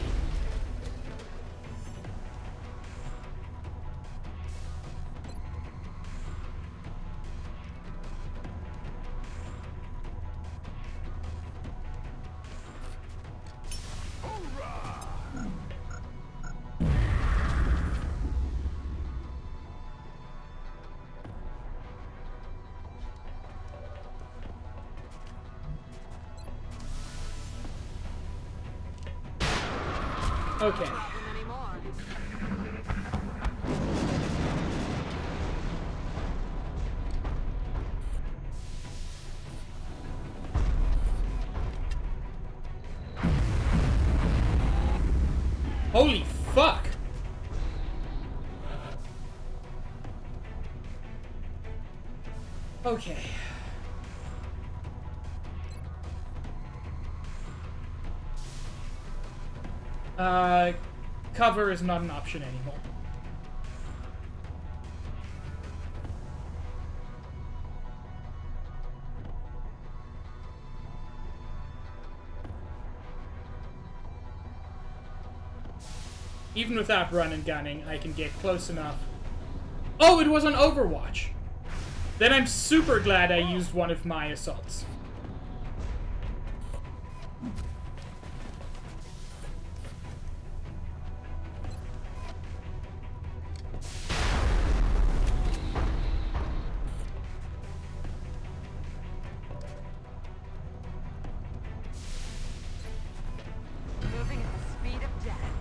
Okay. Holy fuck! Okay. Cover is not an option anymore. Even without run and gunning, I can get close enough. Oh, it was on Overwatch! Then I'm super glad I used one of my assaults. Moving at the speed of death.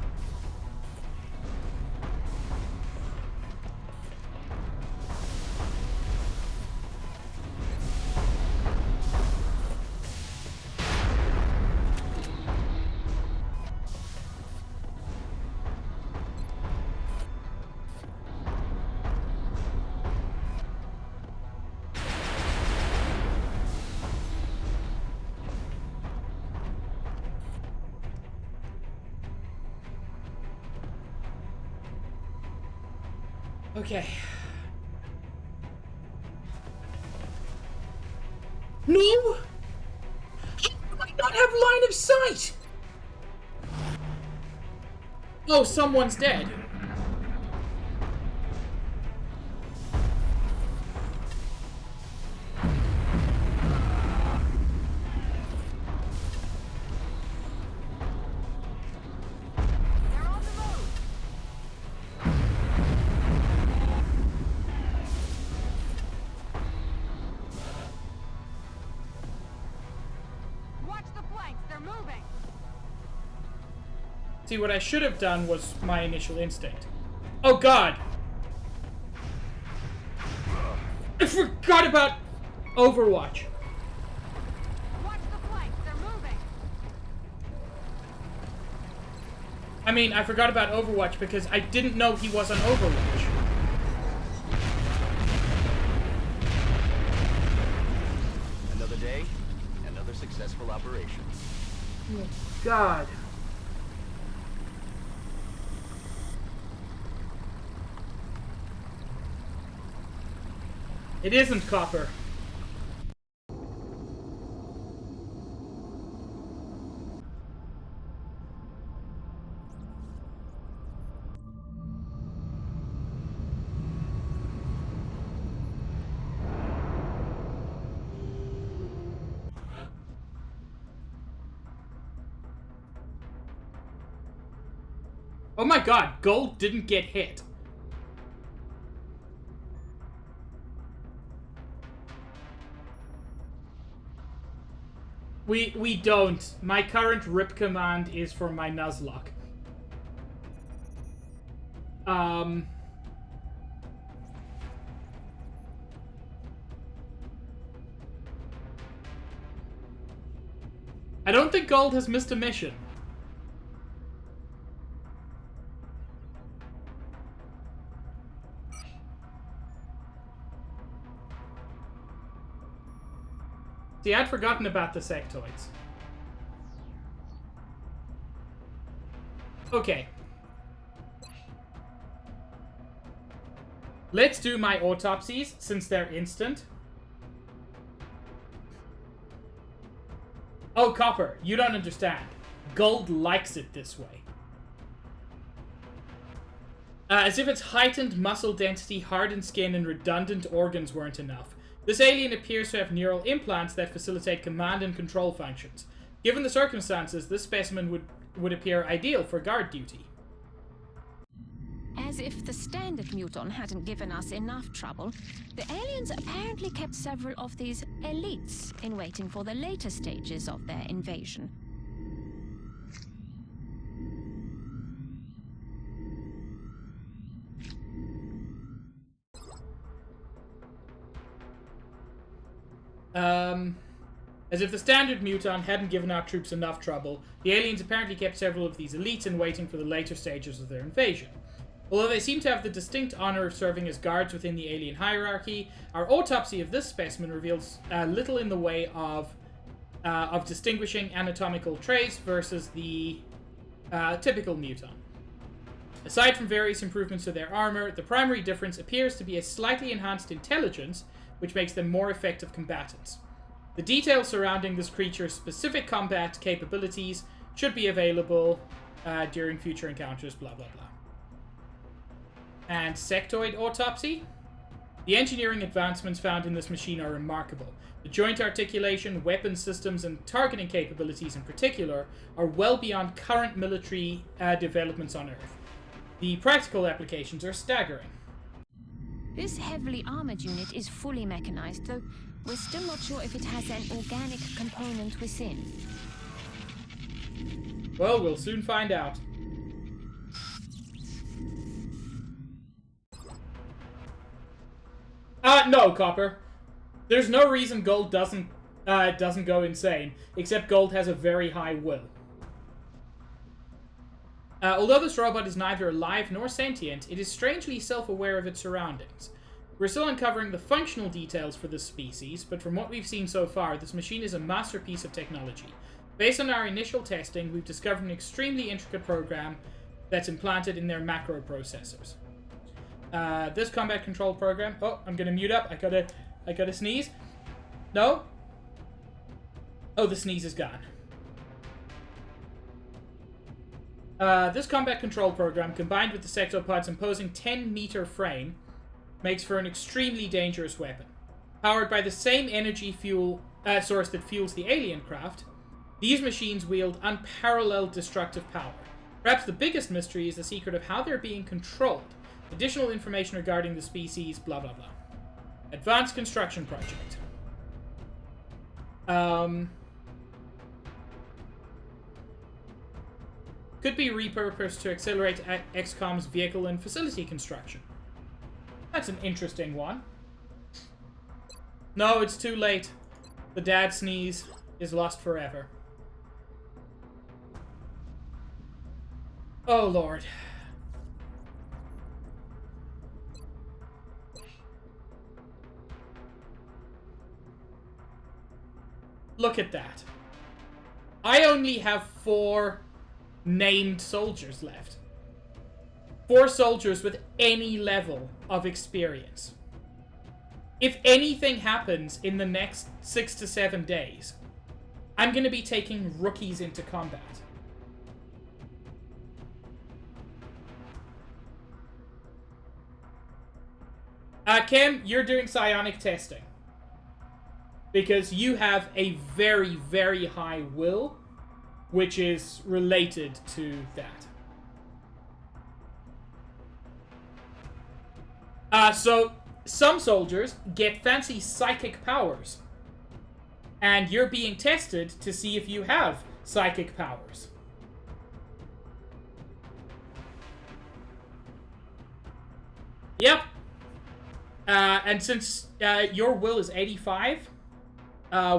Okay. No! How do I not have line of sight? Oh, someone's dead. They're on the road. See, what I should have done was my initial instinct. Oh god! I forgot about Overwatch. Watch the flanks, they're moving. I mean, I forgot about Overwatch because I didn't know he was on Overwatch. Another day, another successful operation. Oh, God. It isn't copper. Oh my god, gold didn't get hit. We don't. My current rip command is for my Nuzlocke. I don't think gold has missed a mission. See, I'd forgotten about the sectoids. Okay. Let's do my autopsies, since they're instant. Oh, Copper, you don't understand. Gold likes it this way. As if its heightened muscle density, hardened skin, and redundant organs weren't enough. This alien appears to have neural implants that facilitate command and control functions. Given the circumstances, this specimen would appear ideal for guard duty. As if the standard muton hadn't given us enough trouble, the aliens apparently kept several of these elites in waiting for the later stages of their invasion. As if the standard muton hadn't given our troops enough trouble, the aliens apparently kept several of these elites in waiting for the later stages of their invasion. Although they seem to have the distinct honor of serving as guards within the alien hierarchy, our autopsy of this specimen reveals little in the way of distinguishing anatomical traits versus the typical muton. Aside from various improvements to their armor, the primary difference appears to be a slightly enhanced intelligence, which makes them more effective combatants. The details surrounding this creature's specific combat capabilities should be available during future encounters, blah blah blah. And sectoid autopsy? The engineering advancements found in this machine are remarkable. The joint articulation, weapon systems, and targeting capabilities in particular are well beyond current military developments on Earth. The practical applications are staggering. This heavily armored unit is fully mechanized, though we're still not sure if it has an organic component within. Well, we'll soon find out. No, Copper. There's no reason Gold doesn't go insane, except Gold has a very high will. Although this robot is neither alive nor sentient, it is strangely self-aware of its surroundings. We're still uncovering the functional details for this species, but from what we've seen so far, this machine is a masterpiece of technology. Based on our initial testing, we've discovered an extremely intricate program that's implanted in their macro processors. This combat control program... Oh, I'm gonna mute up. I gotta sneeze. No? Oh, the sneeze is gone. This combat control program, combined with the sectopod's imposing 10-meter frame, makes for an extremely dangerous weapon. Powered by the same energy fuel source that fuels the alien craft, these machines wield unparalleled destructive power. Perhaps the biggest mystery is the secret of how they're being controlled. Additional information regarding the species, blah blah blah. Advanced construction project. could be repurposed to accelerate XCOM's vehicle and facility construction. That's an interesting one. No, it's too late. The dad sneeze is lost forever. Oh, Lord. Look at that. I only have 4 named soldiers left. 4 soldiers with any level of experience. If anything happens in the next 6 to 7 days, I'm going to be taking rookies into combat. Kim, you're doing psionic testing. Because you have a very, very high will, which is related to that. So, some soldiers get fancy psychic powers. And you're being tested to see if you have psychic powers. Yep. And since your will is 85...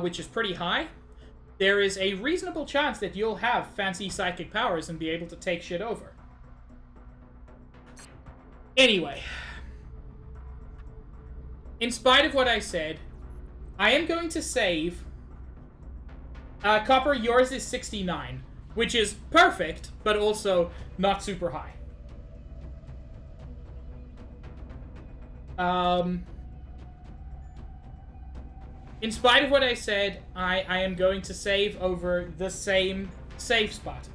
which is pretty high, there is a reasonable chance that you'll have fancy psychic powers and be able to take shit over. Anyway. In spite of what I said, I am going to save... Copper, yours is 69, which is perfect, but also not super high. In spite of what I said, I am going to save over the same save spot.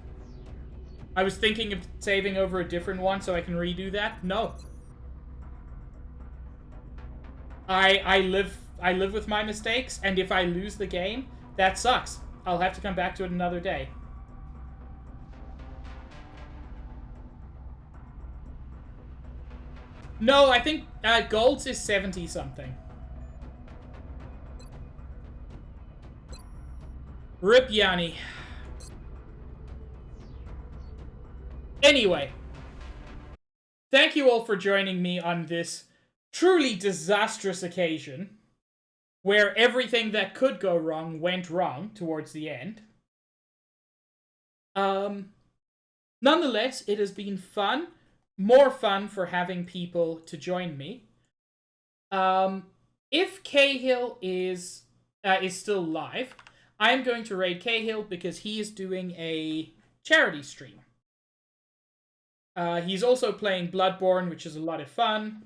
I was thinking of saving over a different one so I can redo that. No. I live with my mistakes, and if I lose the game, that sucks. I'll have to come back to it another day. No, I think Gold's is 70-something. Rip Yanni. Anyway. Thank you all for joining me on this truly disastrous occasion where everything that could go wrong went wrong towards the end. Nonetheless, it has been fun. More fun for having people to join me. If Cahill is still live, I'm going to raid Cahill because he is doing a charity stream. He's also playing Bloodborne, which is a lot of fun.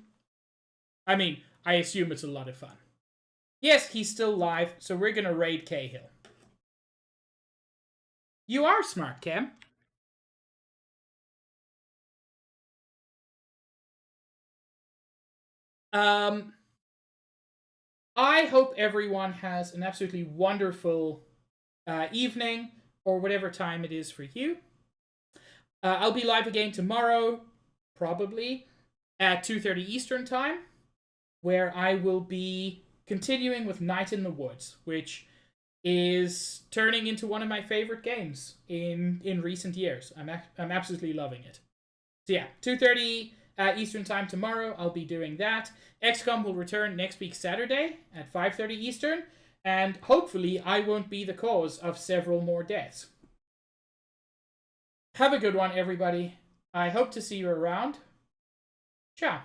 I mean, I assume it's a lot of fun. Yes, he's still live, so we're going to raid Cahill. You are smart, Cam. I hope everyone has an absolutely wonderful evening, or whatever time it is for you. I'll be live again tomorrow, probably, at 2:30 Eastern Time, where I will be continuing with Night in the Woods, which is turning into one of my favorite games in recent years. I'm absolutely loving it. So yeah, 2:30 Eastern Time tomorrow, I'll be doing that. XCOM will return next week Saturday at 5:30 Eastern, and hopefully I won't be the cause of several more deaths. Have a good one, everybody. I hope to see you around. Ciao.